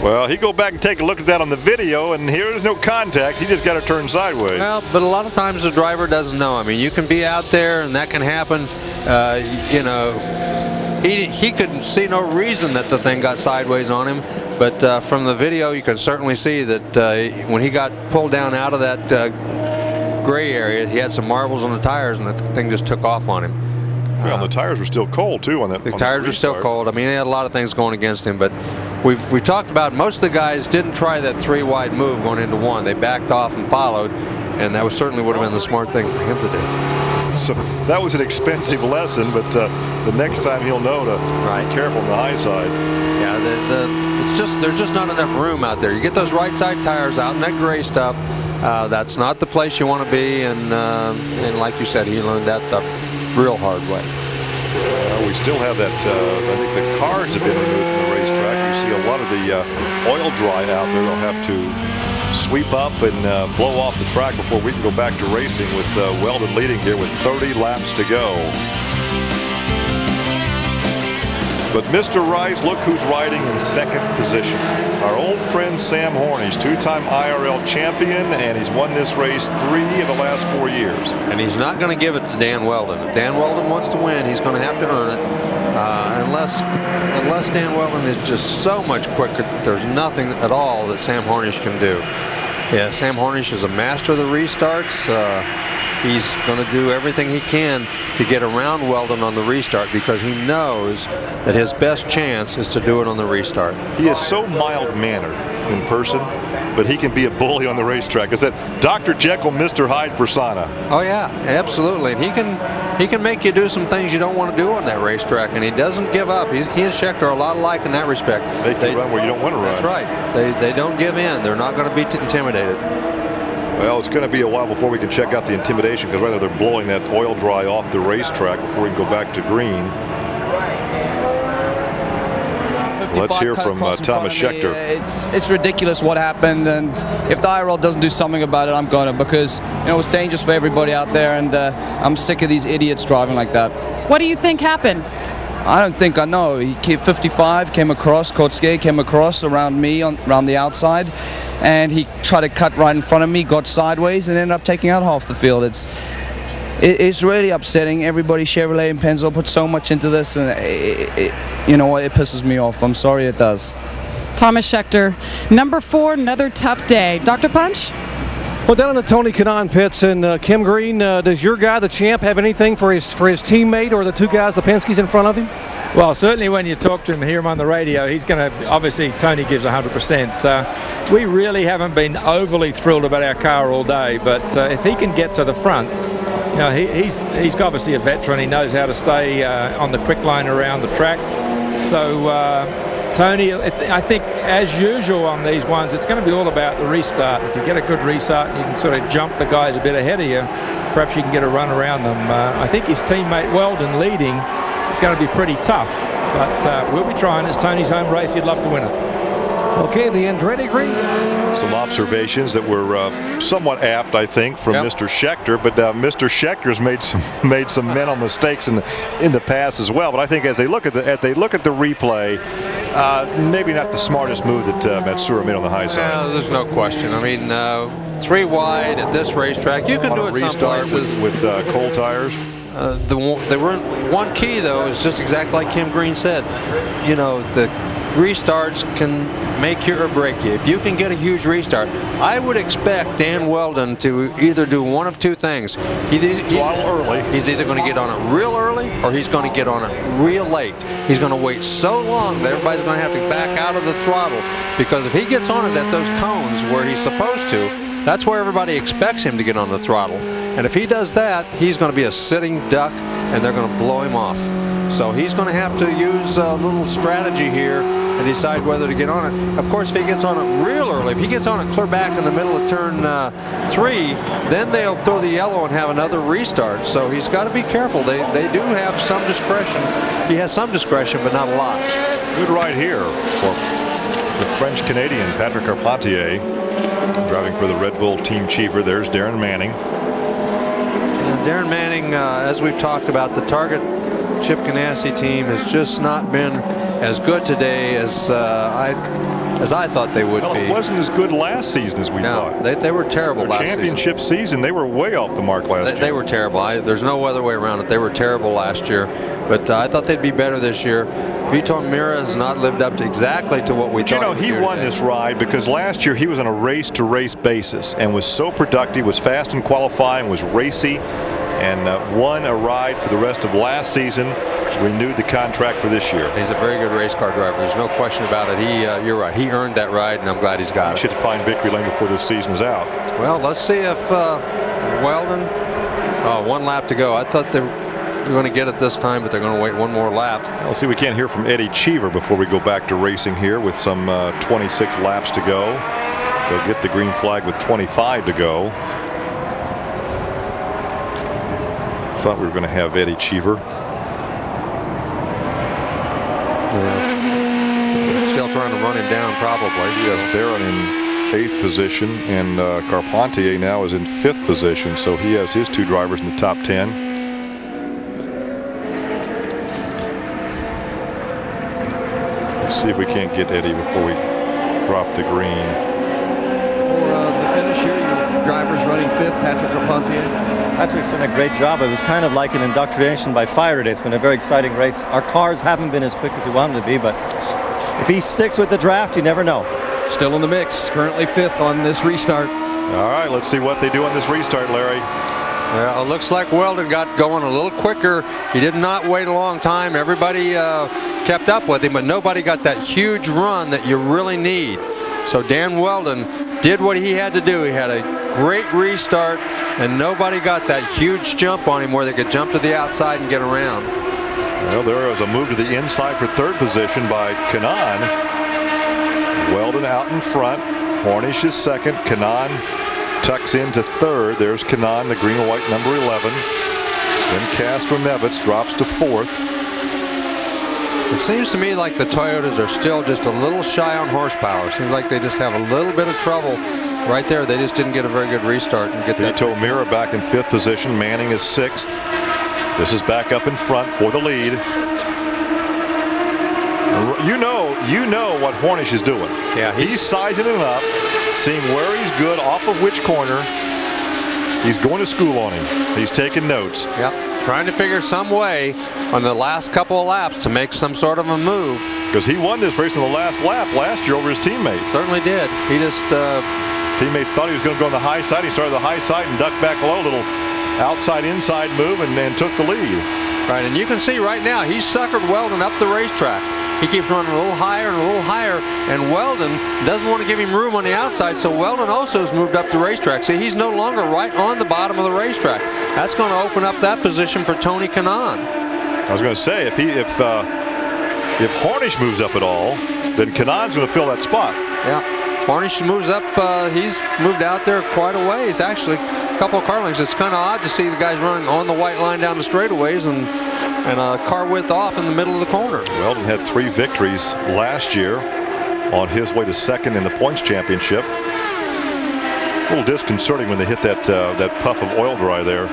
S13: Well, he go back and take a look at that on the video, and here's no contact. He just got to turn sideways.
S14: Well, but a lot of times the driver doesn't know. I mean, you can be out there, and that can happen. He could see no reason that the thing got sideways on him, but from the video, you can certainly see that when he got pulled down out of that gray area, he had some marbles on the tires, and the thing just took off on him.
S13: Well, the tires were still cold too on that.
S14: The tires were still cold. I mean, he had a lot of things going against him, but we've talked about most of the guys didn't try that 3-wide move going into 1. They backed off and followed, and that certainly would have been the smart thing for him to do.
S13: So that was an expensive lesson, but the next time he'll know to be careful on the high side.
S14: Yeah, there's just not enough room out there. You get those right side tires out and that gray stuff. That's not the place you want to be, and like you said, he learned that the real hard way.
S13: We still have that. I think the cars have been removed from the racetrack. You see a lot of the oil dry out there. They'll have to sweep up and blow off the track before we can go back to racing with Weldon leading here with 30 laps to go. But Mr. Rice, look who's riding in second position. Our old friend Sam Hornish, 2-time IRL champion, and he's won this race 3 of the last 4 years.
S14: And he's not going to give it to Dan Weldon. If Dan Weldon wants to win, he's going to have to earn it. Unless Dan Weldon is just so much quicker that there's nothing at all that Sam Hornish can do. Yeah, Sam Hornish is a master of the restarts. He's going to do everything he can to get around Weldon on the restart because he knows that his best chance is to do it on the restart.
S13: He is so mild-mannered in person, but he can be a bully on the racetrack. It's that Dr. Jekyll, Mr. Hyde persona.
S14: Oh yeah, absolutely. And he can make you do some things you don't want to do on that racetrack, and he doesn't give up. He and Scheckter are a lot alike in that respect.
S13: They run where you don't want to run.
S14: That's right. They don't give in. They're not going to be intimidated.
S13: Well, it's going to be a while before we can check out the intimidation because right now they're blowing that oil dry off the racetrack before we can go back to green. Let's hear from Thomas Scheckter.
S8: It's ridiculous what happened, and if the IRL doesn't do something about it, I'm gonna, because it's dangerous for everybody out there, and I'm sick of these idiots driving like that.
S18: What do you think happened?
S8: I don't think I know. He 55 came across, caught scared, came across around me around the outside, and he tried to cut right in front of me, got sideways, and ended up taking out half the field. It's really upsetting. Everybody, Chevrolet and Pennzoil, put so much into this, and it pisses me off. I'm sorry, it does.
S18: Thomas Scheckter, number 4, another tough day. Dr. Punch?
S16: Well, down in the Tony Kanaan pits, and Kim Green, does your guy, the champ, have anything for his teammate or the 2 guys, the Penske's in front of him?
S9: Well, certainly when you talk to him and hear him on the radio, he's going to, obviously, Tony gives 100%. We really haven't been overly thrilled about our car all day, but if he can get to the front, he's obviously a veteran. He knows how to stay on the quick line around the track. So, Tony, I think, as usual on these ones, it's going to be all about the restart. If you get a good restart, you can sort of jump the guys a bit ahead of you. Perhaps you can get a run around them. I think his teammate Weldon leading is going to be pretty tough, but we'll be trying. It's Tony's home race. He'd love to win it.
S16: Okay, the Andretti Green.
S13: Some observations that were somewhat apt, I think, from Mr. Scheckter, but Mr. Schecter's made some mental mistakes in the past as well. But I think as they look at the replay, maybe not the smartest move that Matsura made on the high side.
S14: Yeah, there's no question. I mean, 3 wide at this racetrack, you can do it some places
S13: with cold tires.
S14: One key though is just exactly like Kim Green said. The restarts can make you or break you. If you can get a huge restart, I would expect Dan Weldon to either do one of 2 things. He's either going to get on it real early or he's going to get on it real late. He's going to wait so long that everybody's going to have to back out of the throttle, because if he gets on it at those cones where he's supposed to, that's where everybody expects him to get on the throttle. And if he does that, he's going to be a sitting duck and they're going to blow him off. So he's going to have to use a little strategy here and decide whether to get on it. Of course, if he gets on it real early, if he gets on it clear back in the middle of turn 3, then they'll throw the yellow and have another restart. So he's got to be careful. They do have some discretion. He has some discretion, but not a lot.
S13: Good ride here for the French-Canadian Patrick Carpentier, driving for the Red Bull Team Cheever. There's Darren Manning.
S14: And Darren Manning, as we've talked about, the Target Chip Ganassi team has just not been as good today as I thought they would be.
S13: It wasn't as good last season as we thought.
S14: They were terrible last season.
S13: Championship season, they were way off the mark last year.
S14: They were terrible. There's no other way around it. They were terrible last year, but I thought they'd be better this year. Vitor Mira has not lived up to exactly to what we thought.
S13: He won this ride because last year he was on a race-to-race basis and was so productive, was fast in qualifying, was racy. and won a ride for the rest of last season, renewed the contract for this year.
S14: He's a very good race car driver. There's no question about it. You're right. He earned that ride, and I'm glad he's got it.
S13: He should find victory lane before this season's out.
S14: Well, let's see if Weldon. Oh, 1 lap to go. I thought they were going to get it this time, but they're going to wait 1 more lap.
S13: I'll see. We can't hear from Eddie Cheever before we go back to racing here with some 26 laps to go. They'll get the green flag with 25 to go. Thought we were going to have Eddie Cheever.
S14: Yeah. Still trying to run him down, probably.
S13: Yes, Barron in 8th position, and Carpentier now is in 5th position, so he has his 2 drivers in the top 10. Let's see if we can't get Eddie before we drop the green.
S20: For the finish here, your driver's running 5th, Patrick Carpentier.
S5: Patrick's done a great job. It was kind of like an indoctrination by fire today. It's been a very exciting race. Our cars haven't been as quick as we wanted to be, but if he sticks with the draft, you never know.
S20: Still in the mix, currently 5th on this restart.
S13: All right, let's see what they do on this restart, Larry.
S14: Well, it looks like Weldon got going a little quicker. He did not wait a long time. Everybody kept up with him, but nobody got that huge run that you really need. So Dan Weldon did what he had to do. He had a great restart, and nobody got that huge jump on him where they could jump to the outside and get around.
S13: Well, there was a move to the inside for 3rd position by Kanaan. Weldon out in front. Hornish is 2nd. Kanaan tucks into 3rd. There's Kanaan, the green and white number 11. Then Castro-Nevitz drops to 4th.
S14: It seems to me like the Toyotas are still just a little shy on horsepower. Seems like they just have a little bit of trouble right there. They just didn't get a very good restart and get that.
S13: Vito Mira back in 5th position. Manning is 6th. This is back up in front for the lead. You know what Hornish is doing.
S14: Yeah,
S13: he's sizing it up, seeing where he's good, off of which corner. He's going to school on him. He's taking notes.
S14: Yep, trying to figure some way on the last couple of laps to make some sort of a move.
S13: Because he won this race in the last lap last year over his teammate.
S14: Certainly did. He just
S13: teammates thought he was going to go on the high side. He started the high side and ducked back low, little outside inside move, and then took the lead.
S14: Right, and you can see right now he's suckered Weldon up the racetrack. He keeps running a little higher and a little higher, and Weldon doesn't want to give him room on the outside, so Weldon also has moved up the racetrack. See, he's no longer right on the bottom of the racetrack. That's going to open up that position for Tony Kanaan.
S13: I was going to say, if Hornish moves up at all, then Kanaan's going to fill that spot.
S14: Yeah, Hornish moves up. He's moved out there quite a ways, actually. A couple of car lengths. It's kind of odd to see the guys running on the white line down the straightaways and a car width off in the middle of the corner.
S13: Weldon had 3 victories last year on his way to 2nd in the points championship. A little disconcerting when they hit that puff of oil dry there.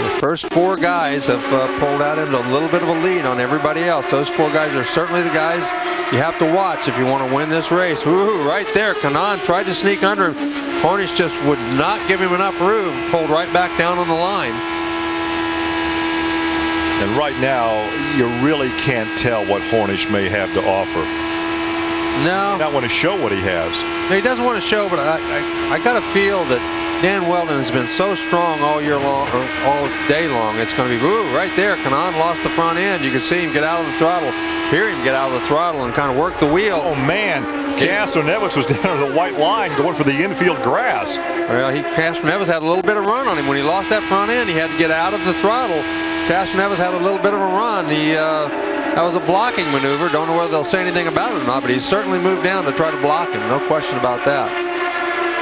S14: The first 4 guys have pulled out into a little bit of a lead on everybody else. Those 4 guys are certainly the guys you have to watch if you want to win this race. Woo-hoo, right there. Kanaan tried to sneak under him. Hornish just would not give him enough room. Pulled right back down on the line.
S13: And right now, you really can't tell what Hornish may have to offer.
S14: No.
S13: He doesn't want to show what he has.
S14: No, he doesn't want to show, but I got to feel that Dan Weldon has been so strong all year long, or all day long. It's going to be, ooh, right there. Kanaan lost the front end. You can see him get out of the throttle, hear him get out of the throttle and kind of work the wheel.
S13: Oh, man. Castro-Nevitz was down on the white line going for the infield grass.
S14: Well, Castro-Nevitz had a little bit of run on him. When he lost that front end, he had to get out of the throttle. Castro-Nevitz had a little bit of a run. That was a blocking maneuver. Don't know whether they'll say anything about it or not, but he's certainly moved down to try to block him. No question about that.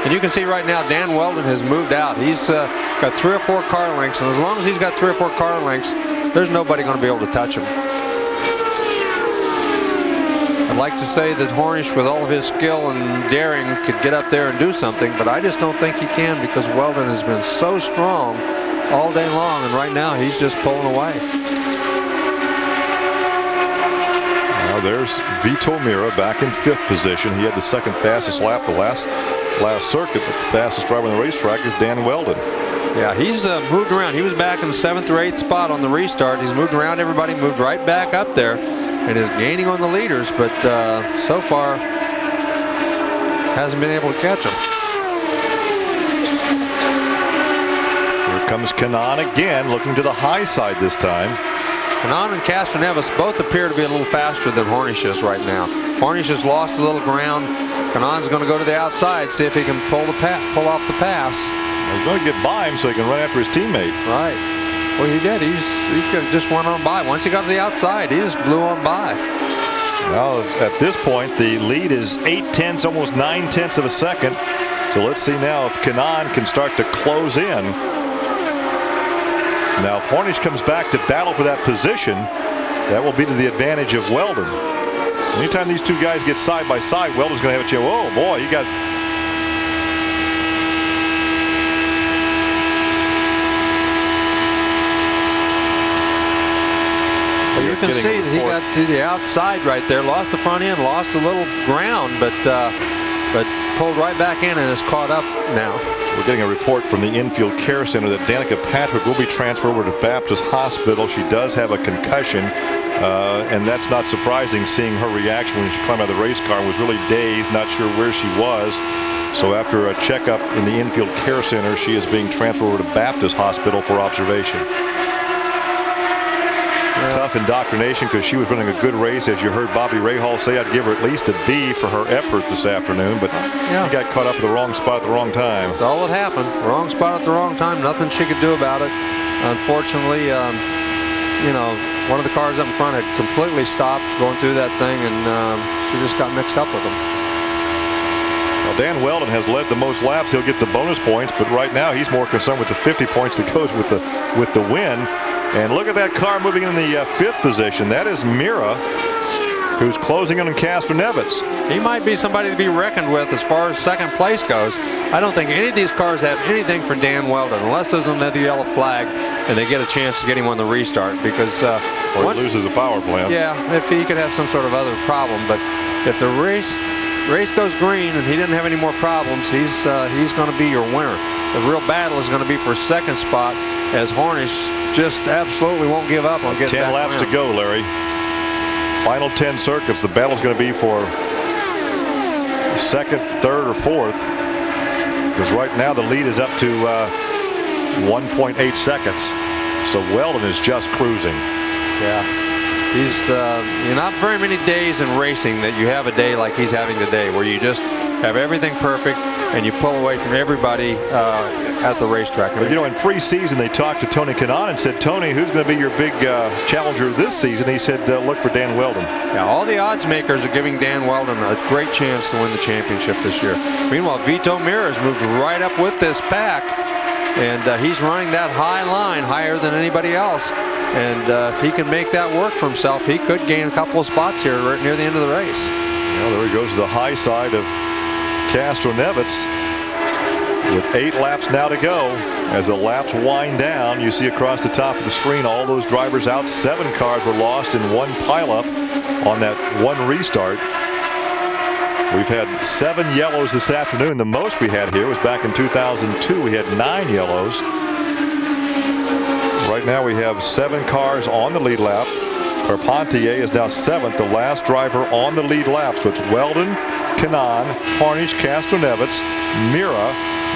S14: And you can see right now Dan Weldon has moved out. He's got 3 or 4 car lengths, and as long as he's got 3 or 4 car lengths, there's nobody going to be able to touch him. I'd like to say that Hornish, with all of his skill and daring, could get up there and do something, but I just don't think he can because Weldon has been so strong all day long, and right now he's just pulling away.
S13: Now there's Vito Mira back in 5th position. He had the 2nd fastest lap the last circuit, but the fastest driver on the racetrack is Dan Weldon.
S14: Yeah, he's moved around. He was back in the 7th or 8th spot on the restart. He's moved around everybody, moved right back up there, and is gaining on the leaders, but so far hasn't been able to catch him.
S13: Here comes Kanaan again, looking to the high side this time.
S14: Kanaan and Castroneves both appear to be a little faster than Hornish is right now. Hornish has lost a little ground. Kanaan's going to go to the outside, see if he can pull off the pass.
S13: He's going to get by him so he can run after his teammate.
S14: Right. Well, he did. He could have just went on by. Once he got to the outside, he just blew on by.
S13: Now, at this point, the lead is 8/10, almost 9/10 of a second. So let's see now if Kanaan can start to close in. Now, if Hornish comes back to battle for that position, that will be to the advantage of Weldon. Anytime these two guys get side by side, Weldon's going to have a chance. Oh, boy, he got...
S14: Well, you can see that he got to the outside right there, lost the front end, lost a little ground, but pulled right back in and is caught up now.
S13: We're getting a report from the infield care center that Danica Patrick will be transferred over to Baptist Hospital. She does have a concussion, and that's not surprising, seeing her reaction when she climbed out of the race car and was really dazed, not sure where she was. So after a checkup in the infield care center, she is being transferred over to Baptist Hospital for observation. Tough indoctrination because she was running a good race. As you heard Bobby Rahal say, I'd give her at least a B for her effort this afternoon, but she got caught up at the wrong spot at the wrong time.
S14: That's all that happened. Wrong spot at the wrong time. Nothing she could do about it. Unfortunately, you know, one of the cars up in front had completely stopped going through that thing, and she just got mixed up with them.
S13: Well, Dan Weldon has led the most laps. He'll get the bonus points, but right now he's more concerned with the 50 points that goes with the win. And look at that car moving in the fifth position. That is Mira, who's closing in on Castroneves.
S14: He might be somebody to be reckoned with as far as second place goes. I don't think any of these cars have anything for Dan Weldon unless there's another yellow flag and they get a chance to get him on the restart, because
S13: or he loses a power plant.
S14: Yeah, if he could have some sort of other problem. But if the race goes green and he didn't have any more problems, he's going to be your winner. The real battle is going to be for second spot, as Hornish just absolutely won't give up on getting
S13: 10 laps to go, Larry. Final 10 circuits. The battle's going to be for second, third, or fourth, because right now the lead is up to 1.8 seconds. So Weldon is just cruising.
S14: Yeah. He's not very many days in racing that you have a day like he's having today, where you just have everything perfect and you pull away from everybody at the racetrack.
S13: But you know, in preseason they talked to Tony Kanaan and said, Tony, who's going to be your big challenger this season? He said, look for Dan Weldon.
S14: Yeah, all the odds makers are giving Dan Weldon a great chance to win the championship this year. Meanwhile, Vito Mira has moved right up with this pack, and he's running that high line, higher than anybody else. And if he can make that work for himself, he could gain a couple of spots here right near the end of the race.
S13: Well, there he goes to the high side of Castroneves with 8 laps now to go. As the laps wind down, you see across the top of the screen all those drivers out. 7 cars were lost in one pileup on that one restart. We've had 7 yellows this afternoon. The most we had here was back in 2002. We had 9 yellows. Right now we have 7 cars on the lead lap. Carpentier is now 7th, the last driver on the lead lap. So it's Weldon, Kanaan, Hornish, Castroneves, Mira,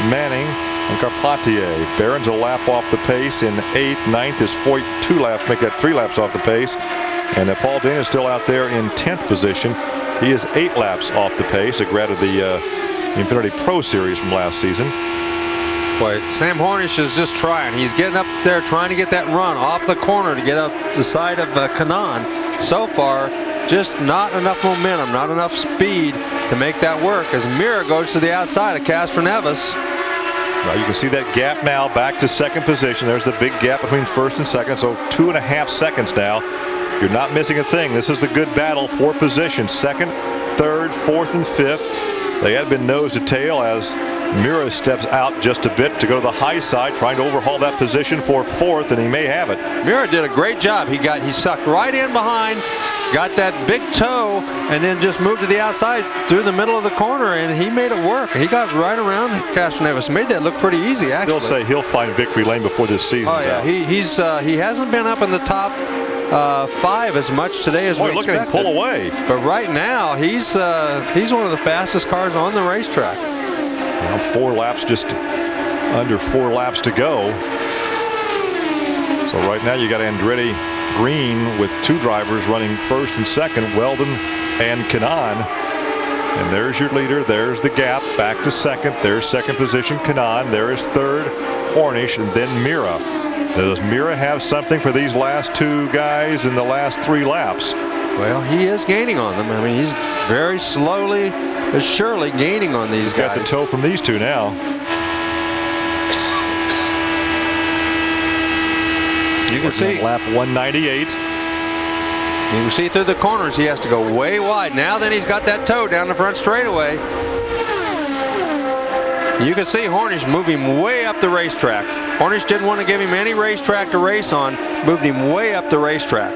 S13: Manning, and Carpentier. Barron's a lap off the pace in 8th. 9th is Foyt, 2 laps, make that 3 laps off the pace. And Paul Dana is still out there in 10th position. He is 8 laps off the pace, a grad of the Infinity Pro Series from last season.
S14: Boy, Sam Hornish is just trying. He's getting up there trying to get that run off the corner to get up the side of Kanaan. So far, just not enough momentum, not enough speed to make that work, as Mira goes to the outside of Castroneves.
S13: Now you can see that gap now back to second position. There's the big gap between first and second, so 2.5 seconds now. You're not missing a thing. This is the good battle for position. Second, third, fourth, and fifth. They had been nose to tail as Mira steps out just a bit to go to the high side, trying to overhaul that position for fourth, and he may have it.
S14: Mira did a great job. He sucked right in behind, got that big toe, and then just moved to the outside through the middle of the corner, and he made it work. He got right around Castroneves. Made that look pretty easy, actually.
S13: He'll say he'll find victory lane before this season.
S14: Oh yeah, he hasn't been up in the top 5 as much today as we expected.
S13: Look at him pull away.
S14: But right now, he's one of the fastest cars on the racetrack.
S13: Now 4 laps, just under 4 laps to go. So right now you got Andretti Green with 2 drivers running first and second, Weldon and Kanaan. And there's your leader. There's the gap back to second. There's second position Kanaan. There is third Hornish, and then Mira. Does Mira have something for these last 2 guys in the last 3 laps?
S14: Well, he is gaining on them. I mean, he's very slowly but surely gaining on these guys.
S13: Got the toe from these 2 now.
S14: You can see
S13: lap 198.
S14: You can see through the corners he has to go way wide. Now then he's got that toe down the front straightaway. You can see Hornish move him way up the racetrack. Hornish didn't want to give him any racetrack to race on, moved him way up the racetrack.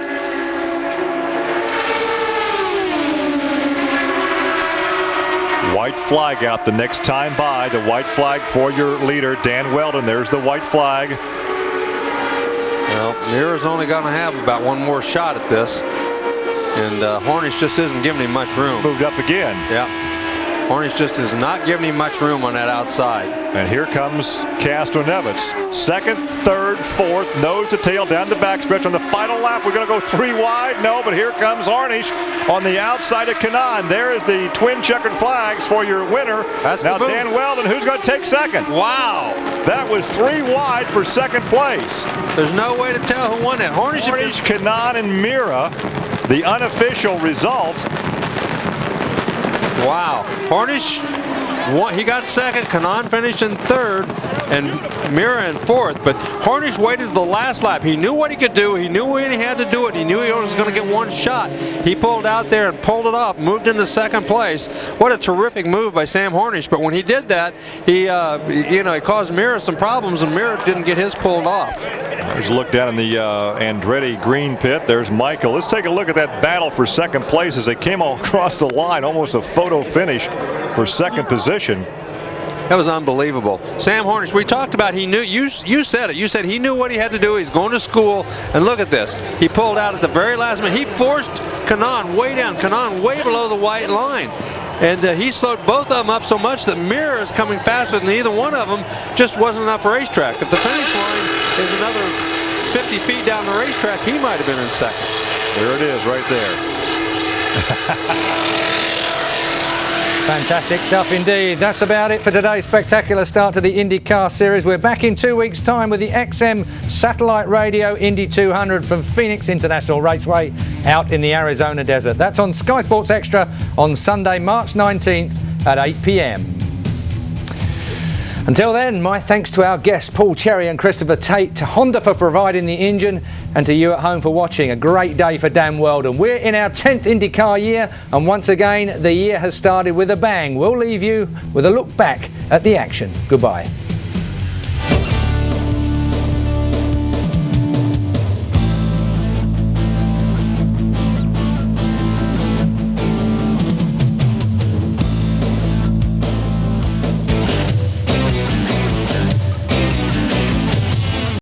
S13: White flag out the next time by. The white flag for your leader, Dan Weldon. There's the white flag.
S14: Well, Mira's only going to have about 1 more shot at this. And Hornish just isn't giving him much room.
S13: Moved up again.
S14: Yeah. Hornish just is not giving him much room on that outside.
S13: And here comes Castro Neves. Second, third, fourth, nose to tail down the backstretch. On the final lap, we're going to go 3 wide. No, but here comes Hornish on the outside of Kanaan. There is the twin checkered flags for your winner.
S14: That's
S13: now
S14: the
S13: Dan Weldon, who's going to take second?
S14: Wow.
S13: That was 3 wide for second place.
S14: There's no way to tell who won that. Hornish,
S13: Kanaan, and Mira. The unofficial results.
S14: Wow. Hornish, he got second. Kanaan finished in third, and Mira in fourth. But Hornish waited to the last lap. He knew what he could do. He knew when he had to do it. He knew he was going to get 1 shot. He pulled out there and pulled it off, moved into second place. What a terrific move by Sam Hornish. But when he did that, he caused Mira some problems, and Mira didn't get his pulled off.
S13: There's a look down in the Andretti Green pit. There's Michael. Let's take a look at that battle for second place as they came all across the line. Almost a photo finish for second position.
S14: That was unbelievable. Sam Hornish, we talked about, he knew, you said it. You said he knew what he had to do. He's going to school. And look at this. He pulled out at the very last minute. He forced Kanaan way down. Kanaan way below the white line. And he slowed both of them up so much that Mira is coming faster than either one of them. Just wasn't enough racetrack. If the finish line is another 50 feet down the racetrack, he might have been in second.
S13: There it is right there.
S1: Fantastic stuff indeed. That's about it for today's spectacular start to the IndyCar series. We're back in 2 weeks' time with the XM satellite radio Indy 200 from Phoenix International Raceway out in the Arizona desert. That's on Sky Sports Extra on Sunday, March 19th at 8 p.m. Until then, my thanks to our guests Paul Cherry and Christopher Tate, to Honda for providing the engine, and to you at home for watching. A great day for Dan Weldon. We're in our 10th IndyCar year, and once again the year has started with a bang. We'll leave you with a look back at the action. Goodbye.